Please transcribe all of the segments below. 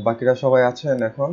বাকিরা সবাই আছেন এখন?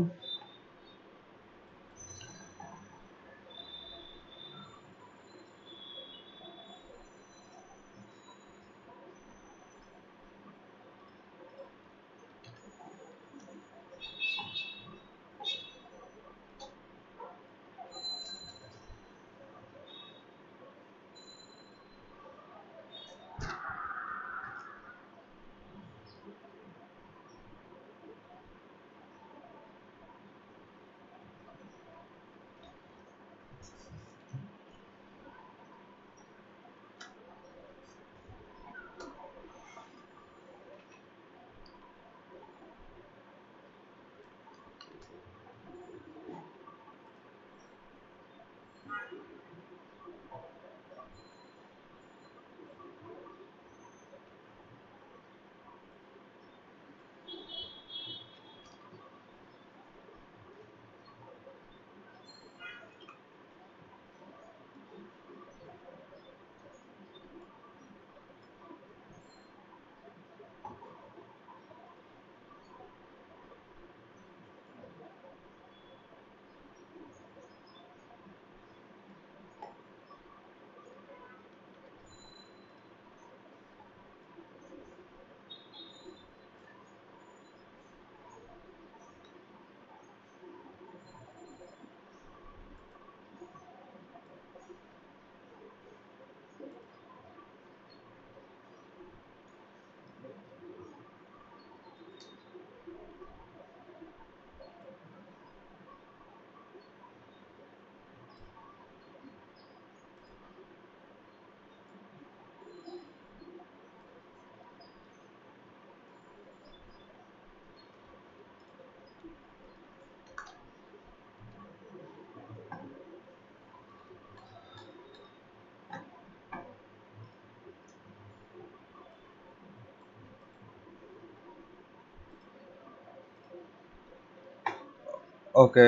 ওকে,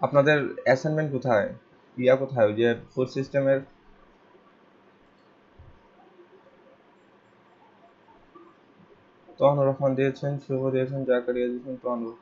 আপনাদের অ্যাসাইনমেন্ট কোথায়? কোথায়, ওই যে ফুড সিস্টেমের? তোহানুর রহমান দিয়েছেন, শুভ দিয়েছেন, জাকারিয়া দিয়েছেন, তোহানুর।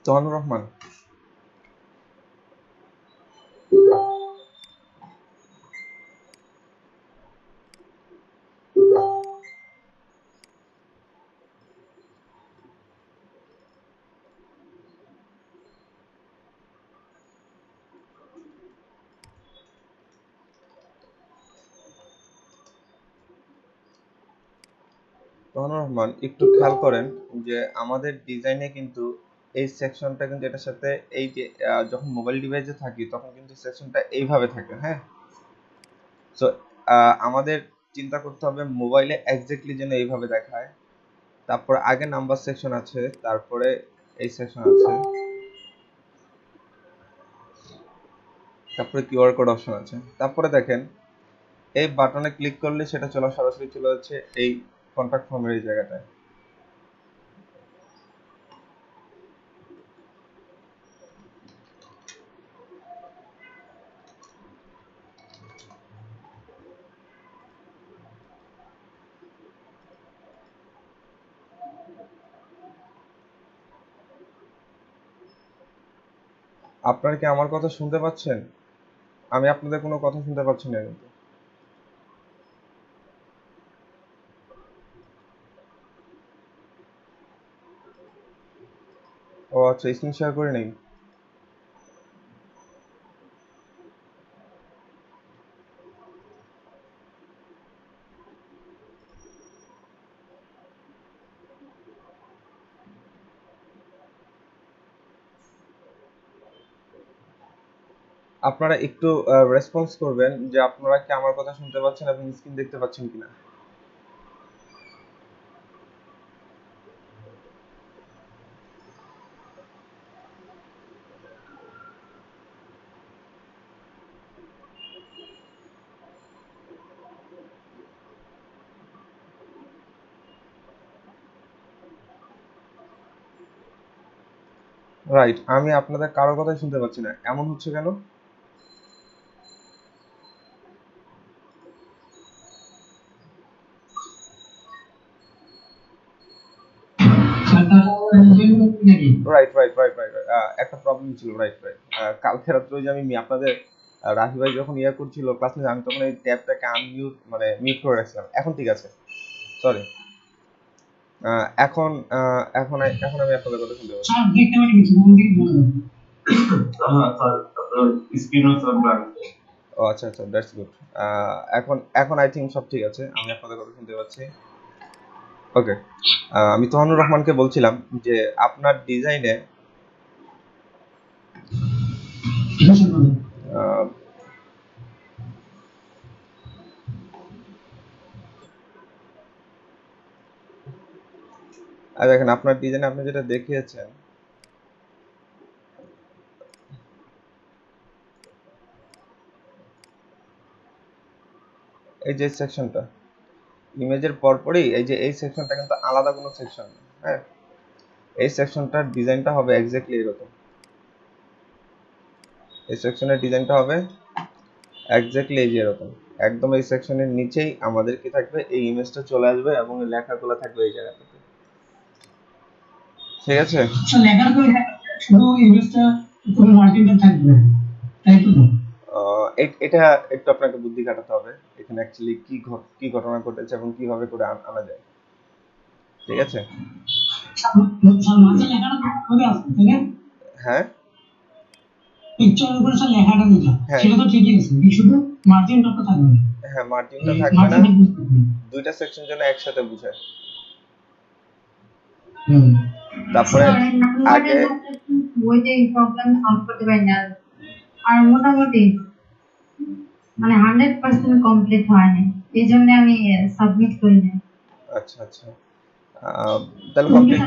তোহানুর রহমান, তোহানুর রহমান একটু খেয়াল করেন যে আমাদের ডিজাইনে কিন্তু এই সেকশনটা কিন্তু এটার সাথে, এই যে যখন মোবাইল ডিভাইসে থাকি তখন কিন্তু সেকশনটা এইভাবে থাকে, হ্যাঁ? সো আমাদের চিন্তা করতে হবে মোবাইলে এক্স্যাক্টলি যেন এইভাবে দেখায়। তারপর আগে নাম্বার সেকশন আছে, তারপরে এই সেকশন আছে, তারপরে কিউআর কোড অপশন আছে। তারপরে দেখেন এই বাটনে ক্লিক করলে সেটা সরাসরি চলে যাচ্ছে এই কন্টাক্ট ফর্মের এই জায়গাটায়। আপনারা কি আমার কথা শুনতে পাচ্ছেন? আমি আপনাদের কোনো কথা শুনতে পাচ্ছি না কিন্তু। আচ্ছা, স্ক্রিন শেয়ার করে নেই। আপনারা একটু রেসপন্স করবেন যে আপনারা কি আমার কথা শুনতে পাচ্ছেন এবং স্ক্রিন দেখতে পাচ্ছেন কিনা। রাইট, আমি আপনাদের কারো কথাই শুনতে পাচ্ছি না, এমন হচ্ছে কেন? রাইট রাইট রাইট রাইট একটা প্রবলেম ছিল। রাইট রাইট কালকে রাত্রে ওই যে আমি আপনাদের রাহি ভাই যখন ইয়ে করছিল ক্লাস নিয়ে, আমি তখন এই ট্যাবটাকে আনমিউট মানে মিউট করে রাখছিলাম। এখন ঠিক আছে, সরি। এখন এখন এখন আমি আপনাদের কথা শুনতে পাচ্ছি। দেখতে পারি কিছু ও আচ্ছা আচ্ছা, দ্যাটস গুড। এখন এখন আই থিঙ্ক সব ঠিক আছে, আমি আপনাদের কথা শুনতে পাচ্ছি। ওকে, আমি তোহানুর রহমানকে বলছিলাম যে আপনার ডিজাইনে দেখেন আপনার ডিজাইনে আপনি যেটা দেখিয়েছেন, এই যে সেকশনটা ইমেজের পরপরই এই যে এই সেকশনটা কিন্তু আলাদা কোনো সেকশন, হ্যাঁ। এই সেকশনটার ডিজাইনটা হবে এক্স্যাক্টলি এরকম। এই সেকশনের ডিজাইনটা হবে এক্স্যাক্টলি এই যে এরকম। একদম এই সেকশনের নিচেই আমাদের কি থাকবে, এই ইমেজটা চলে আসবে এবং লেখাগুলো থাকবে এই জায়গাটাতে। ঠিক আছে, লেখাগুলো শুধু ইমেজটা পুরো মার্জিনটা থাকবে, তাই তো? এটা একটু আপনাকে বুদ্ধি খাটাতে হবে এখানে অ্যাকচুয়ালি কি ঘটনা ঘটেছে এবং কিভাবে করে আনা যায়। ঠিক আছে, হ্যাঁ পিকচারের উপরে স্যার লেখাটা দিলাম, সেটা তো ঠিকই আছে, শুধু মার্জিনটা তো থাকবে। হ্যাঁ, মার্জিনটা থাকবে না, দুইটা সেকশন যেন একসাথে বুঝায়। তারপরে আগে ওইটাই প্রবলেম সলভ করতে পারি না, আর মোটামুটি মানে 100% কমপ্লিট হয়নি, এই জন্য আমি সাবমিট করিনি। আচ্ছা আচ্ছা, তাহলে কমপ্লিট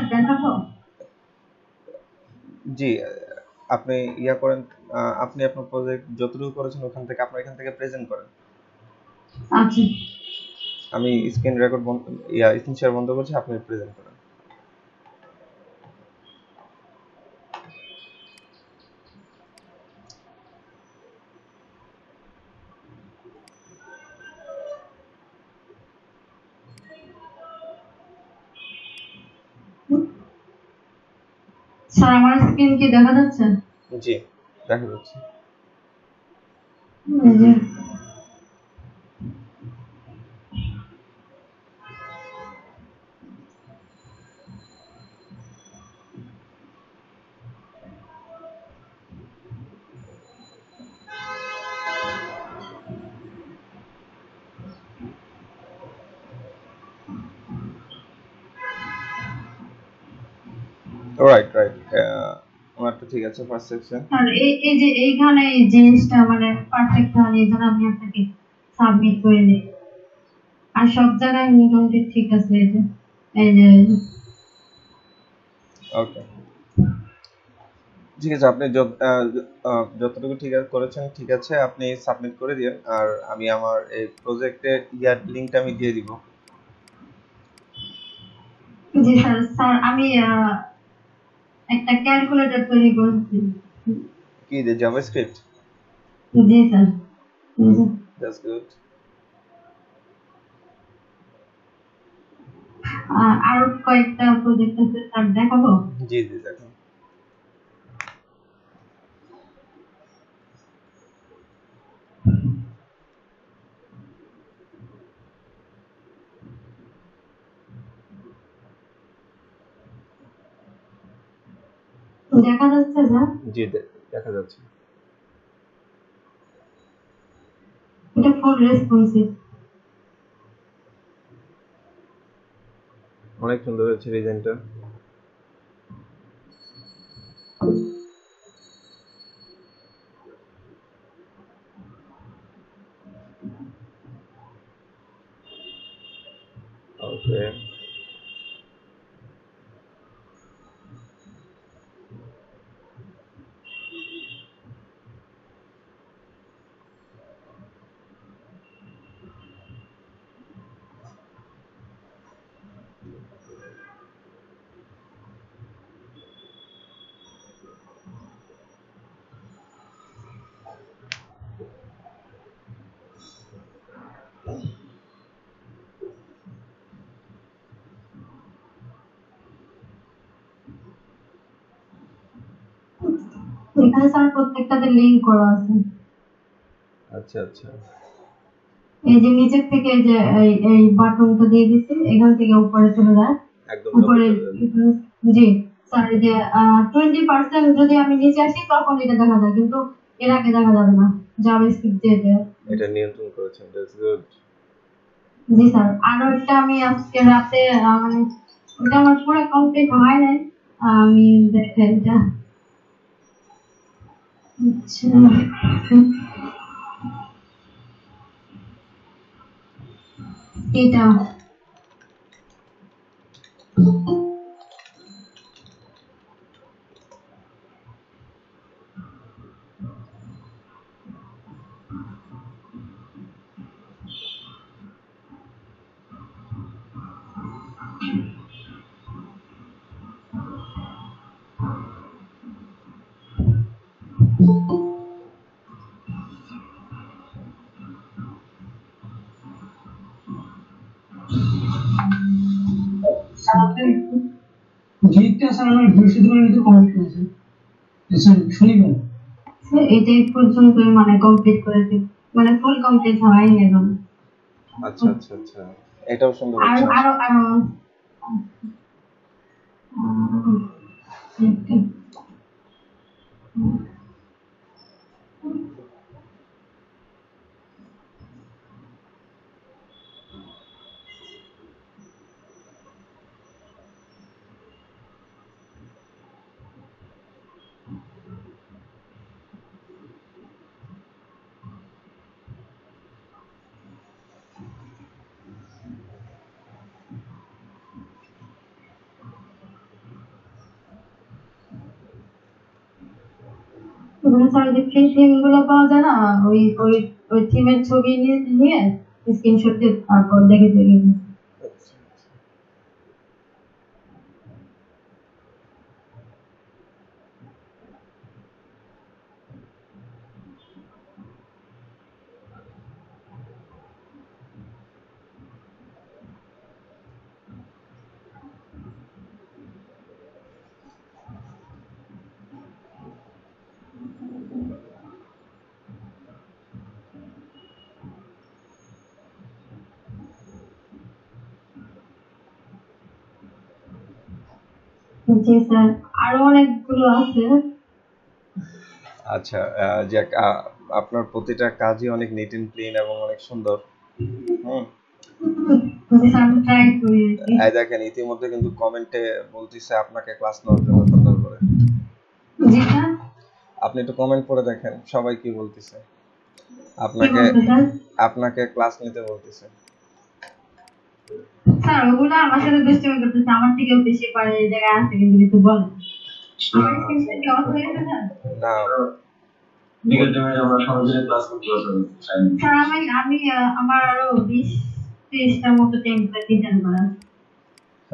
জি। আপনি ইয়া করেন, আপনি আপনার প্রজেক্ট যতটুকু করেছেন ওখান থেকে আপনার এখান থেকে প্রেজেন্ট করেন। আচ্ছা, আমি স্ক্রিন রেকর্ড স্ক্রিন শেয়ার বন্ধ করছি, আপনি প্রেজেন্ট করেন। স্যার আমার স্ক্রিন কি দেখা যাচ্ছে? জি, দেখা যাচ্ছে। রাইট রাইট, ওনারটা ঠিক আছে, ফার্স্ট সেকশন। আর এই যে এইখানে এই জিনিসটা মানে পারফেক্ট হয়নি, এই জন্য আমি আপনাকে সাবমিট করে দিই। আর সব জায়গায় মোটামুটি ঠিক আছে, এই যে ওকে, ঠিক আছে। আপনি যতটুকু ঠিক আছে করেছেন ঠিক আছে, আপনি সাবমিট করে দিন। আর আমি আমার এই প্রজেক্টের ইয়ার লিংকটা আমি দিয়ে দিব। জি স্যার। স্যার আমি একটা ক্যালকুলেটর তৈরি করেছি। কি যে জাভাস্ক্রিপ্ট? জি স্যার। That's good. আর কয়েকটা প্রজেক্ট আছে স্যার, দেখাবো? জি জি, দেখুন। দেখা যাচ্ছে স্যার? জি দেখা যাচ্ছে। এটা ফুল রেসপন্সিভ। অনেক সুন্দর হয়েছে ডিজাইনটা। ওকে, এখানে স্যার প্রত্যেকটাতে লিংক করা আছে। আচ্ছা আচ্ছা, এই যে নিচের থেকে এই যে এই বাটনটা দিয়ে দিচ্ছি, এখান থেকে উপরে চলে যায়। একদম উপরে চলে যাবে। জি স্যার, এই যে 20% যদি আমি নিচে আসি তখন এটা দেখা যায়, কিন্তু এর আগে দেখা যাবে না। জাভাস্ক্রিপ্ট যেটা। এটা নিয়ন্ত্রণ করেছেন, দ্যাটস গুড। জি স্যার, আরো একটা আমি আজকে রাতে মানে ওটা আমার পুরো কমপ্লিট হয় নাই। আমি দেখে এটা আচ্ছা এটা সাথে গিকটা স্যার আমার বৃহস্পতিবার কিন্তু কমপ্লিট করেছে। স্যার শনিবার। এটা এই পর্যন্ত মানে কমপ্লিট করেছি, মানে ফুল কমপ্লিট হয়নি এখন। আচ্ছা আচ্ছা আচ্ছা, এটাও সুন্দর আর হচ্ছে। আরো আরো একটা। ওখানে স্যার যে ফ্রি থিম গুলো পাওয়া যায় না, ওই ওই ওই থিমের ছবি নিয়ে নিয়ে স্ক্রিনশট দিয়ে তারপর দেখে দেখে আচ্ছা, জি স্যার, আরো অনেকগুলো আছে। আচ্ছা, যাক, আপনার প্রতিটা কাজই অনেক নিট এন্ড ক্লিন এবং অনেক সুন্দর। হুম। জি স্যার, আমি ট্রাই করি আর কি। এই দেখেন, ইতিমধ্যে কিন্তু কমেন্টে বলতেছে আপনাকে ক্লাস নেওয়ার জন্য সুন্দর করে। জি স্যার, আপনি একটু কমেন্ট পড়ে দেখেন সবাই কি বলতেছে। কি আপনাকে বলতে স্যার? আপনাকে ক্লাস নিতে বলতেছে। স্যার ওগুলো আমার সাথে দুষ্টুমি করতেছে, আমার থেকেও বেশি পারে এই জায়গায় আছে, কিন্তু কিছু বলে না। আমার স্ক্রিনশট কি অফ হয়ে গেছে স্যার? না, বিকেল টাইমে আমরা সরাসরি ক্লাস করতে পারবো। স্যার আমি আমার আরো 20-30টার মতো টেমপ্লেট ডিজাইন করা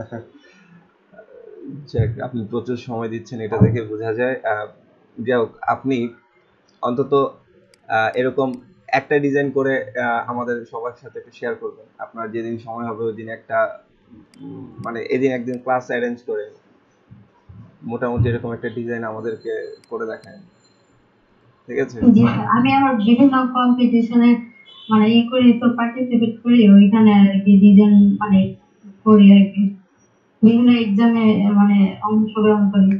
আছে। যাক, আপনি প্রচুর সময় দিচ্ছেন, এটা দেখে বোঝা যায়। যাই হোক, আপনি অন্তত এরকম একটা ডিজাইন করে আমাদের সবার সাথে একটু শেয়ার করবেন। আপনার যেদিন সময় হবে ওই দিন একটা মানে এদিন একদিন ক্লাস অ্যারেঞ্জ করে মোটামুটি এরকম একটা ডিজাইন আমাদেরকে করে দেখায়, ঠিক আছে? জি স্যার, আমি আমার বিভিন্ন কম্পিটিশনে মানে করি তো, পার্টিসিপেট করি ওইখানে আর কি, ডিজাইন মানে করি আর কি, বিভিন্ন এক্সামে মানে অংশগ্রহণ করি।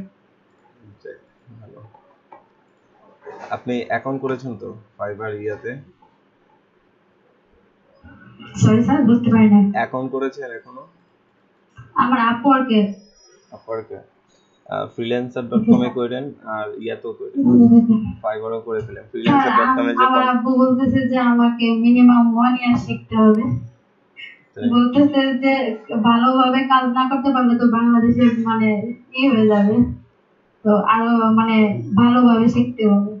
আপনি অ্যাকাউন্ট করেছেন তো ফাইবার ইয়াতে? সরি স্যার, বুঝতে পারি না। অ্যাকাউন্ট করেছেন এখনো আমার আপওয়ার্কে। আপওয়ার্কে? freelancer.com এ করেন আর ইয়াতেও করেন, ফাইবারও করে ফেলেন। স্যার freelancer.com এ যে আমার আব্বু বলতেছে যে আমাকে মিনিমাম 1 ইয়ার শিখতে হবে। বলতেছে যে ভালোভাবে কাজ না করতে পারলে তো বাংলাদেশে মানে হয়ে যাবে, তো আরো মানে ভালোভাবে শিখতে হবে।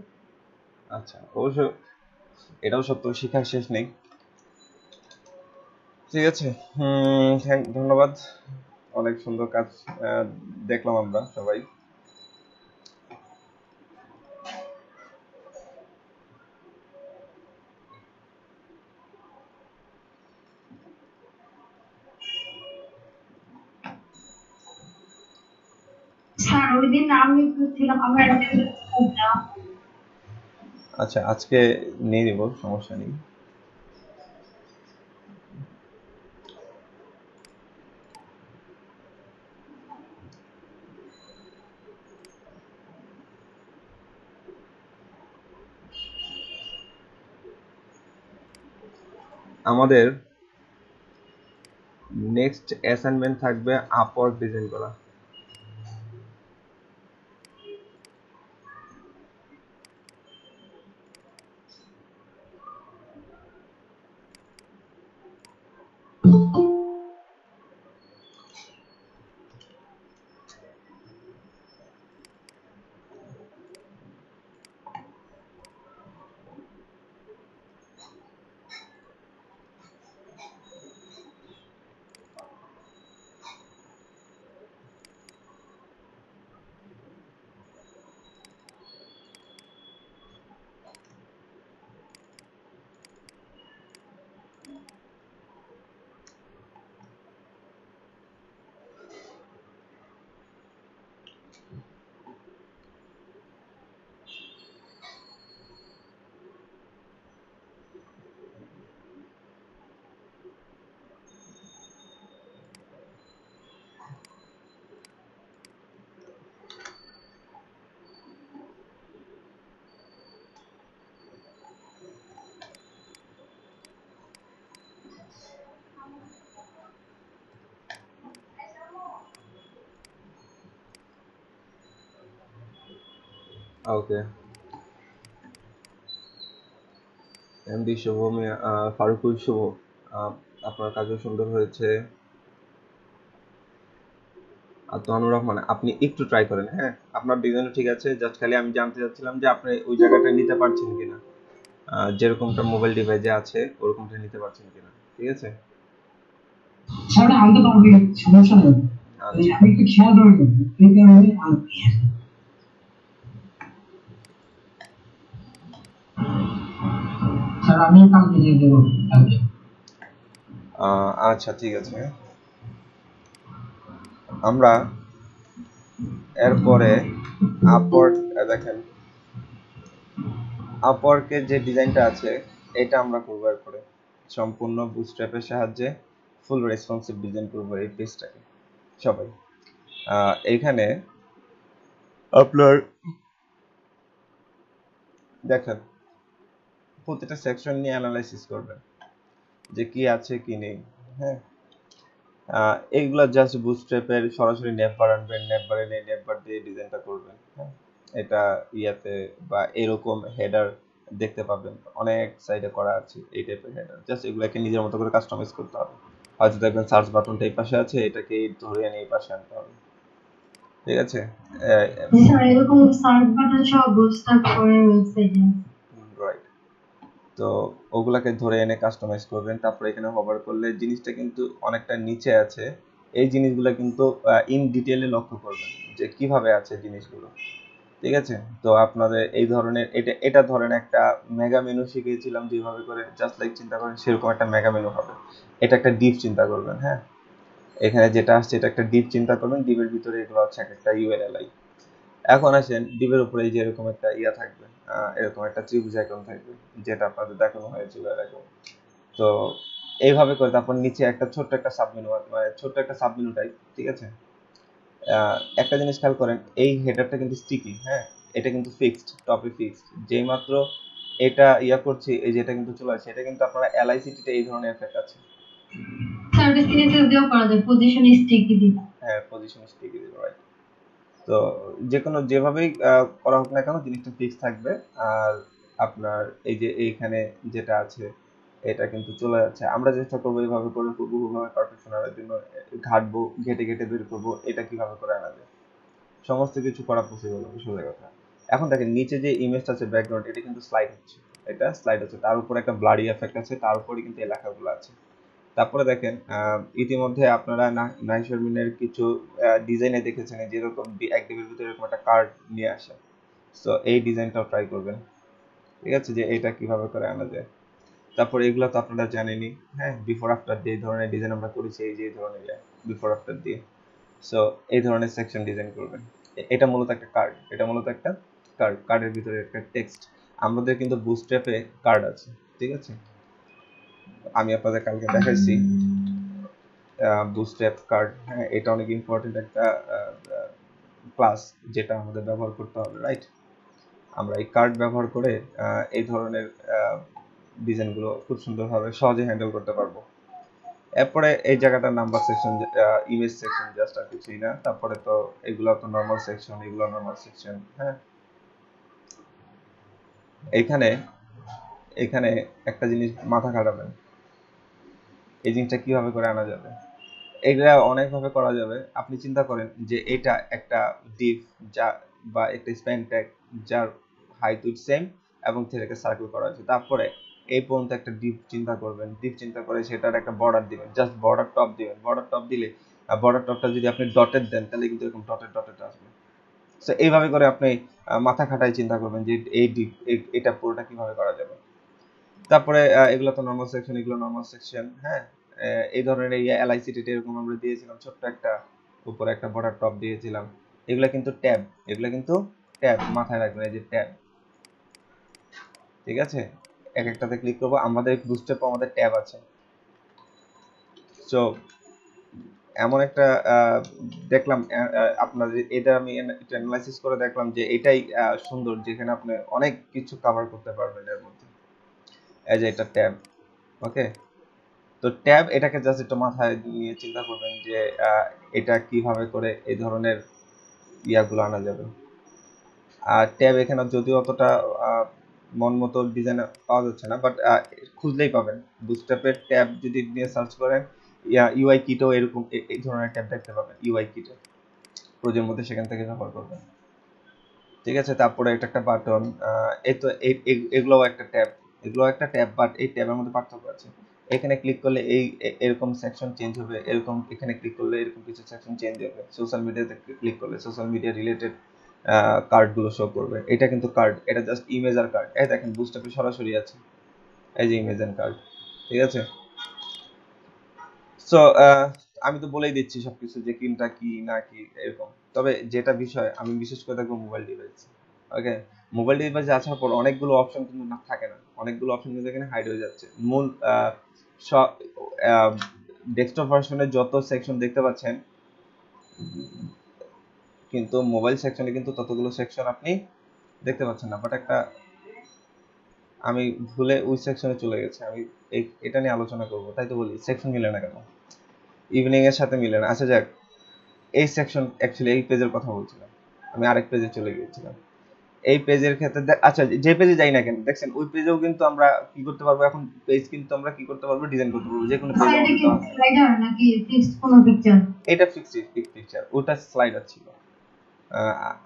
আচ্ছা, অবশ্য এটাও সত্য, শিখার শেষ নেই। ঠিক আছে, ধন্যবাদ। অনেক সুন্দর কাজ দেখলাম আমরা সবাই। স্যার ওই দিন আমি ছিলাম, আমার আচ্ছা, আজকে নিয়ে নিব, সমস্যা নেই। আমাদের নেক্সট অ্যাসাইনমেন্ট থাকবে আপওয়ার্ক ডিজাইন করা। ওকে, এমডি শুভ, ফারুকুল শুভ, আপনার কাজও সুন্দর হয়েছে। আর তোহানুর রহমান, আপনি একটু ট্রাই করেন। হ্যাঁ, আপনার ডিজাইনও ঠিক আছে, জাস্ট খালি আমি জানতে চাচ্ছিলাম যে আপনি ওই জায়গাটা নিতে পারছেন কিনা, যেরকমটা মোবাইল ডিভাইসে আছে ওরকমটা নিতে পারছেন কিনা। ঠিক আছে, স্যার আনতে পারবে, সমস্যা নেই। আচ্ছা আমি একটু খেয়াল রাখবো, এই কারণে আনতে। স্যার আমি কালকে দিয়ে দেবো, কালকে। আচ্ছা ঠিক আছে। আমরা এরপরে আপওয়ার্ক, দেখেন আপওয়ার্কের যে ডিজাইনটা আছে এটা আমরা করবো এরপরে সম্পূর্ণ বুটস্ট্র্যাপের সাহায্যে ফুল রেসপন্সিভ ডিজাইন করবো এই পেজটাকে সবাই। এইখানে আপনার দেখেন প্রতিটা সেকশন নিয়ে অ্যানালাইসিস করবেন যে কি আছে কি নেই। হ্যাঁ, এইগুলা জাস্ট বুটস্ট্র্যাপের সরাসরি নেপ বার আনবেন, নেপ বার এনে নেপ বার দিয়ে ডিজাইনটা করবেন। হ্যাঁ, এটা ইয়াতে বা এরকম হেডার দেখতে পাবেন, অনেক সাইডে করা আছে এই টাইপের হেডার। জাস্ট এগুলাকে নিজের মতো করে কাস্টমাইজ করতে হবে। হয়তো দেখবেন সার্চ বাটনটা এই পাশে আছে, এটাকে ধরে এনে এই পাশে আনতে হবে। ঠিক আছে, স্যার এরকম সার্চ বাটন সহ বুটস্ট্র্যাপ করে ওয়েবসাইটে। রাইট। তো ওগুলাকে ধরে এনে কাস্টমাইজ করবেন। তারপরে এখানে হোভার করলে জিনিসটা কিন্তু অনেকটা নিচে আছে, এই জিনিসগুলো কিন্তু ইন ডিটেইলে লক্ষ্য করবেন যে কিভাবে আছে জিনিসগুলো। ঠিক আছে, তো আপনাদের এই ধরনের এটা ধরেন একটা মেগা মেনু শিখিয়েছিলাম যেভাবে করে জাস্ট লাইক চিন্তা করেন সেরকম একটা মেগা মেনু হবে। এটা একটা ডিপ চিন্তা করবেন। হ্যাঁ, এখানে যেটা আসছে এটা একটা ডিপ চিন্তা করবেন, ডিপের ভিতরে এগুলো হচ্ছে একটা ইউএলএলআই। এখন আসেন ডিপের উপরে যে এরকম একটা ইয়া থাকবে, এরকম একটা ত্রিভুজ আইকন থাকবে, যেটা আপনাদের দেখানো হয়েছিল এরকম। তো এইভাবে করে তারপর নিচে একটা ছোট্ট একটা সাবমেনু, মানে ছোট্ট একটা সাবমেনু টাইপ। ঠিক আছে, একটা জিনিস খেয়াল করেন, এই হেডারটা কিন্তু স্টিকি। হ্যাঁ, এটা কিন্তু ফিক্সড, টপে ফিক্সড। যেই মাত্র এটা ইয়া করছি, এই যে এটা কিন্তু চলে আসছে, এটা কিন্তু আপনারা এলআইসিটি তে এই ধরনের এফেক্ট আছে। সার্ভিস সিএসএস দিয়েও করা যায়, পজিশন স্টিকি দিয়ে। হ্যাঁ, পজিশন স্টিকি দিতে রাইট। তো যে কোনো যেভাবেই করা হোক না কেন জিনিসটা ফিক্স থাকবে। আর আপনার এই যে এইখানে যেটা আছে এটা কিন্তু চলে যাচ্ছে। আমরা চেষ্টা করবো এইভাবে করে হুবহুভাবে পারফেকশন আনার জন্য, ঘাটবো, ঘেটে ঘেটে বের করবো এটা কিভাবে করে আনা যায়। সমস্ত কিছু করা পসিবল হবে, সোজা কথা। এখন দেখেন নিচে যে ইমেজটা আছে ব্যাকগ্রাউন্ড, এটা কিন্তু স্লাইড হচ্ছে, এটা স্লাইড হচ্ছে, তার উপর একটা ব্লারি এফেক্ট আছে, তার উপরে কিন্তু এই লেখাগুলো আছে। তারপরে দেখেন ইতিমধ্যে আপনারা নাহিদ শারমিনের কিছু ডিজাইনে দেখেছেন যেরকম এক ডিবের ভিতরে এরকম একটা কার্ড নিয়ে আসে। সো এই ডিজাইনটাও ট্রাই করবেন, ঠিক আছে, যে এটা কিভাবে করে আনা যায়। তারপর এগুলো তো আপনারা জানেনই, হ্যাঁ, বিফোর আফটার যে ধরনের ডিজাইন আমরা করেছি, এই যে ধরনের বিফোর আফটার দিয়ে। সো এই ধরনের সেকশন ডিজাইন করবেন। এটা মূলত একটা কার্ড, এটা মূলত একটা কার্ড, কার্ডের ভিতরে একটা টেক্সট। আমাদের কিন্তু বুটস্ট্র্যাপে কার্ড আছে, ঠিক আছে, আমি আপনাদের কালকে দেখাইছি বুটস্ট্র্যাপ কার্ড। হ্যাঁ, এটা অনেক ইম্পর্টেন্ট একটা ক্লাস যেটা আমাদের ব্যবহার করতে হবে, রাইট। আমরা এই কার্ড ব্যবহার করে এই ধরনের ডিজাইনগুলো খুব সুন্দরভাবে সহজে হ্যান্ডেল করতে পারবো। এরপরে এই জায়গাটা number section, image section, just আর কিছুই না। তারপরে তো এগুলো তো নর্মাল সেকশন, এগুলো নর্মাল সেকশন। হ্যাঁ, এইখানে এখানে একটা জিনিস মাথা খাটাবেন, এই জিনিসটা কিভাবে করে আনা যাবে। এগুলা অনেকভাবে করা যাবে। আপনি চিন্তা করেন যে এটা একটা ডিভ যা বা একটা স্প্যান ট্যাগ যার হাইট উইথ সেম এবং সেটাকে সার্কেল করা হয়েছে। তারপরে এই পর্যন্ত একটা ডিভ চিন্তা করবেন, ডিভ চিন্তা করে সেটার একটা বর্ডার দিবেন, জাস্ট বর্ডার টপ দিবেন। বর্ডার টপ দিলে বর্ডার টপটা যদি আপনি ডটেড দেন তাহলে কিন্তু এরকম ডটেড ডটেড আসবে। সো এইভাবে করে আপনি মাথা খাটাই চিন্তা করবেন যে এই ডিভ এটা পুরোটা কিভাবে করা যাবে। তারপরে এগুলো তো নর্মাল সেকশন, এগুলো নর্মাল সেকশন। হ্যাঁ, এই ধরনের এই এলআইসিটি এরকম আমরা দিয়েছিলাম, ছোট্ট একটা উপরে একটা বর্ডার টপ দিয়েছিলাম। এগুলো কিন্তু ট্যাব, এগুলো কিন্তু ট্যাব, মাথায় রাখবেন, এই যে ট্যাব, ঠিক আছে। এক একটাতে ক্লিক করবো, আমাদের বুস্টে আমাদের ট্যাব আছে। সো এমন একটা দেখলাম আপনাদের, এটা আমি অ্যানালাইসিস করে দেখলাম যে এটাই সুন্দর, যেখানে আপনি অনেক কিছু কভার করতে পারবেন এর মধ্যে। এই যে এটা ট্যাব, ওকে। তো ট্যাব, এটাকে জাস্ট একটু মাথায় নিয়ে চিন্তা করবেন যে এটা কিভাবে করে এই ধরনের ইয়াগুলো আনা যাবে। আর ট্যাব এখানে যদিও অতটা মন মতো ডিজাইন পাওয়া যাচ্ছে না, বাট খুঁজলেই পাবেন। বুটস্ট্র্যাপের ট্যাব যদি নিয়ে সার্চ করেন, ইউআই কিটেও এরকম এই ধরনের ট্যাব দেখতে পাবেন, ইউআই কিটে প্রোজের মধ্যে, সেখান থেকে ব্যবহার করবেন, ঠিক আছে। তারপরে এটা একটা বাটন, এই তো এগুলোও একটা ট্যাব, এগুলো একটা ট্যাব, বাট এই ট্যাবের মধ্যে পার্থক্য আছে। এখানে ক্লিক করলে এই এরকম সেকশন চেঞ্জ হবে, এরকম এখানে ক্লিক করলে এরকম কিছু সেকশন চেঞ্জ হবে। সোশ্যাল মিডিয়াতে ক্লিক করলে সোশ্যাল মিডিয়া রিলেটেড কার্ডগুলো শো করবে। এটা কিন্তু কার্ড, এটা জাস্ট ইমেজ আর কার্ড। এই দেখেন বুস্টআপে সরাসরি আছে, এই যে ইমেজ এন্ড কার্ড, ঠিক আছে। সো আমি তো বলেই দিচ্ছি সবকিছু যে কোনটা কি না কি এরকম। তবে যেটা বিষয় আমি বিশেষ করে দেখবো মোবাইল ডিভাইস, ওকে। মোবাইল ডিভাইসে আসার পর অনেকগুলো অপশন কিন্তু না থাকে না, অনেকগুলো অপশন কিন্তু এখানে হাইড হয়ে যাচ্ছে। মূল ডেস্কটপ ভার্সনে যত সেকশন দেখতে পাচ্ছেন, কিন্তু মোবাইল সেকশনে কিন্তু ততগুলো সেকশন আপনি দেখতে পাচ্ছেন না। বাট একটা আমি ভুলে ওই সেকশনে চলে গেছে, আমি এটা নিয়ে আলোচনা করব, তাই তো বলি সেকশন মিলে না কেন, ইভিনিং এর সাথে মিলে না। আচ্ছা যাক, এই সেকশন অ্যাকচুয়ালি এই পেজের কথা বলছিলাম, আমি আরেক পেজে চলে গিয়েছিলাম। এই পেজের ক্ষেত্রে আচ্ছা, যে পেজে যাই না কেন দেখছেন ওই পেজেও কিন্তু আমরা কি করতে পারবো, এখন পেজ কিন্তু আমরা কি করতে পারবো, ডিজাইন করতে পারবো, যে কোনো পেজ সাইডে আমাদের কি দেওয়া আছে। স্লাইডার নাকি ফিক্সড কোনো পিকচার? এটা ফিক্সড পিকচার, ওটা স্লাইডার ছিল।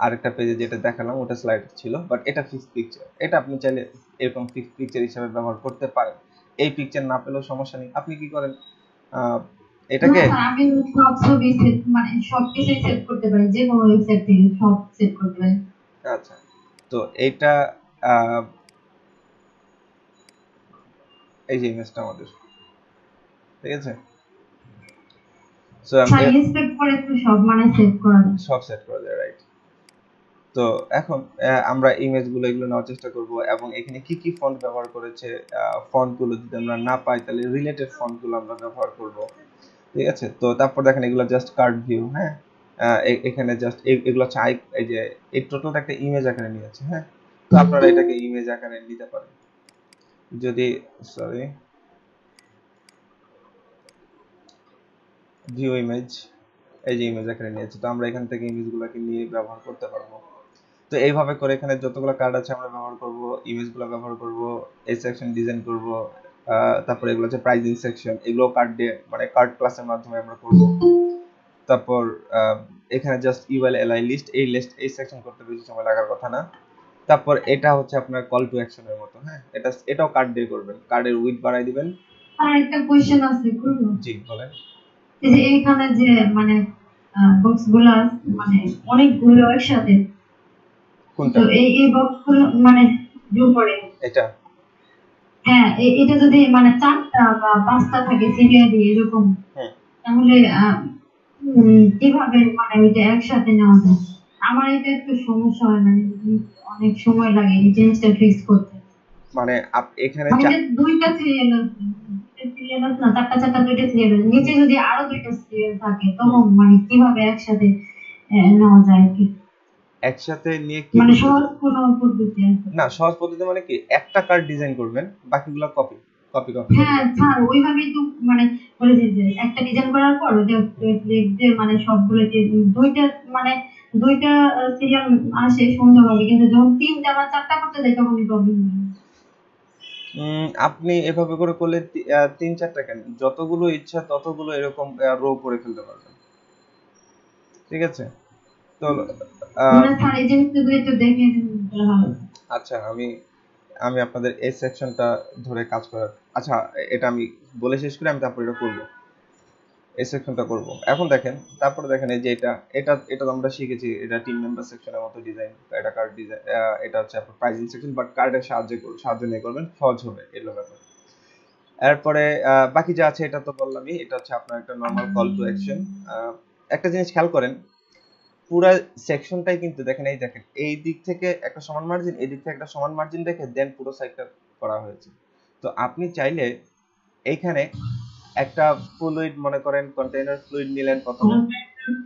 আরেকটা পেজে যেটা দেখালাম ওটা স্লাইডার ছিল, বাট এটা ফিক্সড পিকচার। এটা আপনি চাইলে এরকম ফিক্সড পিকচার হিসেবে ব্যবহার করতে পারেন। এই পিকচার না পেলেও সমস্যা নেই, আপনি কি করেন এটাকে, না স্যার, আমি সব ছবি সেট মানে সব কিছুই সেট করতে পারি, যে কোনো ওয়েবসাইট থেকে সব সেট করতে পারি। আচ্ছা, তো এইটা এই যে ইমেজটা আমাদের, ঠিক আছে। সো স্যার ইন্সপেক্ট করে তো সব মানে সেট করা যায়। সব সেট করা যায়, রাইট। তো এখন আমরা ইমেজগুলো এগুলো নেওয়ার চেষ্টা করব, এবং এখানে কি কি ফন্ট ব্যবহার করেছে, ফন্টগুলো যদি আমরা না পাই তাহলে রিলেটেড ফন্টগুলো আমরা ব্যবহার করব, ঠিক আছে। তো তারপর দেখেন এগুলো জাস্ট কার্ড ভিউ, হ্যাঁ। এখানে জাস্ট এগুলো হচ্ছে এই যে এই টোটালটা একটা ইমেজ আকারে নিয়েছে, হ্যাঁ। তো আপনারা এটাকে ইমেজ আকারে নিতে পারেন যদি, সরি, ভিউ ইমেজ, এই যে ইমেজ আকারে নিয়েছে। তো আমরা এখান থেকে ইমেজগুলোকে নিয়ে ব্যবহার করতে পারবো। তো এইভাবে করে এখানে যতগুলো কার্ড আছে আমরা ব্যবহার করব, ইমেজগুলো ব্যবহার করব, এই সেকশন ডিজাইন করব, তারপর এগুলো হচ্ছে প্রাইজিং সেকশন, এগুলো কার্ড দিয়ে মানে কার্ড ক্লাসের মাধ্যমে আমরা করব। তারপর এখানে জাস্ট ইউএল এলআই লিস্ট, এই লিস্ট এই সেকশন করতে বেশি সময় লাগার কথা না। তারপর এটা হচ্ছে আপনার কল টু অ্যাকশনের মতো, হ্যাঁ। এটাও কার্ড দিয়ে করবেন, কার্ডের উইডথ বাড়াই দিবেন। আর একটা কোশ্চেন আছে, করবো? জি বলেন। এই যে এইখানে যে মানে বক্স গুলো মানে অনেকগুলো একসাথে, কোনটা? তো এই বক্স গুলো মানে যোগ করে, এটা? হ্যাঁ এটা যদি মানে 4টা বা 5টা থাকে সিরিয়ালি এরকম, হুম। তাহলে কিভাবে মানে ওইটা একসাথে নেওয়া যায়? আমার এটা একটু সমস্যা হয়, মানে অনেক সময় লাগে এই জিনিসটা ফিক্স করতে। মানে এখানে মানে যে দুইটা সিরিয়াল আছে, সিরিয়াল আছে না, 4টা দুইটা সিরিয়াল আছে, নিচে যদি আরো দুইটা সিরিয়াল থাকে তখন মানে কিভাবে একসাথে নেওয়া যায় আর কি? একসাথে নিয়ে কি মানে করতে সহজ চান? কোনো পদ্ধতি আছে? না, সহজ পদ্ধতি মানে কি, একটা কার্ড ডিজাইন করবেন, বাকিগুলো কপি কপি কপি হ্যাঁ স্যার, ওইভাবেই তো মানে বলেছি যে একটা ডিজাইন করার পর ওটা যে মানে সবগুলো যে দুইটা মানে দুইটা সিরিয়াল আসে সুন্দরভাবে, কিন্তু যখন 3টা বা 4টা করতে যাই তখনই প্রবলেম হয়। আপনি এভাবে করে করলে 3-4টা কেন, যতগুলো ইচ্ছা ততগুলো এরকম রো করে ফেলতে পারবেন, ঠিক আছে। তো আহ, মানে স্যার এই জিনিসটা যদি একটু দেখে দিন তাহলে ভালো হতো। আচ্ছা, আমি আমি আপনাদের এই সেকশনটা ধরে কাজ করার, আচ্ছা এটা আমি বলে শেষ করে আমি তারপর এটা করব, এই সেকশনটা করব। এখন দেখেন, তারপরে দেখেন এই যে এটা এটা এটা তো আমরা শিখেছি, এটা টিম মেম্বার সেকশনের মতো ডিজাইন, এটা কার্ড ডিজাইন, এটা হচ্ছে আপনার প্রাইজিং সেকশন, বাট কার্ডের সাহায্য নিয়ে করবেন, সহজ হবে এগুলো ব্যাপার। এরপরে বাকি যা আছে এটা তো বললামই, এটা হচ্ছে আপনার একটা নরমাল কল টু অ্যাকশন। একটা জিনিস খেয়াল করেন, পুরো সেকশনটাই কিন্তু দেখেন, এই দেখেন এই দিক থেকে একটা সমান মার্জিন, এই দিক থেকে একটা সমান মার্জিন রেখে দেন পুরো সাইডটা করা হয়েছে। তো আপনি চাইলে এইখানে একটা ফ্লুইড, মনে করেন কন্টেইনার ফ্লুইড নিলেন প্রথমে,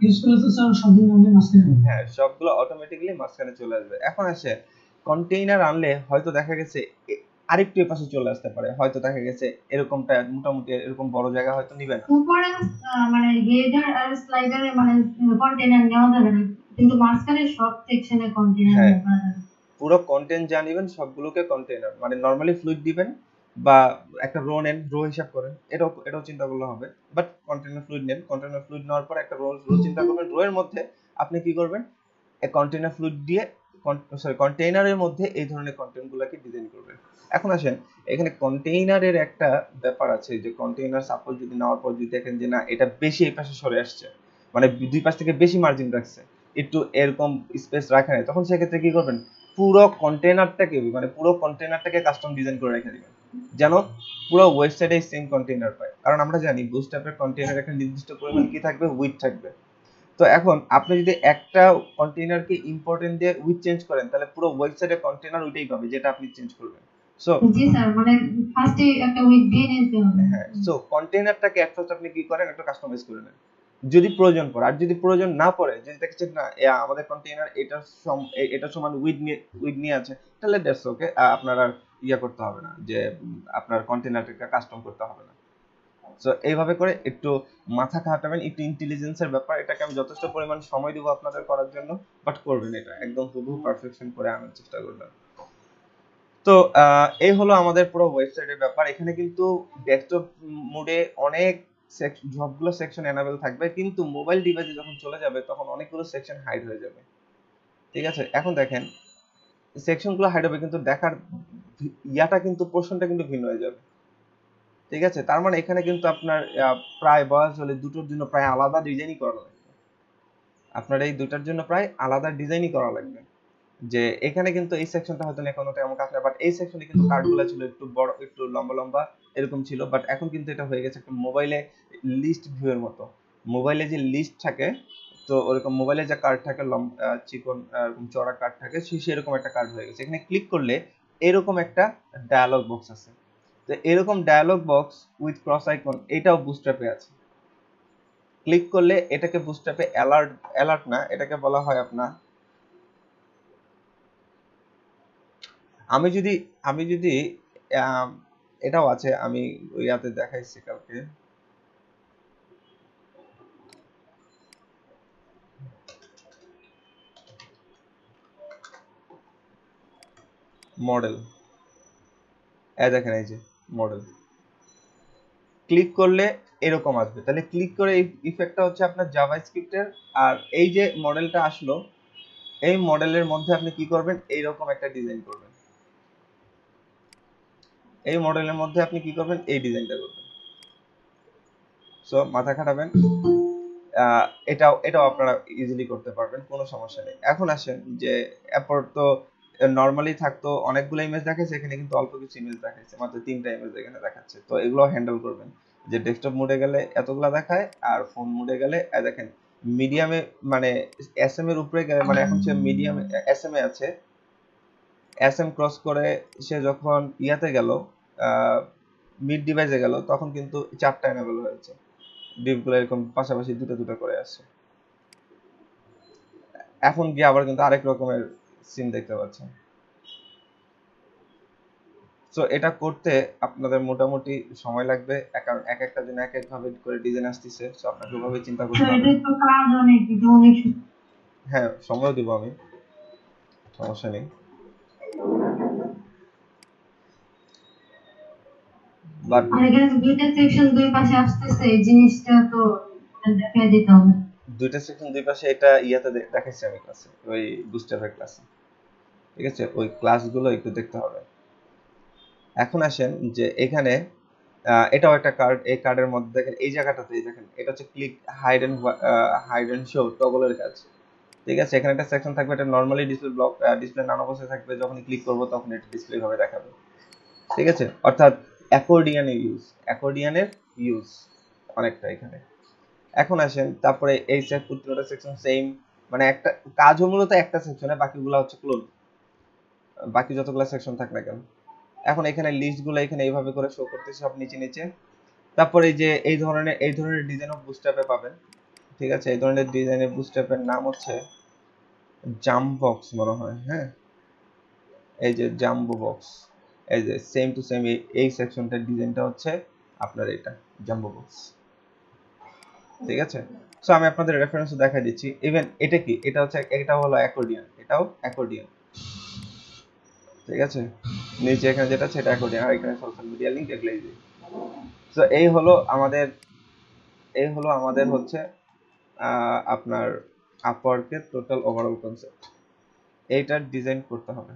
ইউজ করলে তো স্যার সবগুলো মধ্যে মাঝখানে হবে। হ্যাঁ সবগুলো অটোমেটিক্যালি মাঝখানে চলে আসবে। এখন আসে কন্টেইনার আনলে হয়তো দেখা গেছে আরেকটু এপাশে চলে আসতে পারে, হয়তো দেখা গেছে এরকমটা মোটামুটি এরকম বড় জায়গা হয়তো নিবে না। উপরে মানে হেডার আর স্লাইডারে মানে কন্টেনার নেওয়া যাবে না, কিন্তু মাঝখানে সব সেকশনে কন্টেনার হ্যাঁ, নেওয়া যাবে। পুরো কন্টেন্ট যা নিবেন সবগুলোকে কন্টেইনার, মানে নরমালি ফ্লুইড দিবেন বা একটা রো নেন, রো হিসাব করেন, এটাও চিন্তা করলে হবে। বাট কন্টেইনার ফ্লুইড নেন, কন্টেইনার ফ্লুইড নেওয়ার পর একটা রো চিন্তা করবেন, রো এর মধ্যে আপনি কি করবেন, কন্টেইনার ফ্লুইড দিয়ে কন্টেইনারের মধ্যে এই ধরনের কন্টেন্টগুলোকে ডিজাইন করবেন। এখন আসেন, এখানে কন্টেইনারের একটা ব্যাপার আছে, যে কন্টেইনার সাপোজ যদি নেওয়ার পর যদি দেখেন যে না এটা বেশি এই পাশে সরে আসছে, মানে দুই পাশ থেকে বেশি মার্জিন রাখছে, একটু এরকম স্পেস রাখে নাই, তখন সেক্ষেত্রে কি করবেন, পুরো কন্টেইনারটাকে কাস্টম ডিজাইন করে রেখে দিবেন, যেন পুরো ওয়েবসাইটে সেম কন্টেইনার পায়। কারণ আমরা জানি বুটস্ট্র্যাপের কন্টেইনার একটা নির্দিষ্ট পরিমাণ কি থাকবে, উইথ থাকবে। তো এখন আপনি যদি একটা কন্টেইনারকে ইম্পর্টেন্ট দিয়ে উইথ চেঞ্জ করেন, তাহলে পুরো ওয়েবসাইটে কন্টেইনার ওইটাই পাবে যেটা আপনি চেঞ্জ করবেন। সো জি স্যার, মানে ফার্স্টে একটা উইক দিয়ে নিতে হবে। হ্যাঁ, সো কন্টেইনারটাকে ফার্স্ট আপনি কি করেন, একটা কাস্টমাইজ করে নেন যদি প্রয়োজন পড়ে। আর যদি প্রয়োজন না পড়ে, যদি দেখছেন না আমাদের কন্টেইনার এটা সমান উইথ নিয়ে আছে, তাহলে দ্যাটস ওকে, আপনার আর করতে হবে না, যে আপনার কন্টেইনারটাকে কাস্টম করতে হবে না। সো এইভাবে করে একটু মাথা খাটাবেন, একটু ইন্টেলিজেন্সের ব্যাপার, এটাকে আমি যথেষ্ট পরিমাণ সময় দিব আপনাদের করার জন্য, বাট করবেন এটা একদম হুবহু পারফেকশন করে আনার চেষ্টা করবেন। তো এই হলো আমাদের পুরো ওয়েবসাইটের ব্যাপার। এখানে কিন্তু ডেস্কটপ মোডে অনেক সবগুলো সেকশন এনাবেল থাকবে, কিন্তু মোবাইল ডিভাইসে যখন চলে যাবে তখন অনেকগুলো সেকশন হাইড হয়ে যাবে, ঠিক আছে। এখন দেখেন সেকশনগুলো হাইড হবে, কিন্তু দেখার কিন্তু পোর্শনটা কিন্তু ভিন্ন হয়ে যাবে, ঠিক আছে। তার মানে এখানে কিন্তু আপনার প্রায় বয়স হলে দুটোর জন্য প্রায় আলাদা ডিজাইনই করা লাগবে, আপনার এই দুটার জন্য প্রায় আলাদা ডিজাইনই করা লাগবে। যে এখানে কিন্তু এই সেকশনটা হয়তো না কোনো তেমন কাজ না, বাট এই সেকশনে কিন্তু কার্ডগুলো ছিল একটু বড়, একটু লম্বা লম্বা এরকম ছিল, বাট এখন কিন্তু এটা হয়ে গেছে একটা মোবাইলে লিস্ট ভিউ এর মতো। মোবাইলে যে লিস্ট থাকে, তো ওরকম মোবাইলে যে কার্ড থাকে চিকন এরকম চড়া কার্ড থাকে, সেরকম একটা কার্ড হয়ে গেছে। এখানে ক্লিক করলে এরকম একটা ডায়ালগ বক্স আছে, তো এরকম dialog box with cross icon, এটাও বুস্ট্র্যাপে আছে, ক্লিক করলে এটাকে বুস্টআপে অ্যালার্ট না, এটাকে বলা হয় আপনার, আমি যদি এটাও আছে, আমি ইয়াতে দেখাইছি কালকে, মডেল, দেখেন এই যে মডেল, ক্লিক করলে এরকম আসবে। তাহলে ক্লিক করে এই ইফেক্টটা হচ্ছে আপনার জাভাস্ক্রিপ্টের। আর এই যে মডেলটা আসলো, এই মডেলের মধ্যে আপনি কি করবেন, এইরকম একটা ডিজাইন করবেন। এই মডেলের মধ্যে আপনি কি করবেন, এই ডিজাইনটা করবেন। সো মাথা খাটাবেন, এটাও আপনারা ইজিলি করতে পারবেন, কোনো সমস্যা নেই। এখন আসেন যে এরপর তো নর্মালি থাকতো অনেকগুলো ইমেজ দেখাচ্ছে, এখানে কিন্তু অল্প কিছু ইমেজ দেখাচ্ছে, মাত্র 3টা ইমেজ এখানে দেখাচ্ছে। তো এগুলো হ্যান্ডেল করবেন, যে ডেস্কটপ মোডে গেলে এতগুলা দেখায়, আর ফোন মোডে গেলে দেখেন মিডিয়ামে, মানে এসএম এর উপরে গেলে, মানে এখন সে মিডিয়াম এসএম এ আছে, এসএম ক্রস করে সে যখন ইয়াতে গেল, মিড ডিভাইসে গেল, তখন কিন্তু 4টা এনেবল হয়েছে, ডিপগুলো এরকম পাশাপাশি দুটো দুটো করে আসছে। এখন গিয়ে আবার কিন্তু আরেক রকমের সিন দেখতে পাচ্ছেন। সো এটা করতে আপনাদের মোটামুটি সময় লাগবে, কারণ এক একটা দিন এক এক ভাবে করে ডিজাইন আসতেছে। সো আপনাকে ওভাবে চিন্তা করতে হবে। এটা তো কাজ অনেক, এটা অনেক হ্যাঁ, সময় দিব আমি, সমস্যা নেই। বাট আর এখানে দুইটা সেকশন দুই পাশে আসতেছে, এই জিনিসটা তো দেখাই দিতে হবে। দুইটা সেকশন দুই পাশে, এটা ইয়াতে দেখাচ্ছি আমি ক্লাসে, ওই বুস্টারের ক্লাসে, ঠিক আছে? ওই ক্লাসগুলো একটু দেখতে হবে। এখন আসেন যে এখানে এটাও একটা কার্ড, এই কার্ডের মধ্যে দেখেন এই জায়গাটাতে, এই দেখেন এটা হচ্ছে ক্লিক হাইড এন্ড শো টগলের কাজ, ঠিক আছে? এখানে একটা সেকশন থাকবে, এটা নরমালি ডিসপ্লে ব্লক, ডিসপ্লে নান অবস্থায় থাকবে, যখন ক্লিক করব তখন এটা ডিসপ্লে ভাবে দেখাবে, ঠিক আছে? অর্থাৎ অ্যাকর্ডিয়ানের ইউজ অনেকটা এখানে। এখন আসেন তারপরে এই প্রতিটা সেকশন সেম, মানে একটা কাজও মূলত একটা সেকশনে, বাকিগুলো হচ্ছে ক্লোন, বাকি যতগুলো সেকশন থাক না কেন। এখন এখানে লিস্টগুলো এখানে এইভাবে করে শো করতেছে সব নিচে নিচে। তারপরে এই যে এই ধরনের ডিজাইন অফ বুস্টআপে পাবেন, ঠিক আছে? এই ধরনের ডিজাইনের বুস্টআপের নাম হচ্ছে জাম্প বক্স মনে হয়, হ্যাঁ, এই যে জাম্বো বক্স, এই যে সেম টু সেম এই সেকশনটার ডিজাইনটা হচ্ছে আপনার এটা জাম্বো বক্স, ঠিক আছে? সো আমি আপনাদের রেফারেন্স দেখাই দিচ্ছি। ইভেন এটা কি, এটা হচ্ছে, এটা হলো অ্যাকর্ডিয়ান, এটাও অ্যাকর্ডিয়ান, ঠিক আছে? নিচে এখানে যেটা আছে এটা অ্যাকর্ডিয়ান, আর এখানে সোশ্যাল মিডিয়া লিংক, এগুলো এই যে। সো এই হলো আমাদের হচ্ছে আপনার আপওয়ার্কের টোটাল ওভারঅল কনসেপ্ট। এইটার ডিজাইন করতে হবে।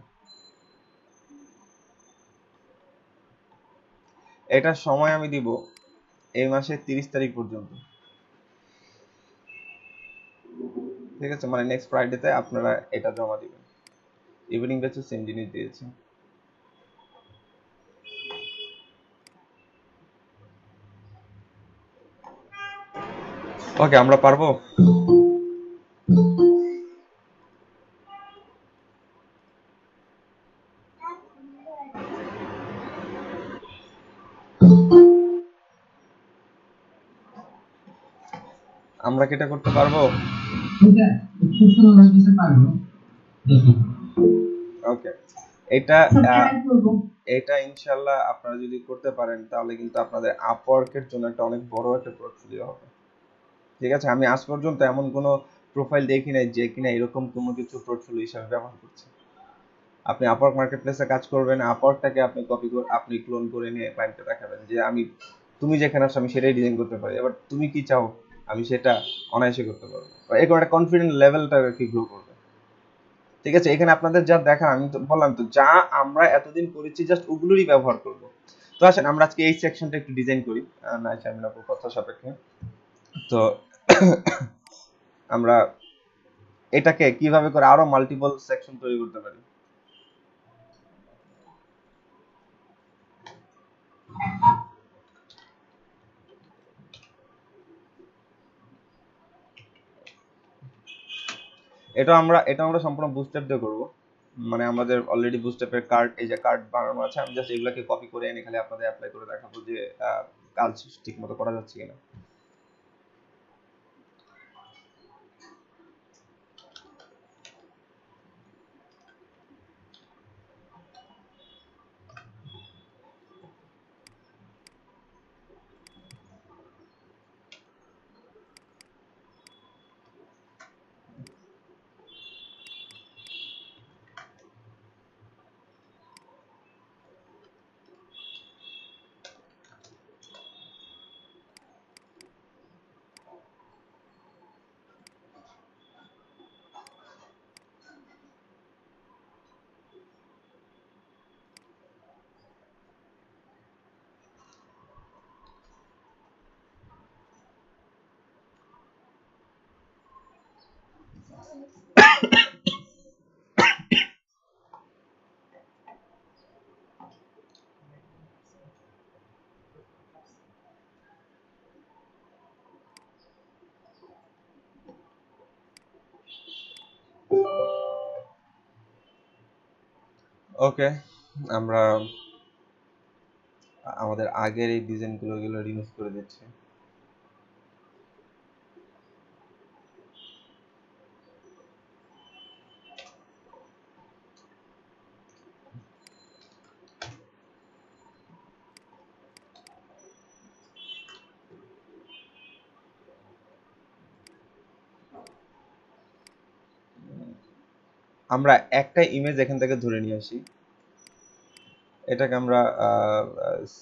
এটার সময় আমি দিব এই মাসের 30 তারিখ পর্যন্ত, ঠিক আছে? মানে নেক্সট ফ্রাইডেতে আপনারা এটা জমা দিবেন। ইভিনিং ব্যাচে সেম জিনিস দিয়েছি। ওকে, আমরা পারবো। আমরা কি এটা করতে পারবো? এটা খুব সুন্দর কিছু পারবো, দেখি। ওকে, এটা ট্রাই করব। এটা ইনশাল্লাহ আপনারা যদি করতে পারেন, তাহলে কিন্তু আপনাদের আপওয়ার্কের জন্য একটা অনেক বড় একটা পোর্টফোলিও হবে, ঠিক আছে? আমি আজ পর্যন্ত এমন কোনো প্রোফাইল দেখি নাই যে কিনা এরকম কোনো কিছু পোর্টফোলিও হিসাবে ব্যবহার করছে। আপনি আপওয়ার্ক মার্কেটপ্লেসে কাজ করবেন, আপওয়ার্কটাকে আপনি কপি করে, আপনি ক্লোন করে নিয়ে ক্লায়েন্টকে দেখাবেন যে তুমি যেখানে আছো আমি সেটাই ডিজাইন করতে পারি, এবার তুমি কি চাও আমি সেটা অনায়াসে করতে পারবো। এরকম একটা কনফিডেন্ট লেভেলটা কি গ্রো করবে, ঠিক আছে? এখানে আপনাদের যা দেখার, আমি তো বললাম তো, যা আমরা এতদিন করেছি জাস্ট ওগুলোরই ব্যবহার করব। তো আসেন আমরা আজকে এই সেকশনটা একটু ডিজাইন করি, না শামিন আপুর কথা সাপেক্ষে। তো আমরা এটাকে কিভাবে করে আরো মাল্টিপল সেকশন তৈরি করতে পারি। এটা আমরা সম্পূর্ণ বুস্টআপ দিয়ে করব। মানে আমাদের অলরেডি বুস্টআপের কার্ড, এই যে কার্ড বানানো আছে, আমি জাস্ট এগুলোকে কপি করে এনে খালি আপনাদের অ্যাপ্লাই করে দেখাবো যে কাজ ঠিকমতো করা যাচ্ছে কিনা। ওকে, আমরা আমাদের আগের এই ডিজাইনগুলো রিমুভ করে দিচ্ছি। আমরা একটা ইমেজ এখান থেকে ধরে নিয়ে আসি, এটাকে আমরা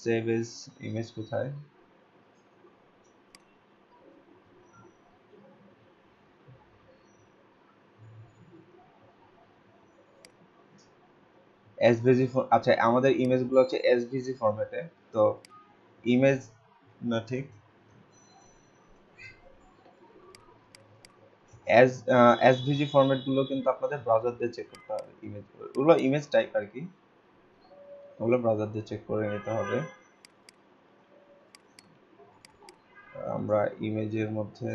সেভ এজ ইমেজ, কোথায় এসভিজি, আচ্ছা আমাদের ইমেজগুলো হচ্ছে এসভিজি ফরম্যাটে, তো ইমেজ না ঠিক এসভিজি ফরম্যাটগুলো কিন্তু আপনাদের ব্রাউজার দিয়ে চেক করতে হবে। ইমেজগুলো, ওগুলো ইমেজ টাইপ আর কি, ওগুলো ব্রাউজার দিয়ে চেক করে নিতে হবে। আমরা ইমেজের মধ্যে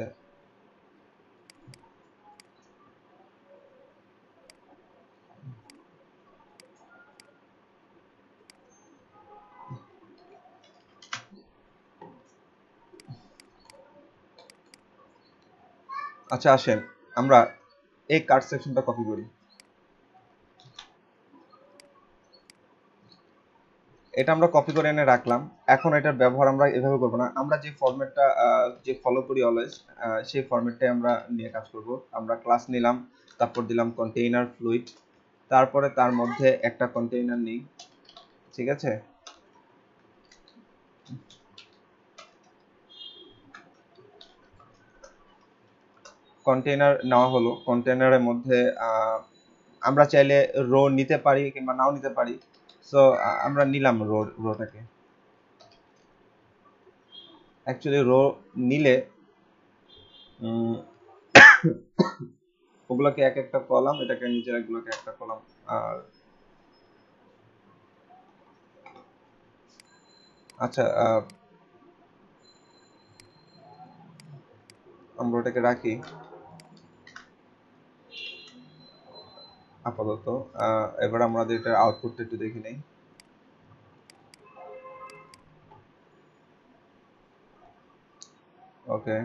আচ্ছা আসেন আমরা এই কার্ড সেকশনটা কপি করি। এটা আমরা কপি করে এনে রাখলাম। এখন এটার ব্যবহার আমরা এভাবে করব না, আমরা যে ফরম্যাটটা যে ফলো করি অলওয়েজ, সেই ফরম্যাটটাই আমরা নিয়ে কাজ করব। আমরা ক্লাস নিলাম, তারপর দিলাম কন্টেইনার ফ্লুইড, তারপরে তার মধ্যে একটা কন্টেইনার নিই, ঠিক আছে। কন্টেইনার নেওয়া হলো, কন্টেইনারের মধ্যে আমরা চাইলে রো নিতে পারি কিংবা নাও নিতে পারি, সো আমরা নিলাম রোটাকে। অ্যাকচুয়ালি রো নিলে ওগুলোকে এক একটা কলাম, এটাকে নিচের এগুলোকে একটা কলাম, আর আচ্ছা আমরা ওটাকে রাখি আপাতত। এবার আমাদের এটার আউটপুটটা একটু দেখে নেই। ওকে,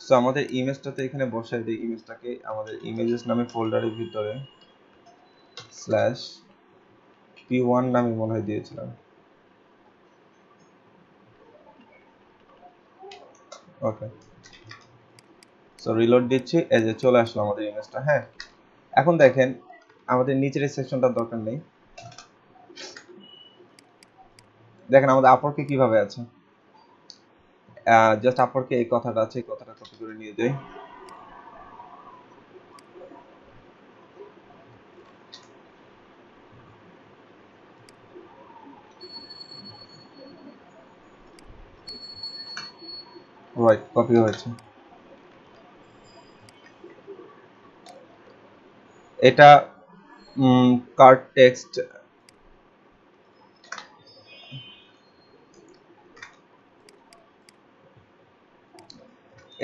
সো আমাদের ইমেজটাতে এখানে বসাই দিই। ইমেজটাকে আমাদের ইমেজেস নামে ফোল্ডারের ভিতরে স্ল্যাশ p1 নামে মনে হয় দিয়েছিলাম। ওকে, সো রিলোড দিচ্ছি, এই যে চলে আসলো আমাদের ইমেজটা। হ্যাঁ, এখন দেখেন আমাদের নিচের এই সেকশনটার দরকার নেই। দেখেন আমাদের আপরকে কিভাবে আছে, জাস্ট আপরকে এই কথাটা আছে, এই কথাটা কপি করে নিয়ে যাই। রাইট, কপি হয়েছে। এটা কার্ড টেক্সট,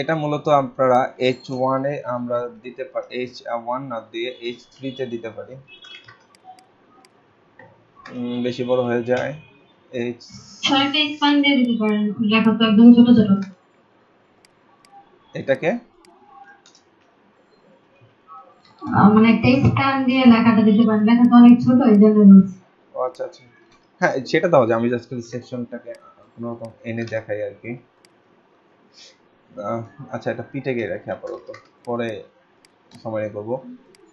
এটা মূলত আপনারা h1 এ আমরা দিতে পারি, h1 না দিয়ে h3 তে দিতে পারি, বেশি বড় হয়ে যায়। ছয়টা স্পান দিয়ে দিতে পারেন, লেখা তো একদম ছোট ছোট। এটাকে মানে একটা স্পান দিয়ে লেখাটা দিতে পারেন, লেখা তো অনেক ছোট, এই জন্য বলছি। ও আচ্ছা আচ্ছা, হ্যাঁ সেটা দাও যে আমি জাস্ট খালি সেকশনটাকে কোনোরকম এনে দেখাই আর কি। আচ্ছা এটা পিঠে গিয়ে রাখি আপাতত, পরে সময় করব।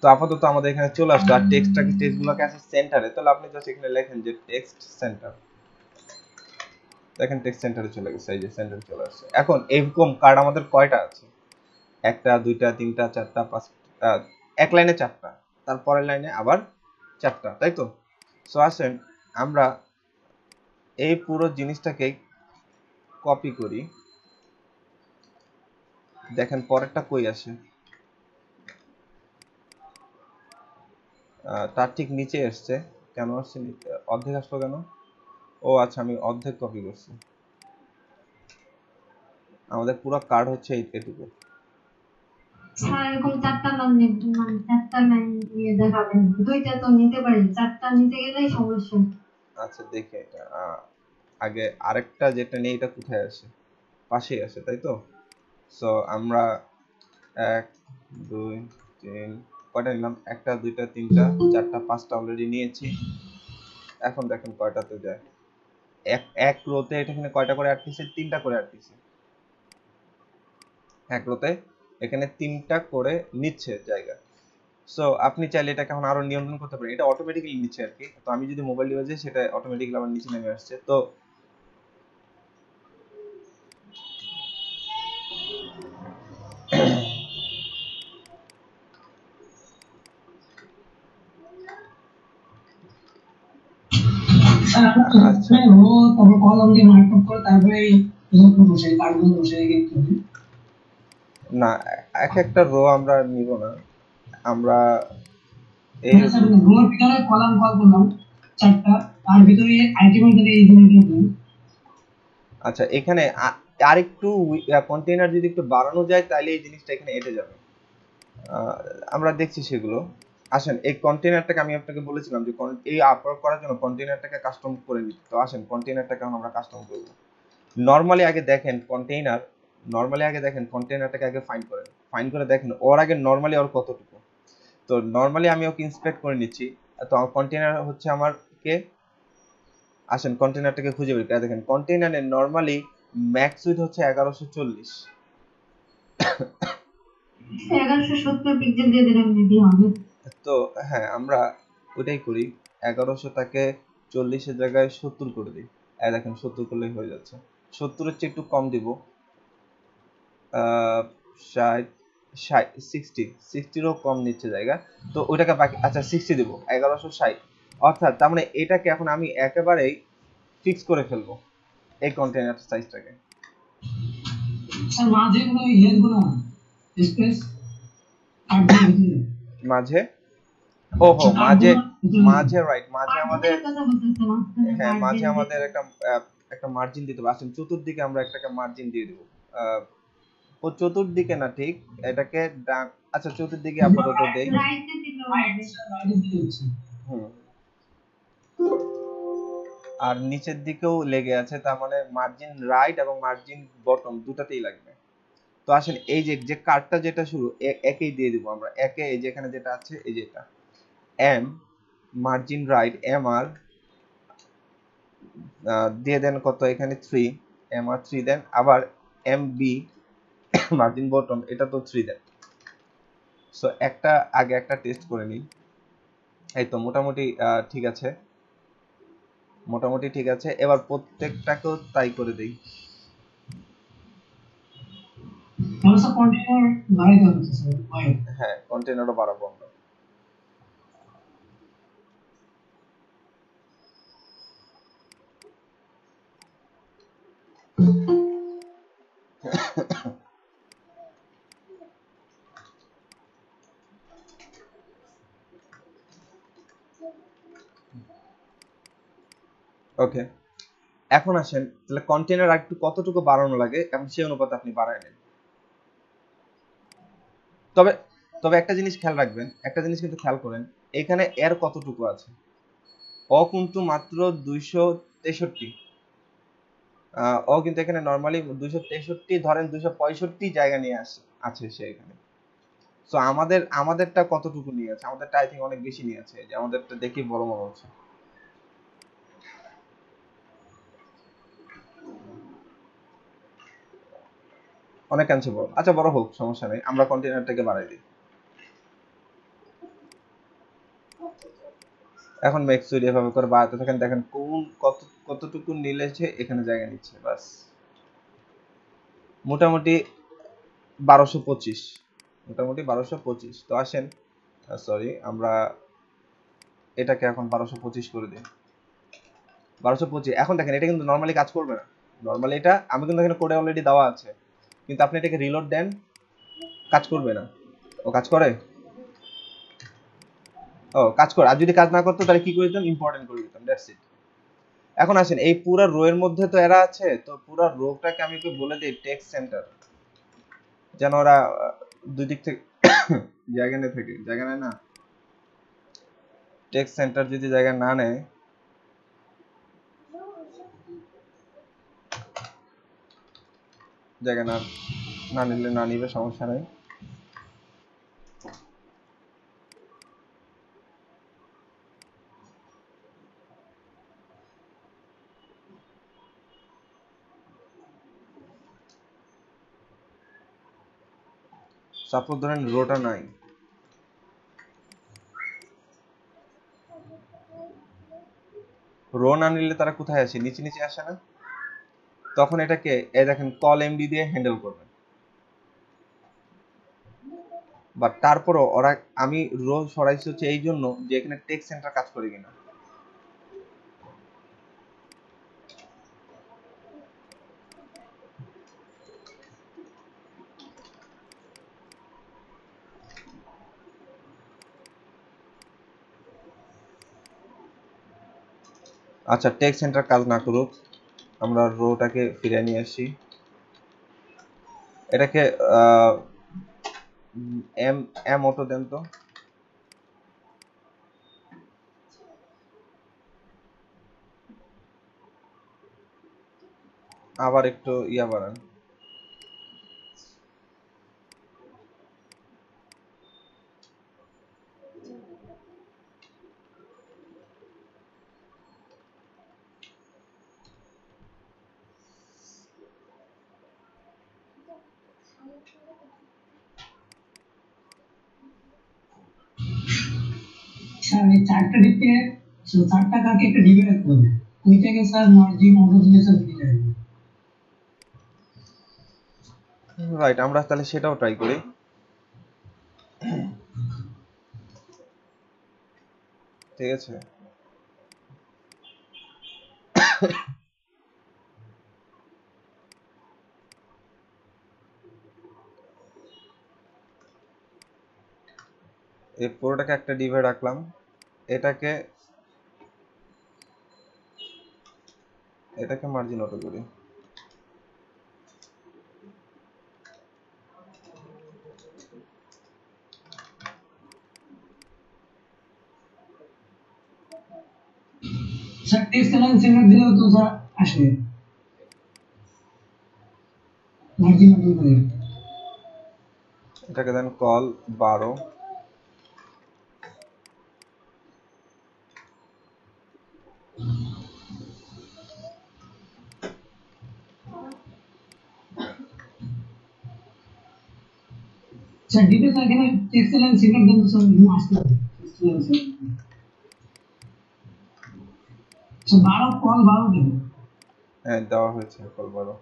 তো আপাতত আমাদের এখানে চলে আসলো, আর টেক্সটগুলোকে আছে সেন্টারে, তাহলে আপনি জাস্ট এখানে লেখেন যে টেক্সট সেন্টার। দেখেন টেক্সট সেন্টারে চলে গেছে, এই যে সেন্টারে চলে আসছে। এখন এরকম কার্ড আমাদের কয়টা আছে, একটা, দুইটা, তিনটা, চারটা, পাঁচটা, এক লাইনে চারটা, তারপরের লাইনে আবার চারটা, তাই তো? সো আসেন আমরা এই পুরো জিনিসটাকে কপি করি, দেখেন পরেরটা কই আসে, তার ঠিক নিচে আসছে, কেন আসছে অর্ধেক আসলো কেন? ও আচ্ছা, আমি অর্ধেক কপি করছি, আমাদের পুরো কার্ড হচ্ছে এটুকু। স্যার এরকম চারটা নাম মানে চারটা লাইন নিয়ে দেখাবেন, দুইটা তো নিতে পারি, চারটা নিতে গেলেই সমস্যা। আচ্ছা দেখি এটা আগে আরেকটা যেটা নেই, এটা কোথায় আসে? পাশেই আসে, তাই তো? সো আমরা 1 2 3 কয়টা নিলাম? একটা, দুইটা, তিনটা, চারটা, পাঁচটা অলরেডি নিয়েছি। এখন দেখেন কয়টাতে যায়। এক এক রোতে এখানে কয়টা করে অ্যাড দিছে? 3টা করে অ্যাড দিছে। এক রোতে এখানে 3টা করে নিচ্ছে জায়গা। সো আপনি চাইলে এটাকে এখন আরো নিয়ন্ত্রণ করতে পারেন, এটা অটোমেটিক্যালি নিচ্ছে আর কি। তো আমি যদি মোবাইল ডিভাইসে, সেটা অটোমেটিক্যালি আমার নিচে নেমে আসছে। তো স্যার আচ্ছা, রো তারপর কলাম দিয়ে মার্কআপ করে তারপরে এই ইনপুট বসে কার্ডগুলো বসে কিন্তু না, এক একটা রো আমরা নিব না, আমরা এই না স্যার রোর ভিতরে কলাম কল করলাম চারটা, তার ভিতরে আইটেমের ভিতরে এই জিনিসগুলো। আচ্ছা, এখানে আরেকটু কন্টেইনার যদি একটু বাড়ানো যায় তাহলে এই জিনিসটা এখানে এটে যাবে। আমরা দেখছি সেগুলো। আসেন এই কন্টেইনারটাকে আমি আপনাকে বলেছিলাম যে এই আপলোড করার জন্য কন্টেইনারটাকে কাস্টম করে নিতে। তো আসেন কন্টেইনারটাকে আমরা কাস্টম করব। নরমালি আগে দেখেন কন্টেইনারটাকে আগে ফাইন্ড করে দেখেন ওর আগে নরমালি ওর কতটুকু। তো নরমালি আমি ওকে ইন্সপেক্ট করে নিচ্ছি। তো কন্টেইনার হচ্ছে আমার কে, আসেন কন্টেইনারটাকে খুঁজে বের করে দেখেন। কন্টেইনারে নরমালি ম্যাক্স উইথ হচ্ছে 1140। 1170 পিক্সেল দিয়ে দিলে মেবি হবে। তো হ্যাঁ, আমরা ওইটাই করি, 1100টাকে 40-এর জায়গায় 70 করে দিই। দেখেন 70 করলেই হয়ে যাচ্ছে। 70-এর চেয়ে একটু কম দিব, 60, 60-ও কম নিচ্ছে জায়গা। তো ওইটাকে বাকি, আচ্ছা 60 দিব, 1160। অর্থাৎ তার মানে এটাকে এখন আমি একেবারেই ফিক্স করে ফেলবো এই কন্টেইনার সাইজটাকে। স্যার মাঝে কোনো ইয়েগুলো স্পেস কার্ডগুলো ভিতরে মাঝে, ওহো মাঝে, মাঝে রাইট, মাঝে আমাদের, মার্জিনের কথা বলতেছে মাঝখানে হ্যাঁ মাঝে মার্জিন আমাদের একটা মার্জিন দিতে হবে। আসেন চতুর্দিকে আমরা একটা মার্জিন দিয়ে দেবো। ও চতুর্দিকে না ঠিক, এটাকে আচ্ছা চতুর্দিকে আপাতত দেই। রাইটে দিলে হবে। রাইডে দিয়ে হচ্ছে হুম, আর নিচের দিকেও লেগে আছে, তার মানে মার্জিন রাইট এবং মার্জিন বটম দুটাতেই লাগবে। তো আসেন এই যে যে কার্ডটা যেটা শুরু, একেই দিয়ে দিব আমরা, একে এই যেখানে যেটা আছে এই যেটা M margin right M R দিয়ে দেন কত, এখানে 3, এম আর 3 দেন, আবার এম বি মার্জিন বটম এটা তো 3 দেন। সো আগে একটা টেস্ট করে নিই। এই তো মোটামুটি ঠিক আছে, মোটামুটি ঠিক আছে। এবার প্রত্যেকটাকেও তাই করে দেই। তাহলে স্যার কন্টেইনার বাড়াইতে হচ্ছে স্যার ওয়াইড। হ্যাঁ, কন্টেনারও বাড়াবো আমরা। ওকে, এখন আসেন তাহলে কন্টেনার একটু কতটুকু বাড়ানো লাগে এবং সেই অনুপাতে আপনি বাড়ায় নেন। তবে তবে একটা জিনিস খেয়াল রাখবেন, একটা জিনিস কিন্তু খেয়াল করেন, এখানে এর কতটুকু আছে, ও কিন্তু মাত্র 263। ও কিন্তু এখানে নরমালি 263, ধরেন 265 জায়গা নিয়ে আছে সে এখানে। সো আমাদেরটা কতটুকু নিয়ে আছে? আমাদেরটা আই থিঙ্ক অনেক বেশি নিয়ে আছে, যে আমাদেরটা দেখি বড় মনে হচ্ছে। অনেকাংশে বড়, আচ্ছা বড় হোক, সমস্যা নেই, আমরা কন্টেনারটাকে বাড়াই দিই। এখন মেক্স উইড এভাবে করে বাড়াতে থাকেন, দেখেন কোন কতটুকু নিলেছে এখানে জায়গা নিচ্ছে, বাস মোটামুটি 1225, মোটামুটি 1225। তো আসেন, সরি, আমরা এটাকে এখন 1225 করে দিই। 1225। এখন দেখেন এটা কিন্তু নর্মালি কাজ করবে না। নর্মালি এটা আমি কিন্তু এখানে কোডে অলরেডি দেওয়া আছে, কিন্তু আপনি এটাকে রিলোড দেন, কাজ করবে না। ও কাজ করে? ও কাজ করে। আর যদি কাজ না করতো তাহলে কি করে দিতাম? ইম্পর্টেন্ট করে দিতাম, দ্যাটস ইট। এখন আসেন, এই পুরো রো এর মধ্যে তো এরা আছে, তো পুরো রোটাকে আমি একটু বলে দিই টেক্সট সেন্টার, যেন ওরা দুই দিক থেকে জায়গা নেয়, থেকে জায়গা নেয় না। টেক্সট সেন্টার যদি জায়গা না নেয়, জায়গা না না নিলে না নিবে, সমস্যা নাই। সাপোজ ধরেন রোটা নাই, রো না নিলে তারা কোথায় আসে? নিচে নিচে আসে না? তখন এটাকে এই দেখেন কল এমডি দিয়ে হ্যান্ডেল করবেন। বাট তারপরও ওরা, আমি রো সরাইছি হচ্ছে এই জন্য যে এখানে টেক্সট সেন্টার কাজ করে কিনা। আচ্ছা, টেক্সট সেন্টার কাজ না করুক, আমরা রোটাকে ফিরে নিয়ে আসি। এটাকে এম এম অটো দেন তো। আবার একটু ইয়া বাড়ান। স্যার এই চারটা ডিপে, চারটা কাকে একটা ডিবে রাখতে হবে, ওই থেকে স্যার মার্জিন অটো দিলে স্যার দিয়ে যাবে। রাইট, আমরা তাহলে সেটাও ট্রাই করি। ঠিক আছে, এই পুরোটাকে একটা ডিভে রাখলাম। এটাকে এটাকে মার্জিন অটো করি। স্যার টেক্সট অ্যালাইন সেন্টার দিলেও তো স্যার আসবে মার্জিন অটো করে। এটাকে দেন কল 12। স্যার ডিপে স্যার এখানে টেক্সট অ্যালাইন সেন্টার দেন তো স্যার এখানে আসতে হবে text align centre. Sir 12 call 12 দেবো। হ্যাঁ, দেওয়া হয়েছে কল 12।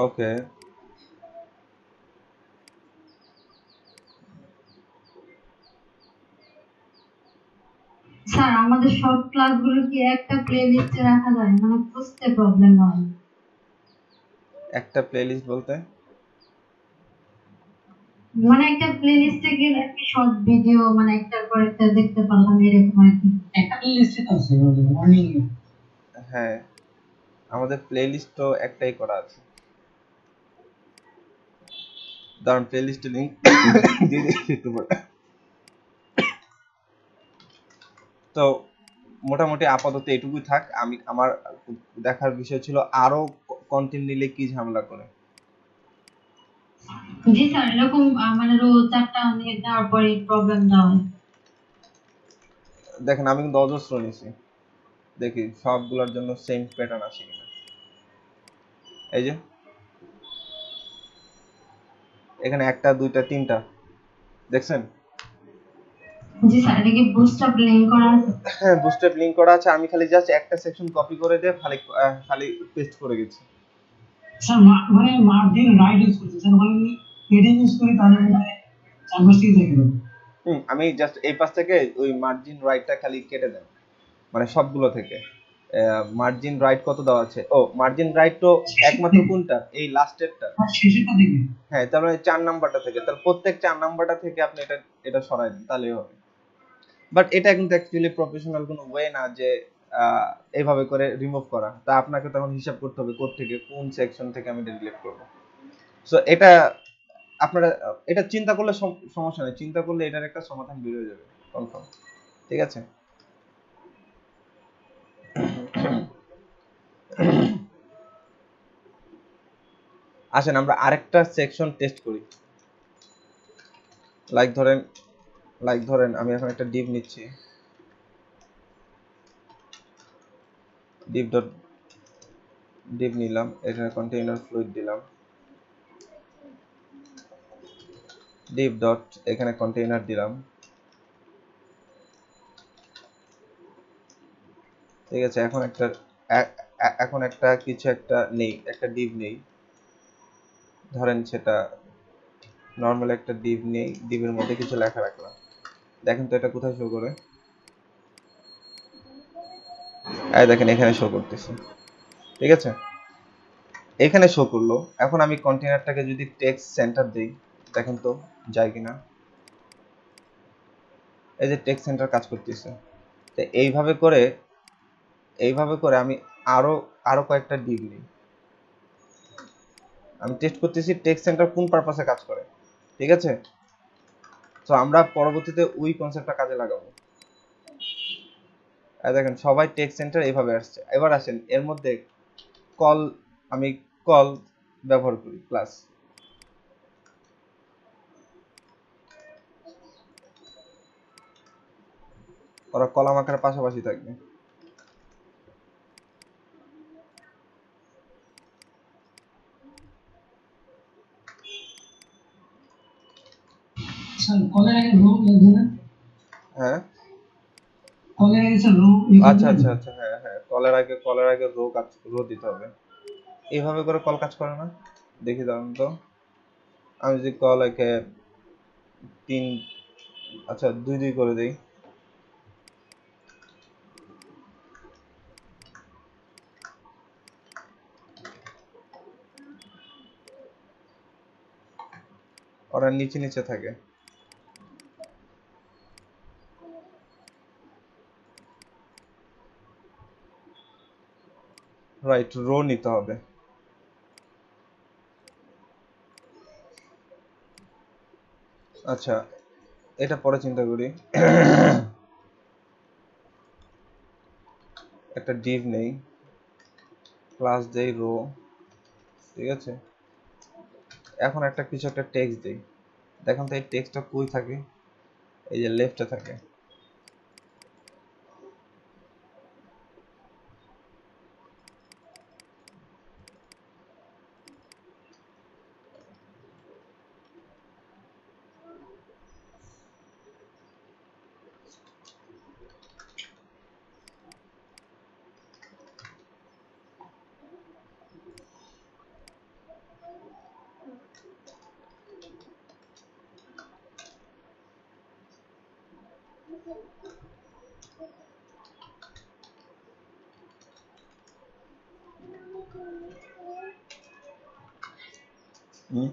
ওকে, স্যার আমাদের সব ক্লাসগুলো কি একটা প্লে লিস্টে রাখা যায়? মানে বুঝতে প্রবলেম হয়। একটা প্লেলিস্ট বলতে? মানে একটা প্লে লিস্টে গেলে আর কি সব ভিডিও মানে একটার পর একটা দেখতে পারলাম, এরকম আর কি। একটা লিস্টে তো আছে মর্নিং এ। হ্যাঁ, আমাদের প্লেলিস্ট তো একটাই করা আছে। দাঁড়ান প্লেলিস্টে লিংক দিয়ে দিচ্ছি একটু পরে। তো মোটামুটি আপাতত এটুকুই থাক। আমি আমার দেখার বিষয় ছিল আরো কন্টেন্ট নিলে কি ঝামেলা করে। জি স্যার, এরকম মানে রোজ 4টা নেট দেওয়ার পরে প্রবলেম হয়। দেখেন আমি কিন্তু অজস্র নিছি, দেখি সবগুলোর জন্য সেম প্যাটার্ন আসে কিনা। এই যে এখানে 1টা 2টা 3টা দেখছেন? জি স্যার, এটা কি বুস্টআপ লিংক করা আছে? হ্যাঁ বুস্টেপ লিংক করা আছে। আমি খালি জাস্ট একটা সেকশন কপি করে দিয়ে খালি খালি পেস্ট করে গেছি। স্যার মানে মার্জিন রাইট ইউজ করছে স্যার, মানে হেডিং ইউজ করি তাহলে মানে চারপাশে দেখে দেবো। আমি জাস্ট এই পাশ থেকে ওই মার্জিন রাইটটা খালি কেটে দেন, মানে সবগুলো থেকে মার্জিন রাইট কত দেওয়া আছে। ও মার্জিন রাইট তো একমাত্র কোনটা, এই লাস্টেরটা। শেষেরটা দেখে। হ্যাঁ তার মানে 4 নাম্বারটা থেকে, তাহলে প্রত্যেক 4 নাম্বারটা থেকে আপনি এটা এটা সরাই দেন তাহলেই হবে। বাট এটা কিন্তু অ্যাকচুয়ালি প্রফেশনাল কোনো ওয়ে না যে এইভাবে করে রিমুভ করা। তা আপনাকে তখন হিসাব করতে হবে কোড থেকে কোন সেকশন থেকে আমি ডিলিট করব। সো এটা আপনারা এটা চিন্তা করলে সমস্যা নেই, চিন্তা করলে এটার একটা সমাধান বের হয়ে যাবে কনফার্ম। ঠিক আছে? আসেন আমরা আরেকটা সেকশন টেস্ট করি। লাইক ধরেন আমি এখন একটা ডিভ নিচ্ছি, ডিভ নিলাম, এখানে কন্টেইনার ফ্লুইড দিলাম, ডিভ ডট এখানে কন্টেইনার দিলাম। ঠিক আছে, এখন একটা কিছু একটা নেই, একটা ডিভ নেই, ধরেন সেটা নর্মাল একটা ডিভ নেই, ডিভের মধ্যে কিছু লেখা রাখলাম। দেখেন তো এটা কোথায় শো করে। এই দেখেন এখানে শো করতেছে। ঠিক আছে, এখানে শো করলো। এখন আমি কন্টেইনারটাকে যদি টেক্সট সেন্টার দেই, দেখেন তো যায় কিনা। এই যে টেক্সট সেন্টার কাজ করতেছে। তো এইভাবে করে আমি আরো কয়েকটা ডিভ নিই। আমি টেস্ট করতেছি টেক্সট সেন্টার কোন পারপাসে কাজ করে। ঠিক আছে, তো আমরা পরবর্তীতে ওই কনসেপ্টটা কাজে লাগাবো। দেখেন সবাই টেক্সট সেন্টার এইভাবে আসছে। এবার আসেন এর মধ্যে কল, আমি কল ব্যবহার করি প্লাস, ওরা কলাম আকারের পাশাপাশি থাকবে। স্যার কলের আগে রো লিখবে না? হ্যাঁ কলের আগে স্যার রো আচ্ছা আচ্ছা আচ্ছা, হ্যাঁ হ্যাঁ, কলের আগে রো দিতে হবে। এইভাবে করে কল কাজ করে না? দেখি দাঁড়ান তো, আমি যদি কল একে 3 আচ্ছা 2 করে দেই, ওরা নিচে নিচে থাকে। রাইট, রো নিতে হবে। আচ্ছা এটা পরে চিন্তা করি। একটা ডিভ নেই, ক্লাস দেই রো। ঠিক আছে, এখন একটা কিছু একটা টেক্সট দেই। দেখুন তো এই টেক্সটটা কই থাকে, এই যে লেফটে থাকে। হুম?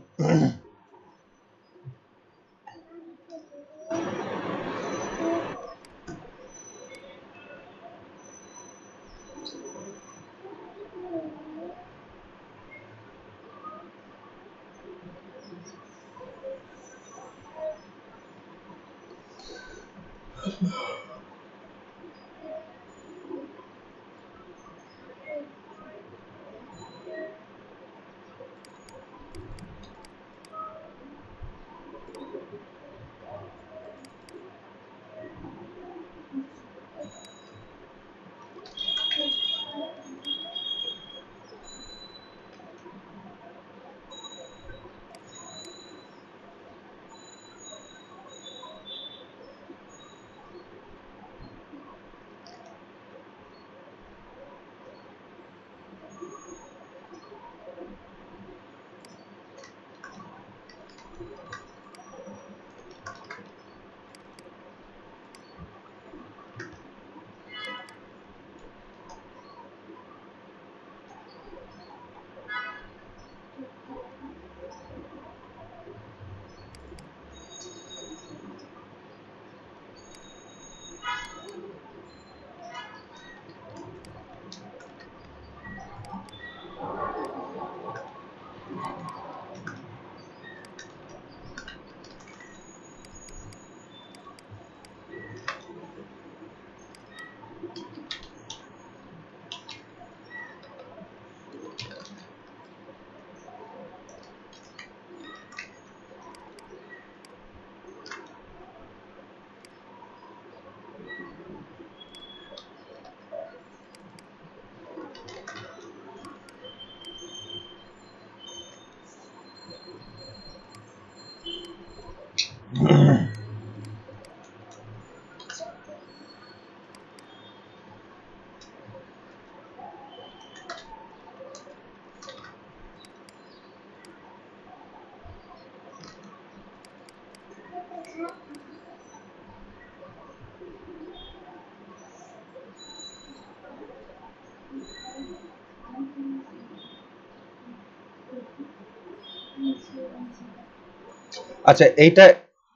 আচ্ছা, এইটা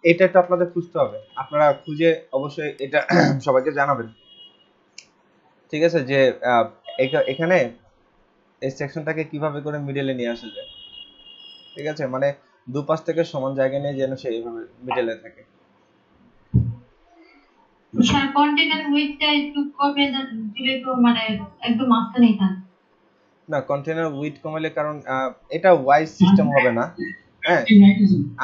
এটা একটু আপনাদের খুঁজতে হবে, আপনারা খুঁজে অবশ্যই এটা সবাইকে জানাবেন। ঠিক আছে, যে এখানে এই সেকশনটাকে কিভাবে করে মিডলে নিয়ে আসা যায়। ঠিক আছে, মানে দুপাশ থেকে সমান জায়গা নিয়ে যেন সে এইভাবে মিডলে থাকে। স্যার কন্টেনার উইথটা একটু কমে দিলে তো মানে একদম মাঝখানেই থাকে। না, কন্টেনার উইথ কমালে, কারণ এটা ওয়াইজ সিস্টেম হবে না। হ্যাঁ,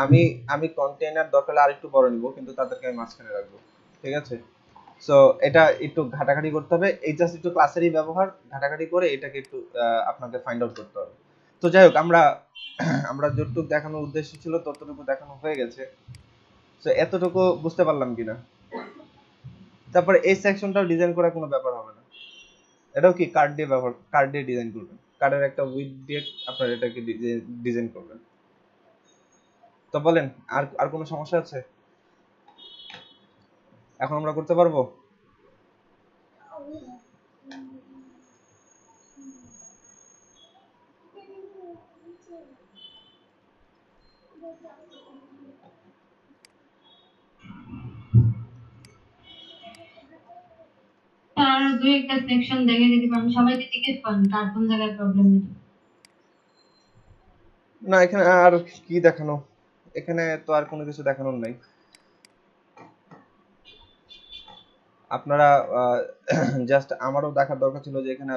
আমি আমি কন্টেনার দরকার হলে আরেকটু বড় নিব, কিন্তু তাদেরকে আমি মাঝখানে রাখবো। ঠিক আছে, সো এটা একটু ঘাটাঘাটি করতে হবে, এই জাস্ট একটু ক্লাসেরই ব্যবহার, ঘাটাঘাটি করে এটাকে একটু আপনাকে ফাইন্ড আউট করতে হবে। তো যাই হোক, আমরা আমরা যতটুকু দেখানোর উদ্দেশ্য ছিল ততটুকু দেখানো হয়ে গেছে। তো এতটুকু বুঝতে পারলাম কিনা। তারপরে এই সেকশনটাও ডিজাইন করার কোনো ব্যাপার হবে না, এটাও কি কার্ড দিয়ে ব্যবহার, কার্ড দিয়ে ডিজাইন করবেন, কার্ডের একটা উইথ দিয়ে আপনার এটাকে ডিজাইন করবেন। তো বলেন, আর আর কোনো সমস্যা আছে? এখন আমরা করতে পারবো? স্যার দুই একটা সেকশন দেখে দিতে পারেন, সবাইকে জিজ্ঞেস করেন কার কোন জায়গায় প্রবলেম হচ্ছে। না, এখানে আর কি দেখানো, এখানে তো আর কোনো কিছু দেখানোর নাই। আপনারা জাস্ট আমারও দেখার দরকার ছিল যে এখানে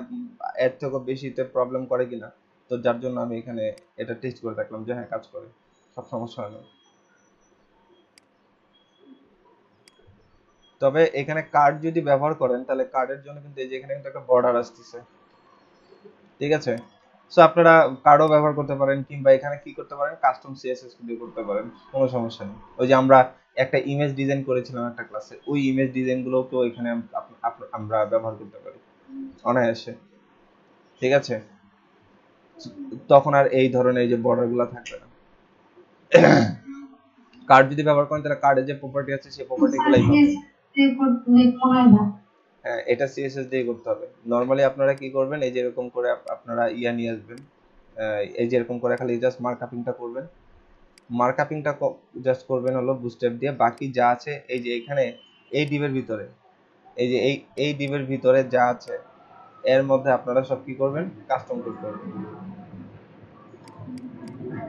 এর থেকে বেশিতে প্রবলেম করে কিনা, তো যার জন্য আমি এখানে এটা টেস্ট করে দেখলাম যে হ্যাঁ কাজ করে, সব সমস্যা হয় না। তবে এখানে কার্ড যদি ব্যবহার করেন তাহলে কার্ডের জন্য কিন্তু এই যে এখানে কিন্তু একটা বর্ডার আসতেছে। ঠিক আছে, সো আপনারা কার্ডও ব্যবহার করতে পারেন, কিংবা এখানে কি করতে পারেন, কাস্টম সিএসএস দিয়ে করতে পারেন, কোনো সমস্যা নেই। ওই যে আমরা একটা ইমেজ ডিজাইন করেছিলাম একটা ক্লাসে, ওই ইমেজ ডিজাইন গুলোকেও এখানে আমরা ব্যবহার করতে পারি অনায়াসে। ঠিক আছে, তখন আর এই ধরনের এই যে বর্ডার গুলো থাকবে না। কার্ড যদি ব্যবহার করেন তাহলে কার্ডের যে প্রপার্টি আছে সেই প্রপার্টি গুলাই পাবেন। হ্যাঁ, এটা সিএসএস দিয়ে করতে হবে। নরমালি আপনারা কি করবেন, এই যে এরকম করে আপনারা ইয়া নিয়ে আসবেন, এই যে এরকম করে খালি জাস্ট মার্কআপিংটা করবেন। মার্কআপিংটা জাস্ট করবেন হলো বুস্ট্র্যাপ দিয়ে, বাকি যা আছে এই যে এখানে এই ডিভের ভিতরে, এই যে এই ডিভের ভিতরে যা আছে এর মধ্যে আপনারা সব কি করবেন, কাস্টম কোড করবেন।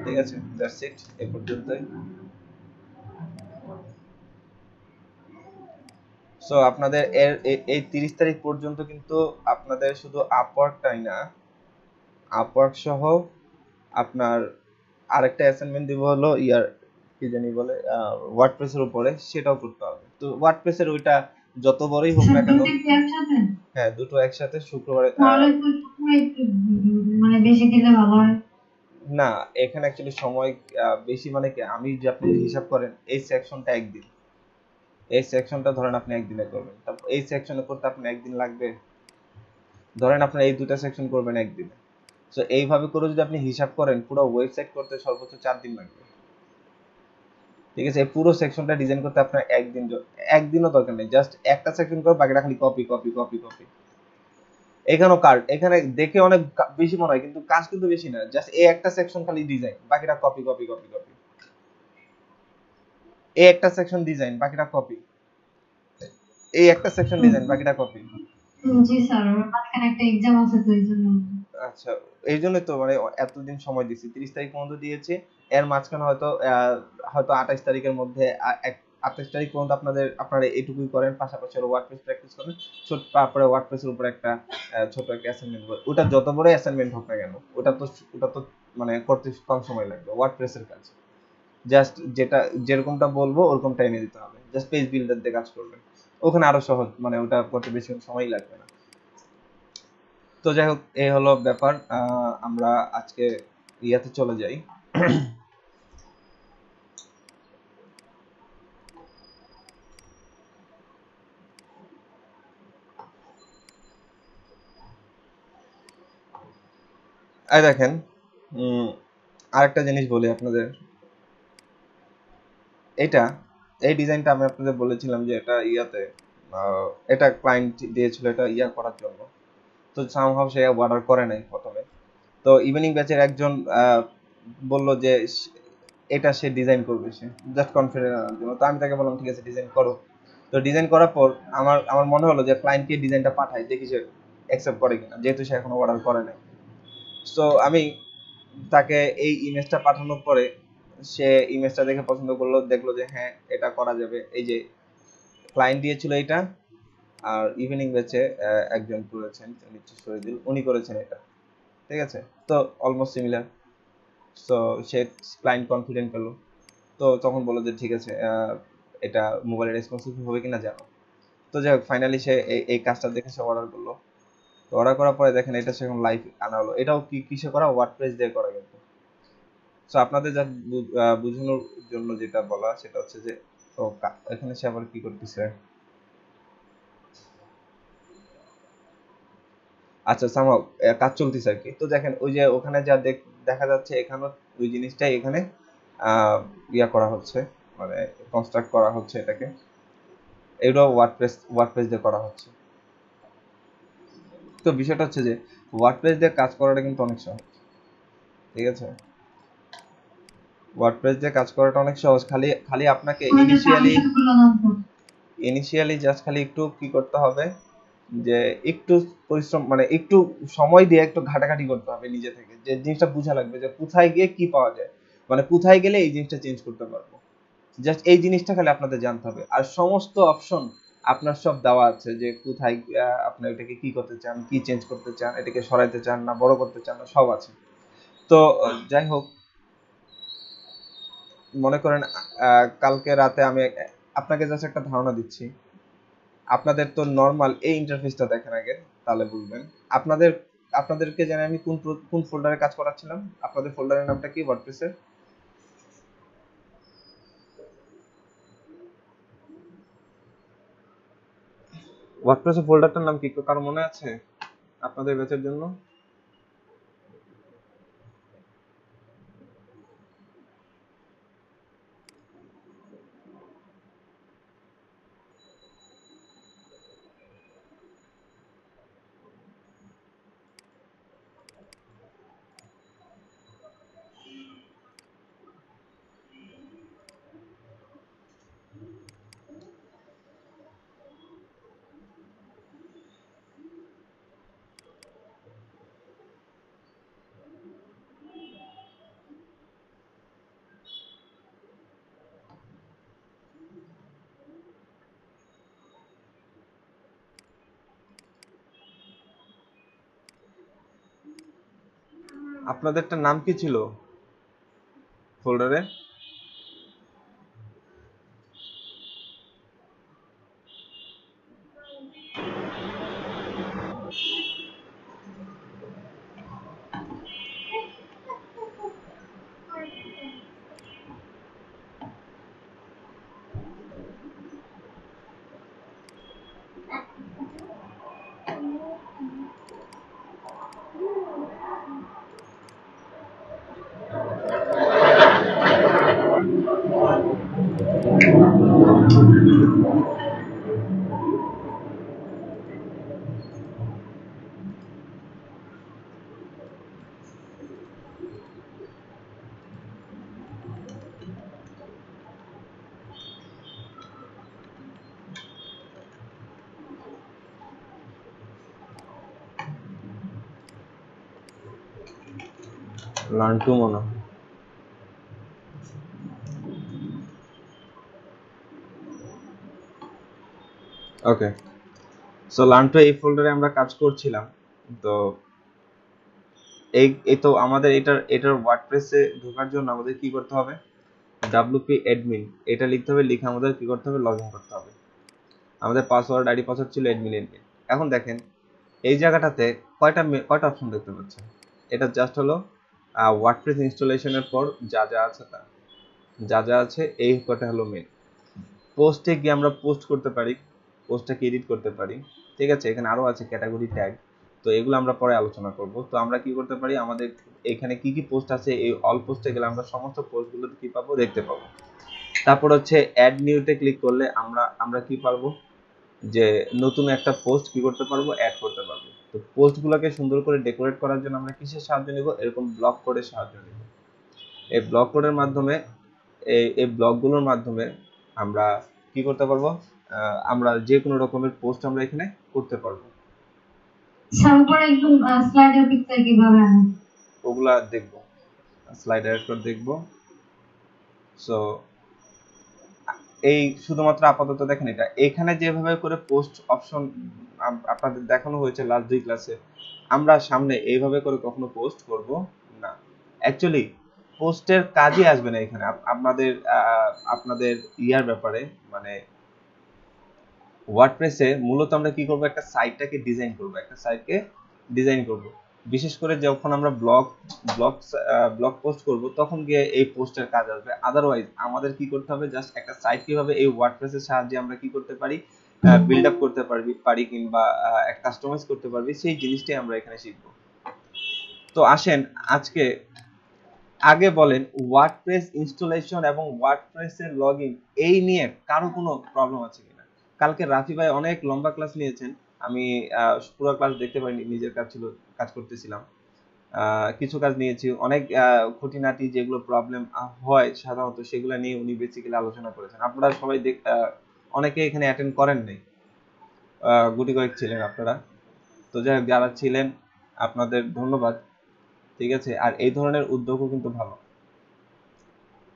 ঠিক আছে, দ্যাটস ইট, এই পর্যন্তই। সো আপনাদের এই 30 তারিখ পর্যন্ত কিন্তু আপনাদের শুধু আপওয়ার্কটাই না, আপওয়ার্ক সহ আপনার আরেকটা অ্যাসাইনমেন্ট দিব হলো কি জানি বলে ওয়ার্ডপ্রেসের উপরে, সেটাও করতে হবে। তো ওয়ার্ডপ্রেসের ওইটা যত বড়ই হোক না কেন, দুটো কি একসাথে? হ্যাঁ দুটো একসাথে শুক্রবারে। তাহলে তো সময় একটু মানে বেশি দিলে ভালো হয়। না, এখানে অ্যাকচুয়ালি সময় বেশি মানে কি, আমি যে আপনি হিসাব করেন এই সেকশনটা একদিন, এই সেকশনটা ধরেন আপনি একদিনে করবেন, তারপর এই সেকশনে করতে আপনার একদিন লাগবে, ধরেন আপনার এই দুটা সেকশন করবেন একদিনে। তো এইভাবে করে যদি আপনি হিসাব করেন, পুরো ওয়েবসাইট করতে সর্বোচ্চ 4 দিন লাগবে। ঠিক আছে, এই পুরো সেকশনটা ডিজাইন করতে আপনার একদিনও দরকার নেই, জাস্ট একটা সেকশন করে বাকিটা খালি কপি কপি কপি কপি। এখানেও কার্ড, এখানে দেখে অনেক বেশি মনে হয় কিন্তু কাজ কিন্তু বেশি না, জাস্ট এই একটা সেকশন খালি ডিজাইন, বাকিটা কপি কপি কপি কপি। এই একটা সেকশন ডিজাইন, বাকিটা কপি। এই একটা সেকশন ডিজাইন, বাকিটা কপি। জি স্যার, মাঝখানে একটা এক্সাম আছে তো এই জন্য। আচ্ছা, এই জন্য তো মানে এতদিন সময় দিচ্ছি, 30 তারিখ পর্যন্ত দিয়েছি। এর মাঝখানে হয়তো 28 তারিখের মধ্যে 28 তারিখ পর্যন্ত আপনারা এইটুকুই করেন, পাশাপাশি ওয়ার্ডপ্রেস প্র্যাকটিস করেন। তারপরে ওয়ার্ডপ্রেসের উপর একটা ছোট একটা অ্যাসাইনমেন্ট, ওটা যত বড় অ্যাসাইনমেন্ট হোক না কেন, ওটা তো মানে করতে কম সময় লাগবে। ওয়ার্ডপ্রেসের কাজ জাস্ট যেরকমটা বলবো ওরকমটা এনে দিতে হবে, জাস্ট পেজ বিল্ডার দিয়ে কাজ করবেন, ওখানে আরো সহজ, মানে ওটা করতে বেশি সময় লাগবে না। তো যাই হোক, এই হলো ব্যাপার। আমরা আজকে ইয়াতে চলে যাই। এই দেখেন, আরেকটা জিনিস বলি আপনাদের। এটা এই ডিজাইনটা আমি আপনাদের বলেছিলাম যে এটা এটা ক্লায়েন্ট দিয়েছিল এটা করার জন্য। তো সামহাও সে অর্ডার করে নাই প্রথমে। তো ইভিনিং ব্যাচের একজন বলল যে এটা সে ডিজাইন করবে, সে জাস্ট কনফিডেন্স আনার জন্য। তো আমি তাকে বললাম ঠিক আছে ডিজাইন করো। তো ডিজাইন করার পর আমার মনে হলো যে ক্লায়েন্টকে ডিজাইনটা পাঠাই, দেখি সে অ্যাকসেপ্ট করে কিনা, যেহেতু সে এখনো অর্ডার করে নাই। সো আমি তাকে এই ইমেজটা পাঠানোর পরে সে ইমেজটা দেখে পছন্দ করলো, দেখলো যে হ্যাঁ এটা করা যাবে। এই যে ক্লায়েন্ট দিয়েছিল এটা, আর ইভিনিং ব্যাচে একজন করেছেন নিশ্চয় শহীদুল, উনি করেছেন এটা। ঠিক আছে, তো অলমোস্ট সিমিলার। সো সে ক্লায়েন্ট কনফিডেন্ট পেলো। তো তখন বললো যে ঠিক আছে, এটা মোবাইলে রেসপন্সিভ হবে কিনা জানো। তো যাই হোক, ফাইনালি সে এই কাজটা দেখে সে অর্ডার করলো। তো অর্ডার করার পরে দেখেন এটা সেরকম লাইভ আনা হলো। এটাও কিসে করা, ওয়ার্ডপ্রেস দিয়ে করা কিন্তু। সো আপনাদের যা বোঝানোর জন্য যেটা বলা সেটা হচ্ছে যে, ও এখানে সে আবার কি করতেছে। আচ্ছা, সামহাও কাজ চলতেছে আর কি। তো দেখেন ওই যে ওখানে যা দেখা যাচ্ছে, এখানে ওই জিনিসটাই এখানে করা হচ্ছে, মানে কনস্ট্রাক্ট করা হচ্ছে এটাকে। এটাও ওয়ার্ডপ্রেস দিয়ে করা হচ্ছে। তো বিষয়টা হচ্ছে যে ওয়ার্ডপ্রেস দিয়ে কাজ করাটা কিন্তু অনেক সহজ। ঠিক আছে, ওয়ার্ডপ্রেস দিয়ে কাজ করাটা অনেক সহজ। খালি খালি আপনাকে আমাদের পারমিশন গুলো দাও তো। ইনিশিয়ালি জাস্ট খালি একটু কি করতে হবে, যে একটু পরিশ্রম, মানে একটু সময় দিয়ে একটু ঘাটাঘাটি করতে হবে নিজে থেকে, যে জিনিসটা বোঝা লাগবে যে কোথায় গিয়ে কি পাওয়া যায়, মানে কোথায় গেলে এই জিনিসটা চেঞ্জ করতে পারবো। জাস্ট এই জিনিসটা খালি আপনাদের জানতে হবে, আর সমস্ত অপশন আপনার সব দেওয়া আছে, যে কোথায় আপনি এটাকে কি করতে চান, কি চেঞ্জ করতে চান, এটাকে সরাইতে চান না বড় করতে চান না, সব আছে। তো যাই হোক, মনে করেন কালকে রাতে আমি আপনাকে জাস্ট একটা ধারণা দিচ্ছি। আপনাদের তো নর্মাল এই ইন্টারফেসটা দেখেন আগে, তাহলে বুঝবেন। আপনাদের আপনাদেরকে জানি আমি কোন ফোল্ডারে কাজ করাচ্ছিলাম। আপনাদের ফোল্ডারের নামটা কি ওয়ার্ডপ্রেসের? ওয়ার্ডপ্রেসের ফোল্ডারটার নাম কি কারো মনে আছে আপনাদের ব্যাচের জন্য? আপনাদেরটার নাম কি ছিল ফোল্ডারে? লার্ন টু মনে হয়। ওকে, সো লার্ন টু এই ফোল্ডারে আমরা কাজ করছিলাম। তো এই তো আমাদের এটার ওয়ার্ডপ্রেসে ঢোকার জন্য আমাদের কি করতে হবে? wp admin এটা লিখতে হবে, লিখে আমাদের কি করতে হবে? লগ ইন করতে হবে। আমাদের পাসওয়ার্ড আইডি পাসওয়ার্ড ছিল admin। এখন দেখেন এই জায়গাটাতে কয়টা অপশন দেখতে পাচ্ছেন? এটা জাস্ট হলো ওয়ার্ডপ্রেস ইনস্টলেশনের পর যা যা আছে এই কয়টা হলো মেন। পোস্টে গিয়ে আমরা পোস্ট করতে পারি, পোস্টটাকে এডিট করতে পারি, ঠিক আছে? এখানে আরো আছে ক্যাটাগরি ট্যাগ, তো এগুলো আমরা পরে আলোচনা করব। তো আমরা কি করতে পারি, আমাদের এখানে কি কি পোস্ট আছে এই অল পোস্টে গেলে আমরা সমস্ত পোস্টগুলো কি পাবো? দেখতে পাবো। তারপর হচ্ছে অ্যাড নিউতে ক্লিক করলে আমরা কি পারবো? যে নতুন একটা পোস্ট কি করতে পারবো? অ্যাড করতে পারবো। তো পোস্টগুলোকে সুন্দর করে ডেকোরেট করার জন্য আমরা কিসের সাহায্য নিব? এরকম ব্লক কোডের সাহায্য নিব। এই ব্লক কোডের মাধ্যমে এই ব্লকগুলোর মাধ্যমে আমরা কি করতে পারবো? আমরা যে কোনো রকমের পোস্ট আমরা এখানে করতে পারবো। তারপর একদম স্লাইডার পিকচার কিভাবে আনে ওগুলা দেখবো, স্লাইডার পর দেখবো। সো এই শুধুমাত্র আপাতত দেখেন এটা এখানে যেভাবে করে পোস্ট অপশন আপনাদের দেখানো হয়েছে লাস্ট 2 ক্লাসে, আমরা সামনে এইভাবে করে কখনো পোস্ট করব না। অ্যাকচুয়ালি পোস্টের কাজই আসবে না এখানে। আপনাদের ইয়ার ব্যাপারে মানে ওয়ার্ডপ্রেসে মূলত আমরা কি করব? একটা সাইটটাকে ডিজাইন করব, একটা সাইটকে ডিজাইন করব। বিশেষ করে যখন আমরা ব্লগ পোস্ট করব তখন গিয়ে এই পোস্টের কাজ আসবে। আদারওয়াইজ আমাদের কি করতে হবে? জাস্ট একটা সাইট কিভাবে এই ওয়ার্ডপ্রেসের সাহায্যে আমরা কি করতে পারি? বিল্ড আপ করতে পারি কিংবা কাস্টমাইজ করতে পারবি, সেই জিনিসটাই আমরা এখানে শিখব। তো আসেন আজকে আগে বলেন ওয়ার্ডপ্রেস ইনস্টলেশন এবং ওয়ার্ডপ্রেসের লগইন এই নিয়ে কারো কোনো প্রবলেম আছে কিনা? কালকে রাফি ভাই অনেক লম্বা ক্লাস নিয়েছেন, আমি পুরো ক্লাস দেখতে পারিনি, নিজের কাজ ছিল, কাজ করতেছিলাম। কিছু কাজ নিয়েছি, অনেক খুঁটিনাটি যেগুলো প্রবলেম হয় সাধারণত সেগুলো নিয়ে উনি বেসিক্যালি আলোচনা করেছেন। আপনারা সবাই অনেকে এখানে অ্যাটেন্ড করেন নাই, গুটি কয়েক ছিলেন আপনারা। তো যাই হোক, যারা ছিলেন আপনাদের ধন্যবাদ, ঠিক আছে? আর এই ধরনের উদ্যোগও কিন্তু ভালো,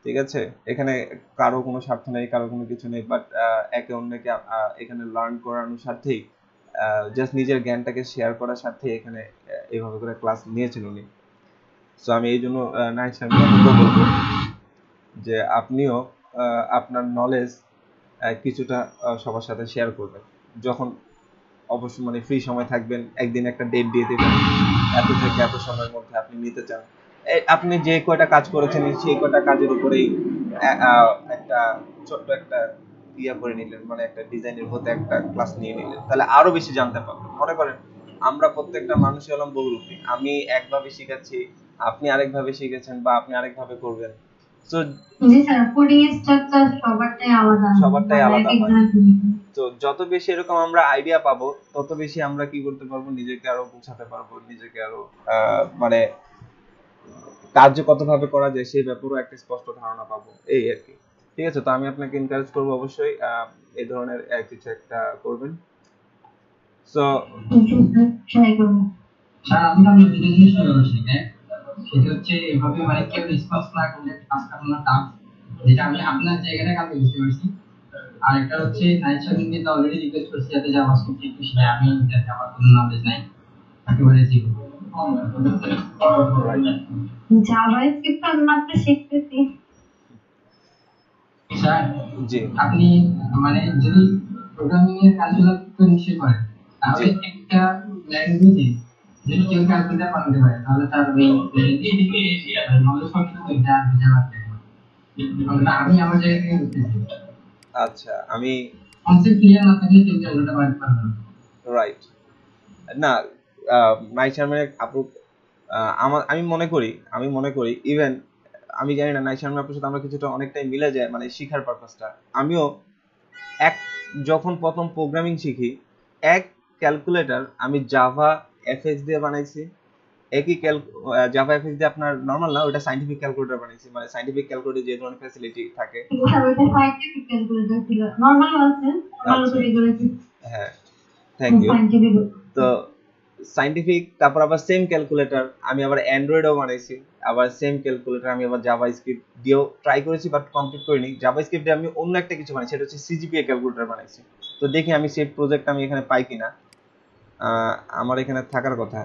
ঠিক আছে? এখানে কারো কোনো স্বার্থ নেই, কারো কোনো কিছু নেই, বাট একে অন্যকে এখানে লার্ন করানোর স্বার্থেই, জাস্ট নিজের জ্ঞানটাকে শেয়ার করার স্বার্থেই এখানে এইভাবে করে ক্লাস নিয়েছেন উনি। সো আমি এই জন্য নাইস আমি বলবো যে আপনিও আপনার নলেজ কিছুটা সবার সাথে শেয়ার করবেন। যখন অবশ্যই মানে ফ্রি সময় থাকবেন, একদিন একটা ডেট দিয়ে দেবেন, এত থেকে এত সময়ের মধ্যে আপনি নিতে চান। আপনি যে কয়টা কাজ করেছেন সেই কয়টা কাজের উপরেই একটা ছোট্ট একটা ইয়া করে নিলেন, মানে একটা ডিজাইনের মধ্যে একটা ক্লাস নিয়ে নিলেন, তাহলে আরো বেশি জানতে পারবেন। মনে করেন আমরা প্রত্যেকটা মানুষই হলাম বহুরূপী, আমি একভাবে শিখাচ্ছি, আপনি আরেকভাবে শিখেছেন, বা আপনি আরেকভাবে করবেন। তো জি স্যার, কোডিং স্ট্রাকচার সবারটাই আলাদা হয়। হয়। তো যত বেশি এরকম আমরা আইডিয়া পাবো তত বেশি আমরা কি করতে পারবো? নিজেকে আরো বোঝাতে পারবো, নিজেকে আরো মানে কার্য কতভাবে করা যায় সেই ব্যাপারেও একটা স্পষ্ট ধারণা পাবো, এই আর কি। ঠিক আছে? তো আমি আপনাকে এনকারেজ করবো অবশ্যই এই ধরনের কিছু একটা করবেন। সো ট্রাই করব স্যার, আমি আপনার দুটো জিনিস শিখে, সেটা হচ্ছে এভাবে মানে কেউ রেসপন্স না করলে কাজ করানো টাফ, যেটা আমি আপনার জায়গাটা কালকে বুঝতে পারছি। আর একটা হচ্ছে নাইট শপিং কিন্তু অলরেডি রিকোয়েস্ট করছি যাতে জাভাস্ক্রিপ্ট একটু শিখায়, আমি যাতে আমার কোনো নলেজ নাই একেবারে জিরো। জাভাস্ক্রিপ্ট আমি মাত্র শিখতেছি। স্যার জি আপনি মানে যদি প্রোগ্রামিং এর কাজগুলো তো নিশ্চয়ই করেন, তাহলে জি একটা ল্যাঙ্গুয়েজে যদি কেউ ক্যালকুলেটর বানাতে পারে তাহলে তার ওই নলেজ কিন্তু এটা বুঝে পারবে। আমি আমার জায়গা থেকে বুঝতেছি আচ্ছা আমি কনসেপ্ট ক্লিয়ার না থাকলে কেউ ক্যালকুলেটর বানাতে পারবে না। রাইট না নাই শর্মার আপু আমি মনে করি ইভেন আমি জানি না নাই শর্মা আপুর সাথে আমরা কিছুটা অনেকটাই মিলে যায় মানে শিখার পারপাসটা আমিও এক যখন প্রথম প্রোগ্রামিং শিখি এক ক্যালকুলেটর আমি জাভা এফএক্স দিয়ে বানাইছি একই জাভা এফএক্স দিয়ে আপনার নর্মাল না ওটা সাইন্টিফিক ক্যালকুলেটর বানাইছি মানে সাইন্টিফিক ক্যালকুলেটর যে ধরনের ফ্যাসিলিটি থাকে ওইটা সাইন্টিফিক ক্যালকুলেটর ছিল, নরমাল আছে ভালো আচ্ছা করে করেছি। হ্যাঁ থ্যাংক ইউ সাইন্টিফিক তো সাইন্টিফিক তারপর আবার সেম ক্যালকুলেটর আমি আবার অ্যান্ড্রয়েডও বানাইছি আবার সেম ক্যালকুলেটর আমি আবার জাভা স্ক্রিপ্ট দিয়েও ট্রাই করেছি বাট কমপ্লিট করিনি জাভা স্ক্রিপ্টে আমি অন্য একটা কিছু বানাইছি সেটা হচ্ছে সিজিপিএ ক্যালকুলেটর বানাইছি তো দেখি আমি সেই প্রজেক্ট আমি এখানে পাই কিনা আমার এখানে থাকার কথা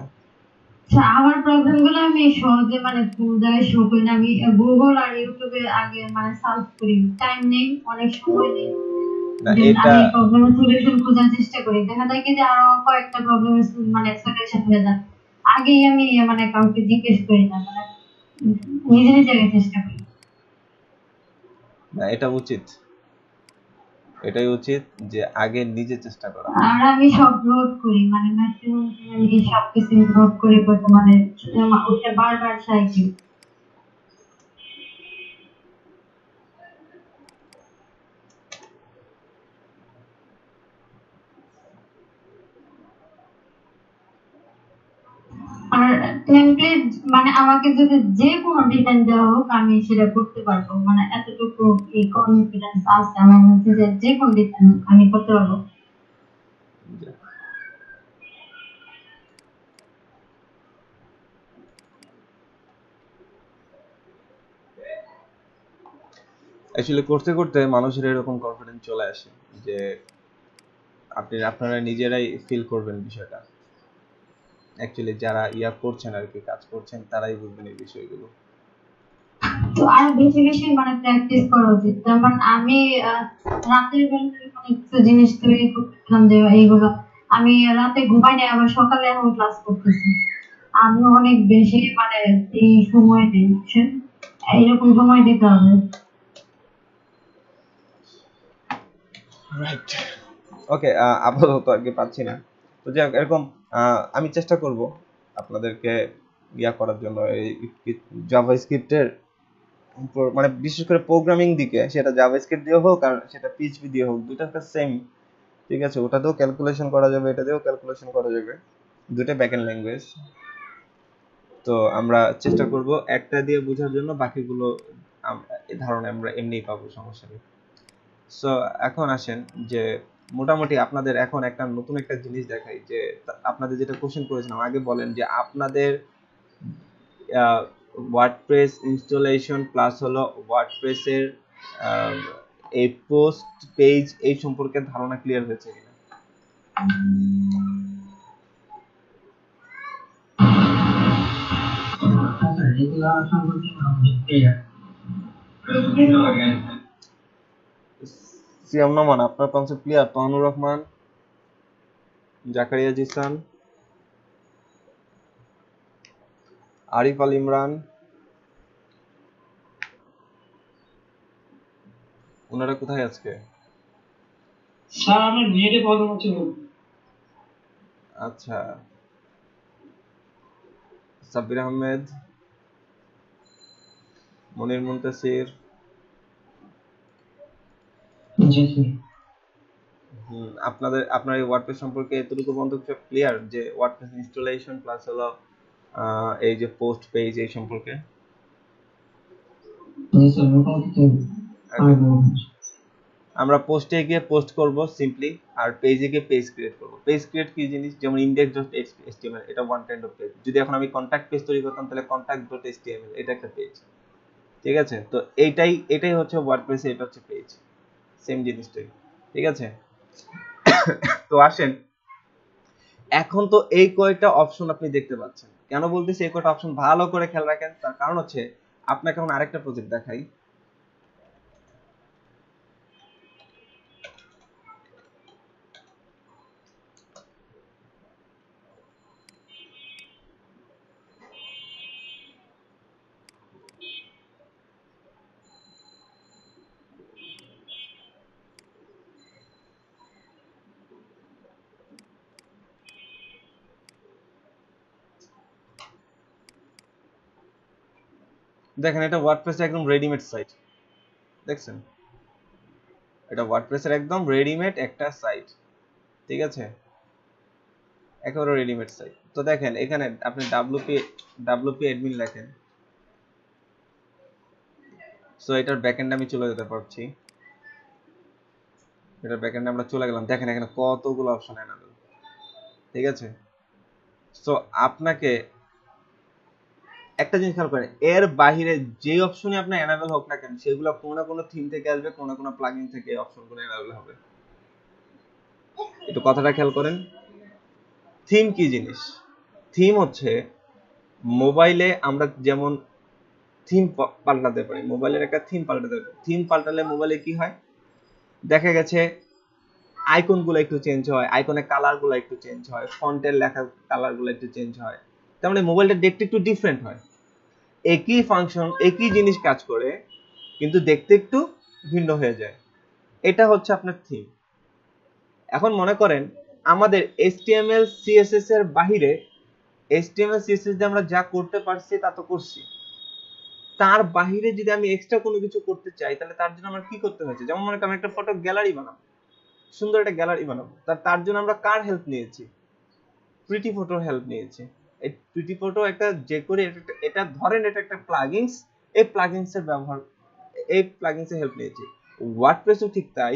আচ্ছা, আমার প্রবলেম গুলো আমি সহজে মানে কোন জায়গায় শো করি না, আমি গুগল আর ইউটিউবে আগে মানে সার্চ করি, টাইম নেই, অনেক সময় নেই, না Then এটা আমি প্রবলেমের সলিউশন খোঁজার চেষ্টা করি, দেখা যায় কি যে আরো কয়েকটা প্রবলেমের মানে সলিউশন হয়ে যায়, আগেই আমি মানে কাউকে জিজ্ঞেস করি না, মানে নিজে নিজে আগে চেষ্টা করি। না এটা উচিত এটাই উচিত যে আগে নিজে চেষ্টা করা আর আমি সব নোট করি, মানে ম্যাক্সিমাম আমি সবকিছু নোট করে করতে মানে ওটা বারবার ট্রাই করি। আর টেমপ্লেট মানে আমাকে যদি যে কোনো ডিজাইন দেওয়া হোক আমি সেটা করতে পারবো, মানে এতটুকু কি কনফিডেন্স আছে আমার মধ্যে যে যে কোনো ডিজাইন আমি করতে পারবো। অ্যাকচুয়ালি করতে করতে মানুষের এরকম কনফিডেন্স চলে আসে যে আপনারা নিজেরাই ফিল করবেন বিষয়টা অ্যাকচুয়ালি যারা করছেন আর কি কাজ করছেন তারাই বুঝবেন এই বিষয়গুলো তো আর বেশি বেশি মানে প্র্যাকটিস করা উচিত, যেমন আমি রাতের বেলা অনেক জিনিস তৈরি করতাম যে এইগুলো আমি রাতে ঘুমাই না, আবার সকালে এখন ক্লাস করতেছি, আমি অনেক বেশি মানে এই সময় দিই, বুঝছেন? এইরকম সময় দিতে হবে। রাইট ওকে আপাতত আর কি পাচ্ছি না তো যাই হোক এরকম আমি চেষ্টা করব আপনাদেরকে করার জন্য এই জাভা স্ক্রিপ্টের মানে বিশেষ করে প্রোগ্রামিং দিকে সেটা জাভা স্ক্রিপ্ট দিয়ে হোক আর সেটা পিএইচপি দিয়ে হোক দুইটা সেম ঠিক আছে ওটাতেও ক্যালকুলেশন করা যাবে এটাতেও ক্যালকুলেশন করা যাবে দুটো ব্যাকএন্ড ল্যাঙ্গুয়েজ তো আমরা চেষ্টা করব একটা দিয়ে বোঝার জন্য বাকিগুলো এই ধারণা আমরা এমনিই পাবো সমস্যা নেই সো এখন আসেন যে মোটামুটি আপনাদের এখন একটা নতুন একটা জিনিস দেখাই যে আপনাদের যেটা কোশ্চেন করেছিলাম আগে বলেন যে আপনাদের ওয়ার্ডপ্রেস ইনস্টলেশন প্লাস হলো ওয়ার্ডপ্রেসের এই পোস্ট পেজ এই সম্পর্কে ধারণা ক্লিয়ার হয়েছে কিনা এগুলা সম্পর্কে আমাদের ক্লিয়ার। সিয়াম নোমান আপনার কনসেপ্ট ক্লিয়ার তানুর রহমান জাকারিয়া জিসান আরিফ আল ইমরান ওনারা কোথায় আজকে স্যার আমার নেটে প্রবলেম হচ্ছে। আচ্ছা সাব্বির আহমেদ মনির মুনতাসির জি স্যার। আপনার এই ওয়ার্ডপ্রেস সম্পর্কে এতটুকু বন্ধু সব ক্লিয়ার যে ওয়ার্ডপ্রেস ইনস্টলেশন প্লাস হলো এই যে পোস্ট পেজ এই সম্পর্কে জি স্যার মোটামুটি আমরা পোস্টে গিয়ে পোস্ট করব সিম্পলি আর পেজে গিয়ে পেজ ক্রিয়েট করব পেজ ক্রিয়েট কি জিনিস যেমন index.html এটা ওয়ান কাইন্ড অফ পেজ যদি এখন আমি কন্টাক্ট পেজ তৈরি করতাম তাহলে contact.html এটা একটা পেজ ঠিক আছে তো এটাই হচ্ছে ওয়ার্ডপ্রেসে এটা হচ্ছে পেজ সেম জিনিসটাই ঠিক আছে তো আসেন এখন তো এই কয়েকটা অপশন আপনি দেখতে পাচ্ছেন কেন বলতেছি এই কটা অপশন ভালো করে খেয়াল রাখেন, তার কারণ হচ্ছে আপনাকে এখন আরেকটা প্রজেক্ট দেখাই। দেখেন এটা ওয়ার্ডপ্রেসের একদম রেডিমেড সাইট, দেখছেন এটা ওয়ার্ডপ্রেসের একদম রেডিমেড একটা সাইট, ঠিক আছে, একেবারে রেডিমেড সাইট। তো দেখেন এখানে আপনি ডাব্লিউপি অ্যাডমিন লেখেন, সো এটার ব্যাকএন্ড আমি চলে যেতে পারছি, এটার ব্যাকএন্ডে আমরা চলে গেলাম। দেখেন এখানে কতগুলো অপশন এনাবেল, ঠিক আছে। সো আপনাকে একটা জিনিস খেয়াল করেন, এর বাইরে যে অপশনই আপনার এনাবেল হোক না কেন সেগুলো কোনো না কোনো থিম থেকে আসবে, কোনো না কোনো প্লাগইন থেকে এই অপশনগুলো এনাবেল হবে। একটু কথাটা খেয়াল করেন। থিম কি জিনিস? থিম হচ্ছে মোবাইলে আমরা যেমন থিম পাল্টাতে পারি, মোবাইলের একটা থিম পাল্টাতে পারি। থিম পাল্টালে মোবাইলে কি হয়, দেখা গেছে আইকন গুলো একটু চেঞ্জ হয়, আইকনের কালার গুলো একটু চেঞ্জ হয়, ফন্টের লেখার কালার গুলো একটু চেঞ্জ হয়, তার মানে মোবাইলটা দেখতে একটু ডিফারেন্ট হয়। একই ফাংশন একই জিনিস কাজ করে কিন্তু দেখতে একটু ভিন্ন হয়ে যায়, এটা হচ্ছে আপনার থিম। এখন মনে করেন আমাদের HTML CSS এর বাহিরে, HTML CSS দিয়ে আমরা যা করতে পারছি তা তো করছি, তার বাহিরে যদি আমি এক্সট্রা কোনো কিছু করতে চাই তাহলে তার জন্য আমার কি করতে হয়েছে। যেমন মনে করেন একটা ফটো গ্যালারি বানাবো, সুন্দর একটা গ্যালারি বানাবো, তার জন্য আমরা কার হেল্প নিয়েছি? প্রিটি ফটোর হেল্প নিয়েছি। এই প্রিটি ফটো একটা যে করে এটা ধরেন এটা একটা প্লাগইনস, এই প্লাগইনস এর ব্যবহার, এই প্লাগইনস এর হেল্প নিয়েছি। ওয়ার্ডপ্রেসও ঠিক তাই,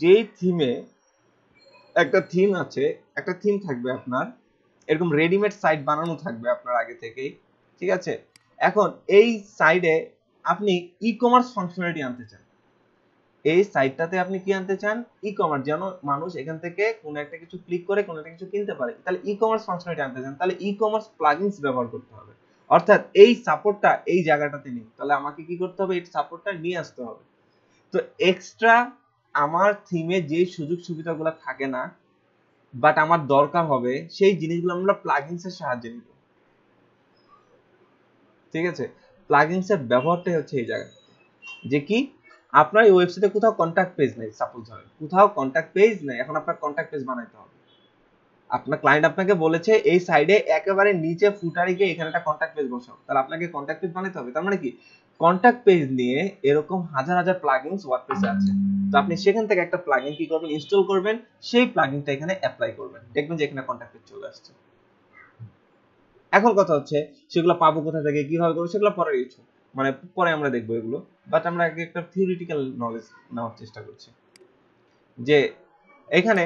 যেই থিমে একটা থিম আছে, একটা থিম থাকবে আপনার, এরকম রেডিমেড সাইট বানানো থাকবে আপনার আগে থেকেই, ঠিক আছে। এখন এই সাইডে আপনি ই কমার্স ফাংশনালিটি আনতে চান, এই সাইটটাতে আপনি কি আনতে চান? ই কমার্স, যেন মানুষ এখান থেকে কোনো একটা কিছু ক্লিক করে কোনো একটা কিছু কিনতে পারে, তাহলে ই কমার্স ফাংশনালিটি আনতে চান, তাহলে ই কমার্স প্লাগইনস ব্যবহার করতে হবে। অর্থাৎ এই সাপোর্টটা এই জায়গাটাতে নেই, তাহলে আমাকে কি করতে হবে? এই সাপোর্টটা নিয়ে আসতে হবে। তো এক্সট্রা আমার থিমে যে সুযোগ সুবিধাগুলো থাকে না বাট আমার দরকার হবে, সেই জিনিসগুলো আমরা প্লাগইনস এর সাহায্যে নিব, ঠিক আছে। প্লাগইনস এর ব্যবহারটাই হচ্ছে এই জায়গা, যে কি আপনার এই ওয়েবসাইটে কোথাও কন্টাক্ট পেজ নেই, সাপোজ ধরেন কোথাও কন্টাক্ট পেজ নেই, এখন আপনার কন্টাক্ট পেজ বানাইতে হবে। আপনার ক্লায়েন্ট আপনাকে বলেছে এই সাইডে একেবারে নিচে ফুটারে গিয়ে এখানে একটা কন্টাক্ট পেজ বসাও, তাহলে আপনাকে কন্টাক্ট পেজ বানাইতে হবে। তার মানে কি কন্টাক্ট পেজ নিয়ে এরকম হাজার হাজার প্লাগইনস ওয়ার্ডপ্রেসে আছে, তো আপনি সেখান থেকে একটা প্লাগইন কি করবেন? ইনস্টল করবেন, সেই প্লাগইনটা এখানে অ্যাপ্লাই করবেন, দেখবেন যে এখানে কন্টাক্ট পেজ চলে আসছে। এখন কথা হচ্ছে সেগুলো পাবো কোথা থেকে, কিভাবে করবো, সেগুলো পরে কিছু, মানে পরে আমরা দেখবো এগুলো, বাট আমরা আগে একটা থিওরিটিক্যাল নলেজ নেওয়ার চেষ্টা করছি। যে এখানে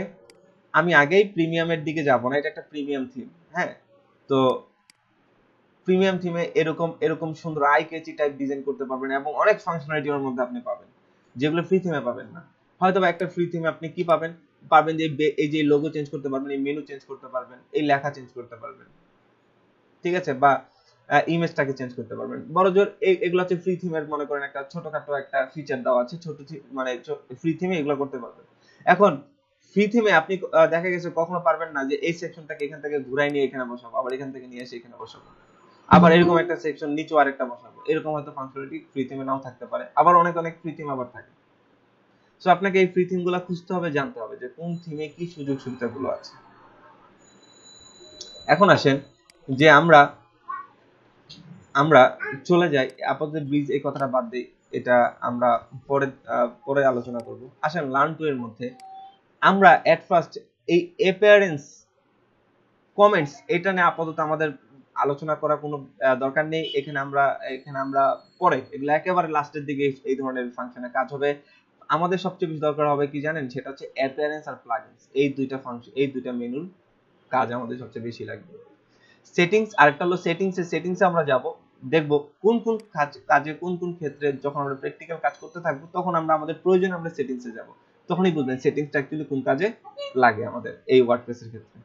আমি আগেই প্রিমিয়ামের দিকে যাব না, এটা একটা প্রিমিয়াম থিম, হ্যাঁ। তো প্রিমিয়াম থিমে এরকম এরকম সুন্দর আই ক্যাচি টাইপ ডিজাইন করতে পারবেন এবং অনেক ফাংশনালিটি ওর মধ্যে আপনি পাবেন যেগুলো ফ্রি থিমে পাবেন না। হয়তো বা একটা ফ্রি থিমে আপনি কি পাবেন? পাবেন যে এই যে লোগো চেঞ্জ করতে পারবেন, এই মেনু চেঞ্জ করতে পারবেন, এই লেখা চেঞ্জ করতে পারবেন, ঠিক আছে, বা ইমেজটাকে চেঞ্জ করতে পারবেন। বড় জোর এগুলো হচ্ছে ফ্রি থিমের, মনে করেন একটা ছোটখাটো একটা ফিচার দেওয়া আছে, ছোট মানে ফ্রি থিমে এগুলো করতে পারবেন। এখন ফ্রি থিমে আপনি দেখা গেছে কখনো পারবেন না যে এই সেকশনটাকে এখান থেকে ঘুরাই নিয়ে এখানে বসাবো, আবার এখান থেকে নিয়ে এসে এখানে বসাবো, আবার এরকম একটা সেকশন নিচে আরেকটা বসাবো, এরকম হয়তো ফাংশনালিটি ফ্রি থিমে নাও থাকতে পারে, আবার অনেক অনেক ফ্রি থিম আবার থাকে। সো আপনাকে এই ফ্রি থিম গুলা খুঁজতে হবে, জানতে হবে যে কোন থিমে কি সুযোগ সুবিধাগুলো আছে। এখন আসেন যে আমরা আমরা চলে যাই, আপাতত ব্রিজ এই কথাটা বাদ দেই, এটা আমরা পরে পরে আলোচনা করব। আসেন লার্ন টু এর মধ্যে আমরা এট ফার্স্ট এই অ্যাপিয়ারেন্স কমেন্টস এটা নিয়ে আপাতত আমাদের আলোচনা করার কোনো দরকার নেই। এখানে আমরা পরে এগুলো একেবারে লাস্টের দিকে এই ধরনের ফাংশনে কাজ হবে। আমাদের সবচেয়ে বেশি দরকার হবে কি জানেন? সেটা হচ্ছে অ্যাপিয়ারেন্স আর প্লাগইনস, এই দুইটা ফাংশন, এই দুইটা মেনুর কাজ আমাদের সবচেয়ে বেশি লাগবে। সেটিংস, আরেকটা হলো সেটিংসে আমরা যাব, দেখব কোন কোন কাজে কোন কোন ক্ষেত্রে যখন আমরা প্র্যাকটিক্যাল কাজ করতে থাকবো তখন আমরা আমাদের প্রয়োজনে আমরা সেটিংসে যাব, তখনই বুঝবেন সেটিংসটা অ্যাকচুয়ালি কোন কাজে লাগে আমাদের এই ওয়ার্ডপ্রেসের ক্ষেত্রে।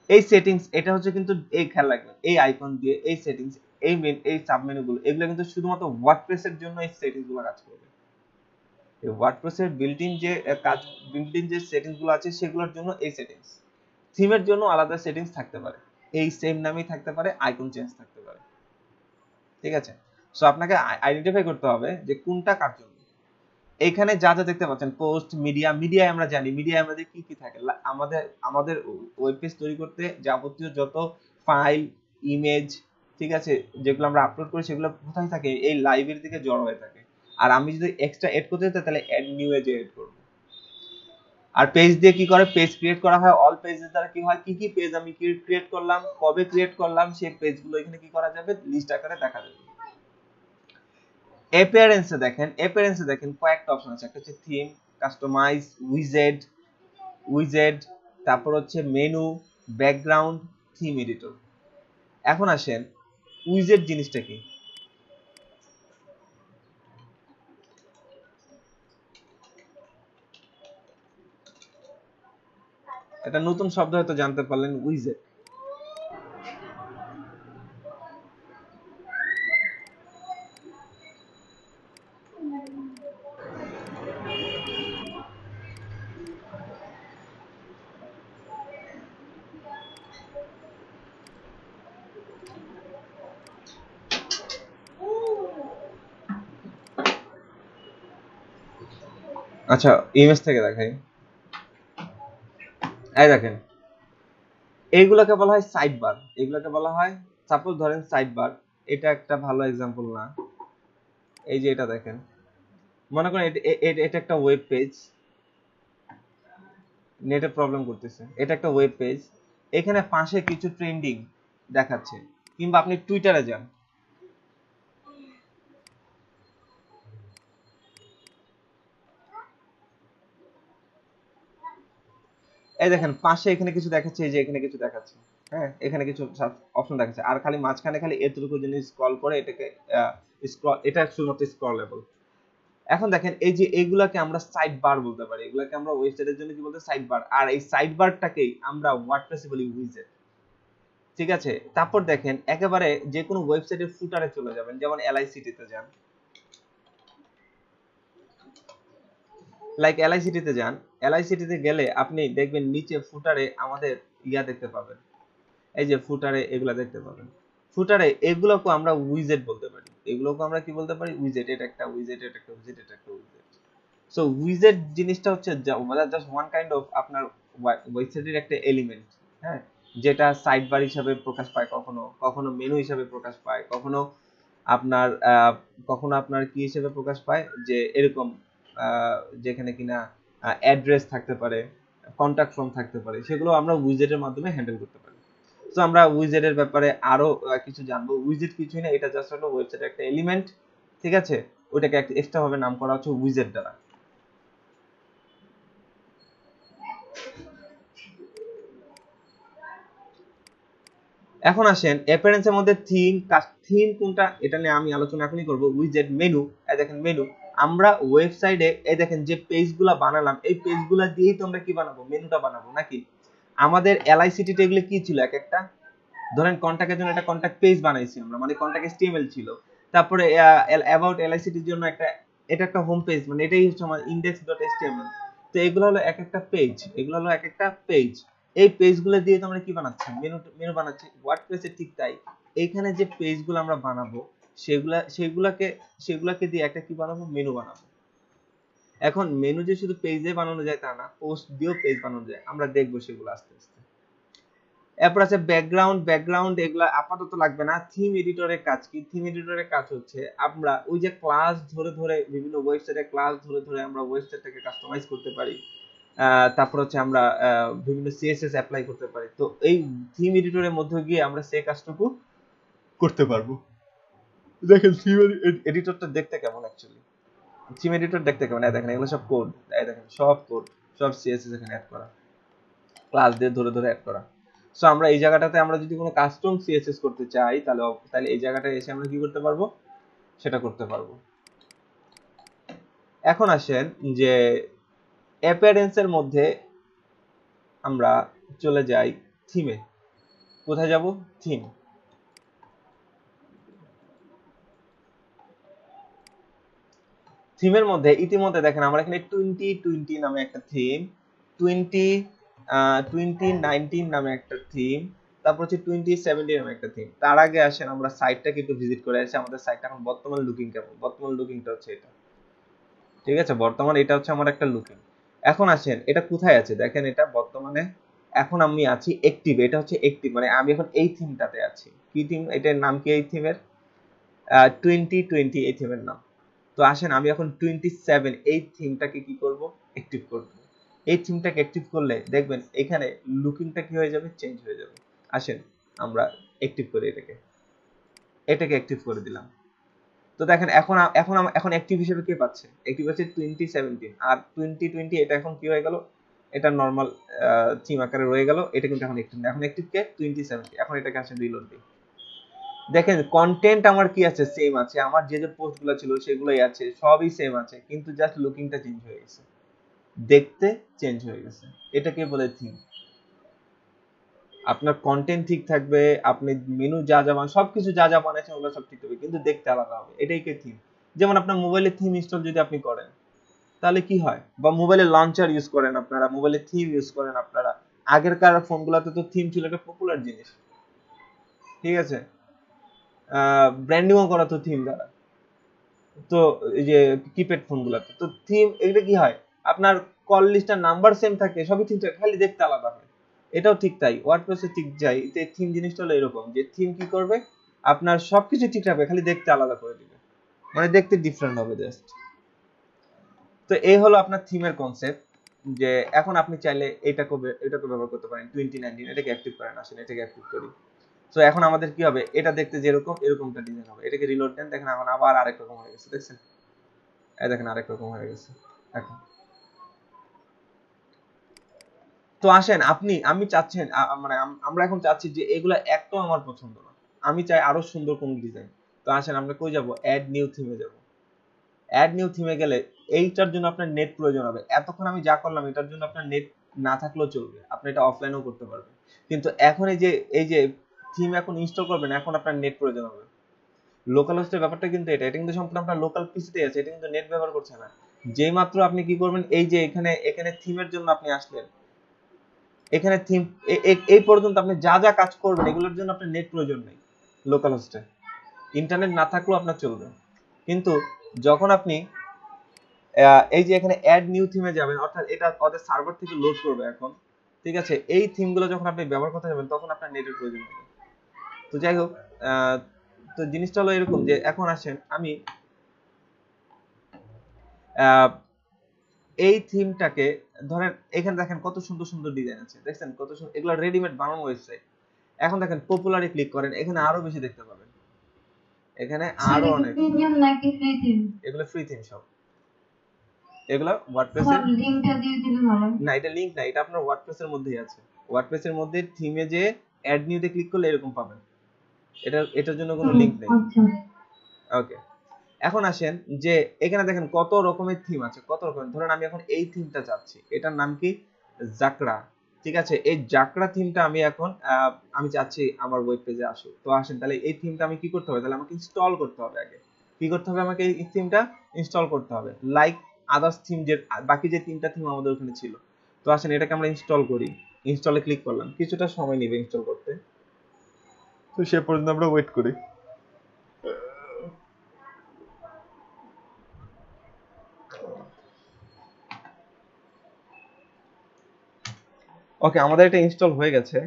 এই সেটিংস এটা হচ্ছে কিন্তু এই খেয়াল রাখবেন এই আইকন দিয়ে এই সেটিংস এই এই সাবমেনুগুলো এগুলো কিন্তু শুধুমাত্র ওয়ার্ডপ্রেস এর জন্য এই সেটিংসগুলো কাজ করবে। এই ওয়ার্ডপ্রেস এর বিল্ট ইন যে সেটিংসগুলো আছে সেগুলোর জন্য এই সেটিংস। থিমের জন্য আলাদা সেটিংস থাকতে পারে, এই সেম নামেই থাকতে পারে, আইকন চেঞ্জ থাকতে পারে, ঠিক আছে। সো আপনাকে আইডেন্টিফাই করতে হবে যে কোনটা কার জন্য। এইখানে যা যা দেখতে পাচ্ছেন পোস্ট মিডিয়ায় আমরা জানি মিডিয়ায় আমাদের কি কি থাকে, আমাদের ওয়েব পেজ তৈরি করতে যাবতীয় যত ফাইল ইমেজ, ঠিক আছে, যেগুলো আমরা আপলোড করি সেগুলো কোথায় থাকে, এই লাইভের দিকে জড়ো হয়ে থাকে। আর আমি যদি এক্সট্রা এড করতে চাই তাহলে অ্যাড নিউ এ এড করব। আর পেজ দিয়ে কি করে, পেজ ক্রিয়েট করা হয়। অল পেজের দ্বারা কি হয়, কি কি পেজ আমি ক্রিয়েট করলাম, কবে ক্রিয়েট করলাম, সেই পেজগুলো এখানে কি করা যাবে, লিস্ট আকারে দেখা যাবে। অ্যাপিয়ারেন্সে দেখেন কয়েকটা অপশন আছে। একটা হচ্ছে থিম, কাস্টমাইজ, উইজেড, তারপর হচ্ছে মেনু, ব্যাকগ্রাউন্ড, থিম এডিটর। এখন আসেন উইজেড জিনিসটা কি। এটা নতুন শব্দ হয়তো জানতে পারলেন, উইজেড। আচ্ছা ইমেজ থেকে দেখাই, এই দেখেন এইগুলোকে বলা হয় সাইড বার, এগুলোকে বলা হয়, সাপোজ ধরেন সাইড বার, এটা একটা ভালো এক্সাম্পল না। এই যে এটা দেখেন, মনে করেন এটা একটা ওয়েব পেজ, নেটে প্রবলেম করতেছে, এটা একটা ওয়েব পেজ, এখানে পাশে কিছু ট্রেন্ডিং দেখাচ্ছে, কিংবা আপনি টুইটারে যান, এই দেখেন পাশে এখানে কিছু দেখাচ্ছে, এই যে এখানে কিছু দেখাচ্ছে, হ্যাঁ এখানে কিছু অপশন দেখাচ্ছে, আর খালি মাঝখানে খালি এতটুকু জিনিস স্ক্রল করে এটাকে এটা শুধুমাত্র স্ক্রলেবল। এখন দেখেন এই যে এইগুলাকে আমরা সাইড বার বলতে পারি, এগুলাকে আমরা ওয়েবসাইটের জন্য কি বলতে, সাইড বার। আর এই সাইড বারটাকেই আমরা ওয়ার্ডপ্রেসে বলি উইজেট, ঠিক আছে। তারপর দেখেন একেবারে যে কোনো ওয়েবসাইটের ফুটারে চলে যাবেন, যেমন এলআইসিটি-তে যান, এলআইসিটি-তে যান, এলআইসিটি-তে গেলে আপনি দেখবেন নিচে ফুটারে আমাদের ইয়া দেখতে পাবেন, এই যে ফুটারে এগুলা দেখতে পাবেন। ফুটারে এগুলোকে আমরা উইজেট বলতে পারি, এগুলোকে আমরা কি বলতে পারি, উইজেট। এটা একটা উইজেট, এটা একটা উইজেট, এটা একটা উইজেট। সো উইজেট জিনিসটা হচ্ছে জাস্ট ওয়ান কাইন্ড অফ আপনার ওয়েবসাইটের একটা এলিমেন্ট, হ্যাঁ, যেটা সাইড বার হিসাবে প্রকাশ পায়, কখনো কখনো মেনু হিসাবে প্রকাশ পায়, কখনো আপনার কি হিসেবে প্রকাশ পায়, যে এরকম যেখানে কিনা অ্যাড্রেস থাকতে পারে, কন্টাক্ট ফর্ম থাকতে পারে, সেগুলো আমরা উইজেটের মাধ্যমে হ্যান্ডেল করতে পারি। তো আমরা উইজেটের ব্যাপারে আরো কিছু জানবো। উইজেট কিছুই না, এটা জাস্ট হলো ওয়েবসাইটের একটা এলিমেন্ট, ঠিক আছে, ওটাকে একটা এক্সট্রা ভাবে নাম করা হচ্ছে উইজেট দ্বারা। এখন আসেন অ্যাপিয়ারেন্সের মধ্যে থিম কোনটা, এটা নিয়ে আমি আলোচনা এখনই করব। উইজেট, মেনু, এই দেখেন মেনু, আমরা ওয়েবসাইটে এই দেখেন যে পেজগুলা বানালাম, এই পেজগুলা দিয়েই তো আমরা কি বানাবো, মেনুটা বানাবো নাকি। আমাদের এলআইসিটি এগুলো কি ছিল, এক একটা ধরেন কন্টাক্টের জন্য একটা কন্টাক্ট পেজ বানাইছি আমরা, মানে কন্টাক্ট এসটিএমএল ছিল। তারপরে অ্যাবাউট এলআইসিটির জন্য একটা, এটা একটা হোম পেজ, মানে এটাই হচ্ছে আমার index.html। তো এগুলো হলো এক একটা পেজ, এগুলো হলো এক একটা পেজ। এই পেজগুলো দিয়ে তো আমরা কি বানাচ্ছি, মেনু বানাচ্ছি। ওয়ার্ডপ্রেসে ঠিক তাই, এইখানে যে পেজগুলো আমরা বানাবো সেগুলাকে দিয়ে একটা কি বানাবো, মেনু বানাবো। এখন মেনু যে শুধু পেজে বানানো যায় তা না, পোস্ট দিয়েও পেজ বানানো যায়, আমরা দেখবো সেগুলো আস্তে আস্তে। এরপর আছে ব্যাকগ্রাউন্ড এগুলা আপাতত লাগবে না। থিম এডিটরের কাজ কি, থিম এডিটরের কাজ হচ্ছে আমরা ওই যে ক্লাস ধরে ধরে বিভিন্ন ওয়েবসাইটে ক্লাস ধরে ধরে আমরা ওয়েবসাইটটাকে কাস্টমাইজ করতে পারি। তারপর হচ্ছে আমরা বিভিন্ন সিএসএস অ্যাপ্লাই করতে পারি। তো এই থিম এডিটরের মধ্যে গিয়ে আমরা সেই কাজটুকু করতে পারবো। দেখেন থিম এডিটরটা দেখতে কেমন, অ্যাকচুয়ালি থিম এডিটর দেখতে কেমন, দেখেন এগুলো সব কোড, দেখেন সব কোড, সব সিএসএস এখানে অ্যাড করা, ক্লাস দিয়ে ধরে ধরে অ্যাড করা। সো আমরা এই জায়গাটাতে আমরা যদি কোনো কাস্টম সিএসএস করতে চাই তাহলে এই জায়গাটায় এসে আমরা কি করতে পারবো, সেটা করতে পারবো। এখন আসেন যে অ্যাপিয়ারেন্সের মধ্যে আমরা চলে যাই থিমে। কোথায় যাব? থিম। থিমের মধ্যে ইতিমধ্যে দেখেন আমরা এখানে 2020 নামে একটা থিম, 2019 নামে একটা থিম, তারপর হচ্ছে 2070 নামে একটা থিম। তার আগে আসেন আমরা সাইটটাকে একটু ভিজিট করে আসি, আমাদের সাইটটা এখন বর্তমান লুকিং কেমন। বর্তমান লুকিংটা হচ্ছে এটা, ঠিক আছে? বর্তমান এটা হচ্ছে আমার একটা লুকিং। এখন আসেন এটা কোথায় আছে দেখেন, এটা বর্তমানে এখন আমি আছি অ্যাক্টিভ, এটা হচ্ছে অ্যাক্টিভ, মানে আমি এখন এই থিমটাতে আছি। কি থিম? এটার নাম কি এই থিমের? 2020 এই থিমের নাম। তো আসেন আমি এখন 27 এই থিমটাকে কি করব? অ্যাক্টিভ করব। এই থিমটাকে অ্যাক্টিভ করলে দেখবেন এখানে লুকিংটা কি হয়ে যাবে? চেঞ্জ হয়ে যাবে। আসেন আমরা অ্যাক্টিভ করি এটাকে অ্যাক্টিভ করে দিলাম। তো দেখেন এখন এখন অ্যাক্টিভ হিসেবে কে পাচ্ছে? অ্যাক্টিভ আছে 2017, আর 2020 এটা এখন কি হয়ে গেল? এটা নরমাল থিম আকারে রয়ে গেল। এটা কিন্তু এখন অ্যাক্টিভ না, এখন অ্যাক্টিভ কে? 2070। এখন এটাকে আসেন রিলোড দিই। দেখেন কন্টেন্ট আমার কি আছে? সেম আছে, আমার যে পোস্টগুলো ছিল সেগুলোই আছে, সবই সেম আছে, কিন্তু জাস্ট লুকিংটা চেঞ্জ হয়ে গেছে, দেখতে চেঞ্জ হয়ে গেছে। এটাকে বলে থিম। আপনার কন্টেন্ট ঠিক থাকবে, আপনি মেনু যা যা সবকিছু যা যা বানাইছেন ওগুলো সব ঠিক থাকবে, কিন্তু দেখতে আলাদা হবে। এটাই কে থিম। যেমন আপনার মোবাইলে থিম ইনস্টল যদি আপনি করেন তাহলে কি হয়, বা মোবাইলে লঞ্চার ইউজ করেন আপনারা, মোবাইলে থিম ইউজ করেন আপনারা, আগেরকার ফোনগুলোতে তো থিম ছিল একটা পপুলার জিনিস, ঠিক আছে? ব্র্যান্ডিংও করা তো থিম দ্বারা, তো এই যে কিপ্যাড ফোনগুলোতে তো থিম, এটা কি হয় আপনার কল লিস্টের নাম্বার সেম থাকে, সবই ঠিক থাকে, খালি দেখতে আলাদা হয়। এটাও ঠিক তাই, ওয়ার্ডপ্রেসে ঠিক যাই, থিম জিনিসটা হলো এরকম যে থিম কি করবে, আপনার সবকিছু ঠিক রাখবে, খালি দেখতে আলাদা করে দিবে, মানে দেখতে ডিফারেন্ট হবে জাস্ট। তো এই হলো আপনার থিমের কনসেপ্ট, যে এখন আপনি চাইলে এটাকে ব্যবহার করতে পারেন। 2019 এটাকে অ্যাক্টিভ করেন, আসেন এটাকে অ্যাক্টিভ করি। তো এখন আমাদের কি হবে, এটা দেখতে যেরকম এরকমটা ডিজাইন হবে। এটাকে রিলোড দেন, দেখেন এখন আবার আরেক রকম হয়ে গেছে, দেখছেন? এই দেখেন আরেক রকম হয়ে গেছে এখন। তো আসেন আমি চাচ্ছেন মানে আমরা এখন চাচ্ছি যে এগুলা একটাও আমার পছন্দ না, আমি চাই আরো সুন্দর কোন ডিজাইন। তো আসেন আমরা কই যাব? অ্যাড নিউ থিমে যাব। অ্যাড নিউ থিমে গেলে এইটার জন্য আপনার নেট প্রয়োজন হবে। এতক্ষণ আমি যা করলাম এটার জন্য আপনার নেট না থাকলেও চলবে, আপনি এটা অফলাইনেও করতে পারবেন। কিন্তু এখন এই যে থিম এখন ইনস্টল করবেন, এখন আপনার নেট প্রয়োজন হবে। লোকাল হোস্টের ব্যাপারটা কিন্তু এটা কিন্তু সম্পূর্ণ আপনার লোকাল পিসিতে আছে, এটা কিন্তু নেট ব্যবহার করছে না। যেই মাত্র আপনি কি করবেন, এই যে এখানে থিমের জন্য আপনি আসলেন, এখানে থিম এই পর্যন্ত আপনি যা যা কাজ করবেন এগুলোর জন্য আপনার নেট প্রয়োজন নেই লোকাল হোস্টে, ইন্টারনেট না থাকলেও আপনার চলবে। কিন্তু যখন আপনি এই যে এখানে অ্যাড নিউ থিমে যাবেন, অর্থাৎ এটা ওদের সার্ভার থেকে লোড করবে এখন, ঠিক আছে? এই থিমগুলো যখন আপনি ব্যবহার করতে যাবেন তখন আপনার নেটের প্রয়োজন হবে। তো যাই হোক, তো জিনিসটা হলো এরকম যে এখন আসেন আমি এই থিমটাকে ধরেন, এখানে দেখেন কত সুন্দর সুন্দর ডিজাইন আছে, দেখছেন কত সুন্দর, এগুলো রেডিমেড বানানো ওয়েবসাইট। এখন দেখেন পপুলারে ক্লিক করেন, এখানে আরো বেশি দেখতে পাবেন, এখানে আরো অনেক। প্রিমিয়াম নাকি ফ্রি থিম? এগুলো ফ্রি থিম সব, এগুলো ওয়ার্ডপ্রেসের। স্যার লিংকটা দিয়ে দিলে ভালো। না এটা লিংক না, এটা আপনার ওয়ার্ডপ্রেসের মধ্যেই আছে। ওয়ার্ডপ্রেসের মধ্যে থিমে যে অ্যাড নিউতে ক্লিক করলে এরকম পাবেন, এটার জন্য কোনো লিংক নেই। আচ্ছা, ওকে, এখন আসেন যে এখানে দেখেন কত রকমের থিম আছে, কত রকমের। ধরেন আমি এখন এই থিমটা চাচ্ছি, এটার নাম কি? জাকরা, ঠিক আছে? এই জাকরা থিমটা আমি এখন আমি চাচ্ছি আমার ওয়েব পেজে আসুক। তো আসেন তাহলে এই থিমটা আমি কি করতে হবে, তাহলে আমাকে ইনস্টল করতে হবে। আগে কি করতে হবে, আমাকে এই থিমটা ইনস্টল করতে হবে, লাইক আদার্স থিম, যে বাকি যে তিনটা থিম আমাদের ওখানে ছিল। তো আসেন এটাকে আমরা ইনস্টল করি, ইনস্টলে ক্লিক করলাম, কিছুটা সময় নেবে ইনস্টল করতে, তো সে পর্যন্ত আমরা ওয়েট করি। ওকে, আমাদের এটা ইনস্টল হয়ে গেছে,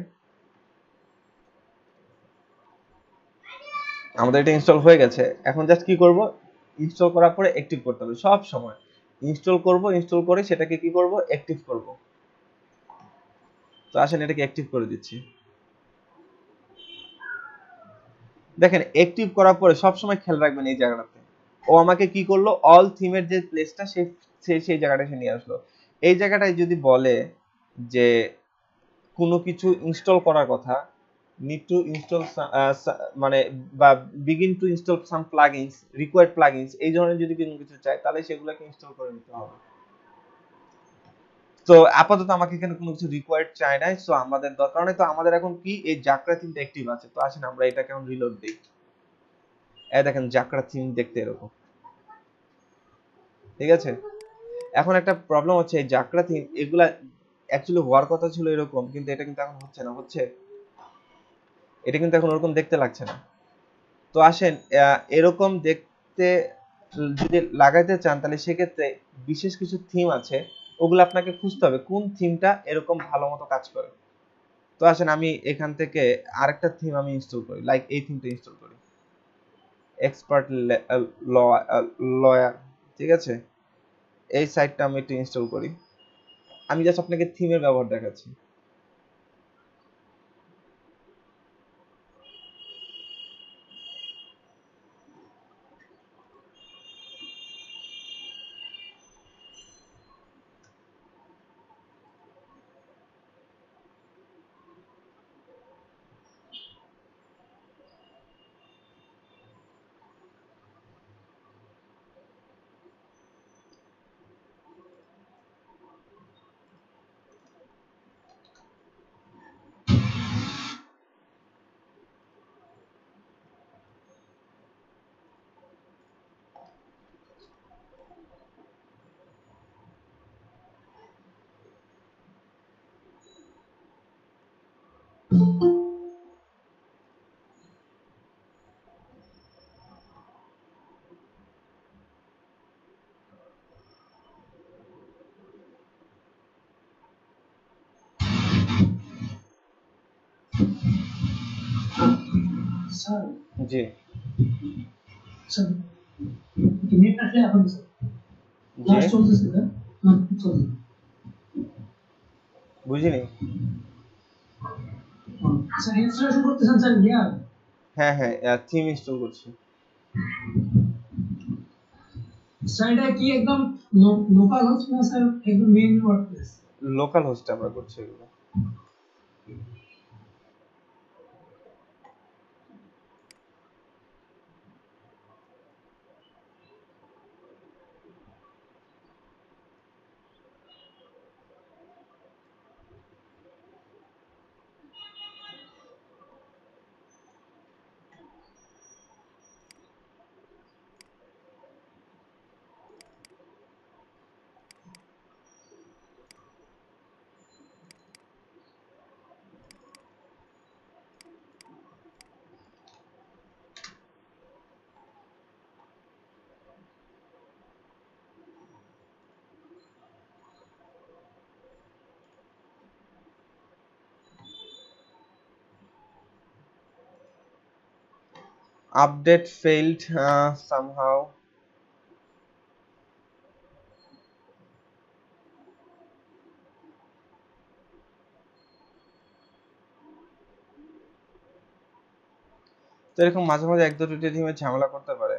এখন জাস্ট কি করব, ইনস্টল করার পরে অ্যাক্টিভ করতে হবে। সব সময় ইনস্টল করব, ইনস্টল করে সেটাকে কি করব, অ্যাক্টিভ করব। তো আসেন এটাকে অ্যাক্টিভ করে দিচ্ছি। দেখেন অ্যাক্টিভ করার পরে সব সময় খেয়াল রাখবেন এই জায়গাটাতে, ও আমাকে কি করলো, অল থিমের যে প্লেসটা সেই জায়গাটা এসে নিয়ে আসলো। এই জায়গাটায় যদি বলে যে কোনো কিছু ইনস্টল করার কথা, need to install মানে বা begin to install some plugins, required plugins, এই ধরনের যদি কোনো কিছু চাই তাহলে সেগুলোকে ইনস্টল করে নিতে হবে। তো আপাতত আমাকে এখানে কোনো কিছু রিকোয়ার্ড চাই নাই, সো আমাদের দরকার নেই। তো আমাদের এখন কি এই জাকরা থিমটা অ্যাক্টিভ আছে। তো আসেন আমরা এটাকে এখন রিলোড দিই। এই দেখেন জাকরা থিম দেখতে এরকম, ঠিক আছে। এখন একটা প্রবলেম হচ্ছে এই জাকরা থিম এগুলা অ্যাকচুয়ালি হওয়ার কথা ছিল এরকম, কিন্তু এটা কিন্তু এখন হচ্ছে না। হচ্ছে এটা কিন্তু এখন ওরকম দেখতে লাগছে না। তো আসেন এরকম দেখতে যদি লাগাইতে চান তাহলে সেক্ষেত্রে বিশেষ কিছু থিম আছে, ওগুলো আপনাকে খুঁজতে হবে কোন থিমটা এরকম ভালো মতো কাজ করে। তো আসেন আমি এখান থেকে আরেকটা থিম আমি ইনস্টল করি, লাইক এই থিমটা ইনস্টল করি, এক্সপার্ট লয়ার, ঠিক আছে। এই সাইটটা আমি একটু ইনস্টল করি। আমি জাস্ট আপনাকে থিমের ব্যবহার দেখাচ্ছি। স্যার জি স্যার নেট আসলে এখন স্যার জি ক্লাস চলতেছে স্যার চলছে বুঝিনি। স্যার ইনস্টলেশন করতেছেন স্যার ইয়া হ্যাঁ হ্যাঁ থিম ইনস্টল করছি। স্যার এটা কি একদম লোকাল হোস্ট না স্যার একদম মেইন ওয়ার্ডপ্রেস লোকাল হোস্টে আমরা করছি এগুলো। Update failed somehow. তো এরকম মাঝে মাঝে এক দুটো থিমে ঝামেলা করতে পারে।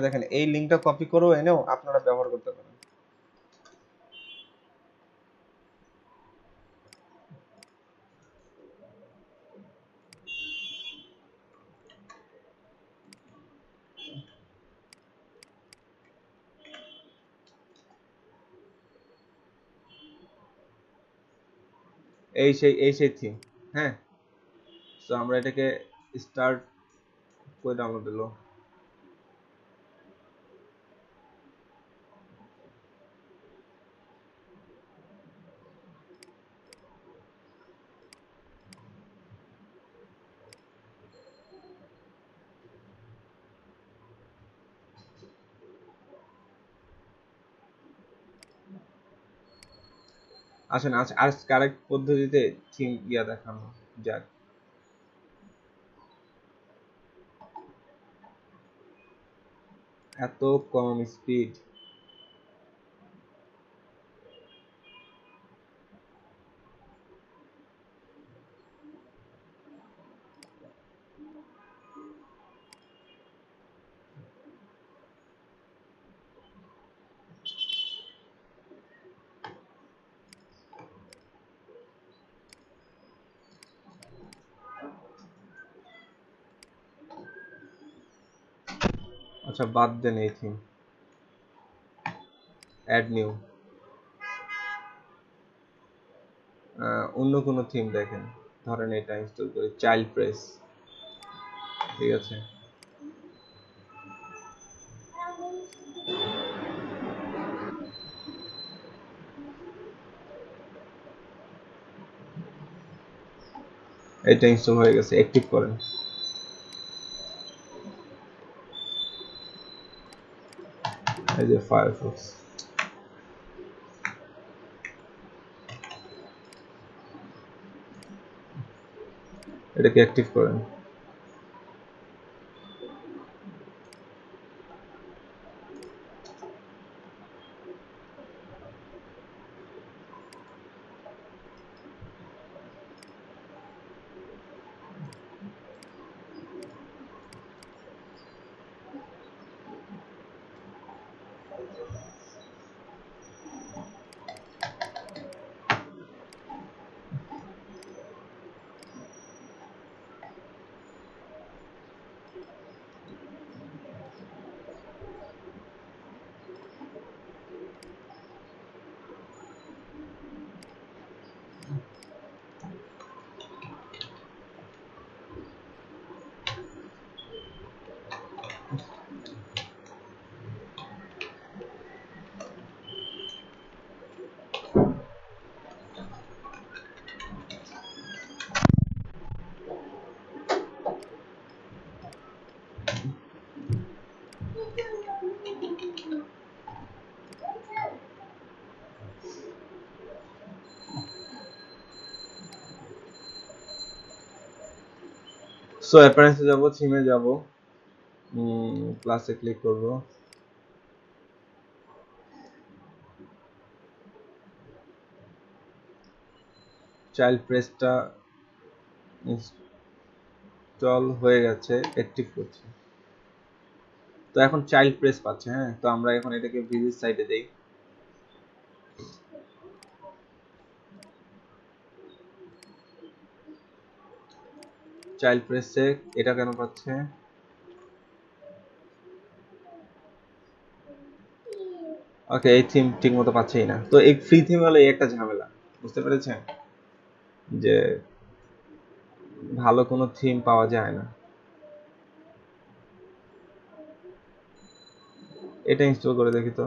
দেখেন এই লিঙ্কটা কপি করেও এনেও আপনারা ব্যবহার করতে পারেন। এই সেই থিম। হ্যাঁ, তো আমরা এটাকে স্টার্ট করে ডাউনলোড দিলো। আসেন আজ কারেক্ট পদ্ধতিতে থিম দেখানো যাক। এত কম স্পিড। আচ্ছা বাদ দেন এই থিম, অ্যাড নিউ, অন্য কোনো থিম দেখেন, ধরেন এটা ইনস্টল করি, চাইল্ড প্রেস, ঠিক আছে। এটা ইনস্টল হয়ে গেছে, অ্যাক্টিভ করেন। এই যে ফায়ারফক্স, এটাকে অ্যাক্টিভ করেন। সো অ্যাপারেন্সে যাব, থিমে যাব, ক্লাসে ক্লিক করব, চাইল্ড প্রেসটা ইনস্টল হয়ে গেছে, অ্যাক্টিভ করছি। তো এখন চাইল্ড প্রেস পাচ্ছে। হ্যাঁ, তো আমরা এখন এটাকে ভিজিট সাইটে দেই। চাইল্ড প্রেসে এটা কেন পাচ্ছে? ওকে, এই থিম ঠিক মতো পাচ্ছেই না। তো এই ফ্রি থিম হলো একটা ঝামেলা, বুঝতে পেরেছেন, যে ভালো কোনো থিম পাওয়া যায় না। এটা ইনস্টল করে দেখি তো।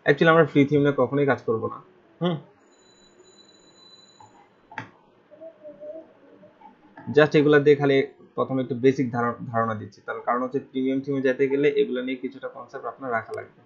অ্যাকচুয়ালি আমরা ফ্রি থিম নিয়ে কখনোই কাজ করব না। জাস্ট এগুলা দিয়ে খালি প্রথমে একটু বেসিক ধারণা দিচ্ছি, তার কারণ হচ্ছে প্রিমিয়াম থিমে যেতে গেলে এগুলো নিয়ে কিছুটা কনসেপ্ট আপনার রাখা লাগবে।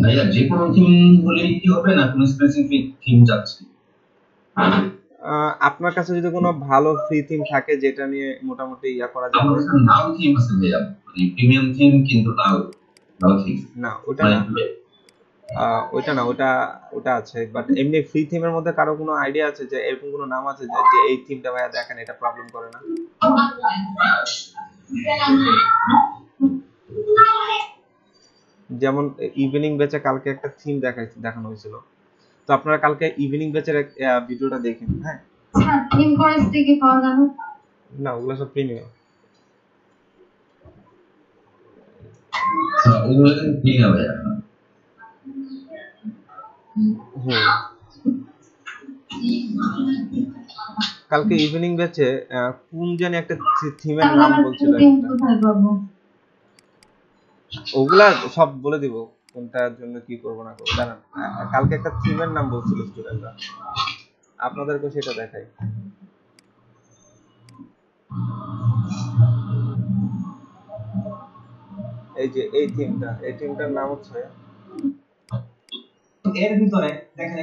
ভাইয়া যে কোনো থিম বলেই কি হবে না কোনো স্পেসিফিক থিম যাচ্ছে? আপনার কাছে যদি কোনো ভালো ফ্রি থিম থাকে যেটা নিয়ে মোটামুটি ইয়া করা যাবে। আমার কাছে নাও থিম আছে ভাইয়া, মানে প্রিমিয়াম থিম কিন্তু নাও থিম না ওটা না, ওইটা না, ওটা আছে, বাট এমনি ফ্রি থিমের মধ্যে কারো কোনো আইডিয়া আছে যে এরকম কোনো নাম আছে যে এই থিমটা ভাইয়া দেখেন এটা প্রবলেম করে না? যেমন ইভিনিং ব্যাচে কালকে একটা থিম দেখানো হয়েছিল, তো আপনারা কালকে ইভিনিং ব্যাচের ভিডিওটা দেখেন। হ্যাঁ, থিম ফরেস্টে কি পাওয়া যাবে? না ওগুলো সব প্রিমিয়াম। ওগুলো ফ্রি না ভাইয়া। কালকে ইভিনিং ব্যাচে কোন জানি একটা থিমের নাম বলছিল ওগুলা সব বলে দিব কোনটার জন্য কি করব না করব। দাঁড়ান, কালকে একটা থিমের নাম বলছিল স্টুডেন্টরা, আপনাদেরকে সেটা দেখাই। এই যে এই থিমটার নাম হচ্ছে, এর ভিতরে দেখেন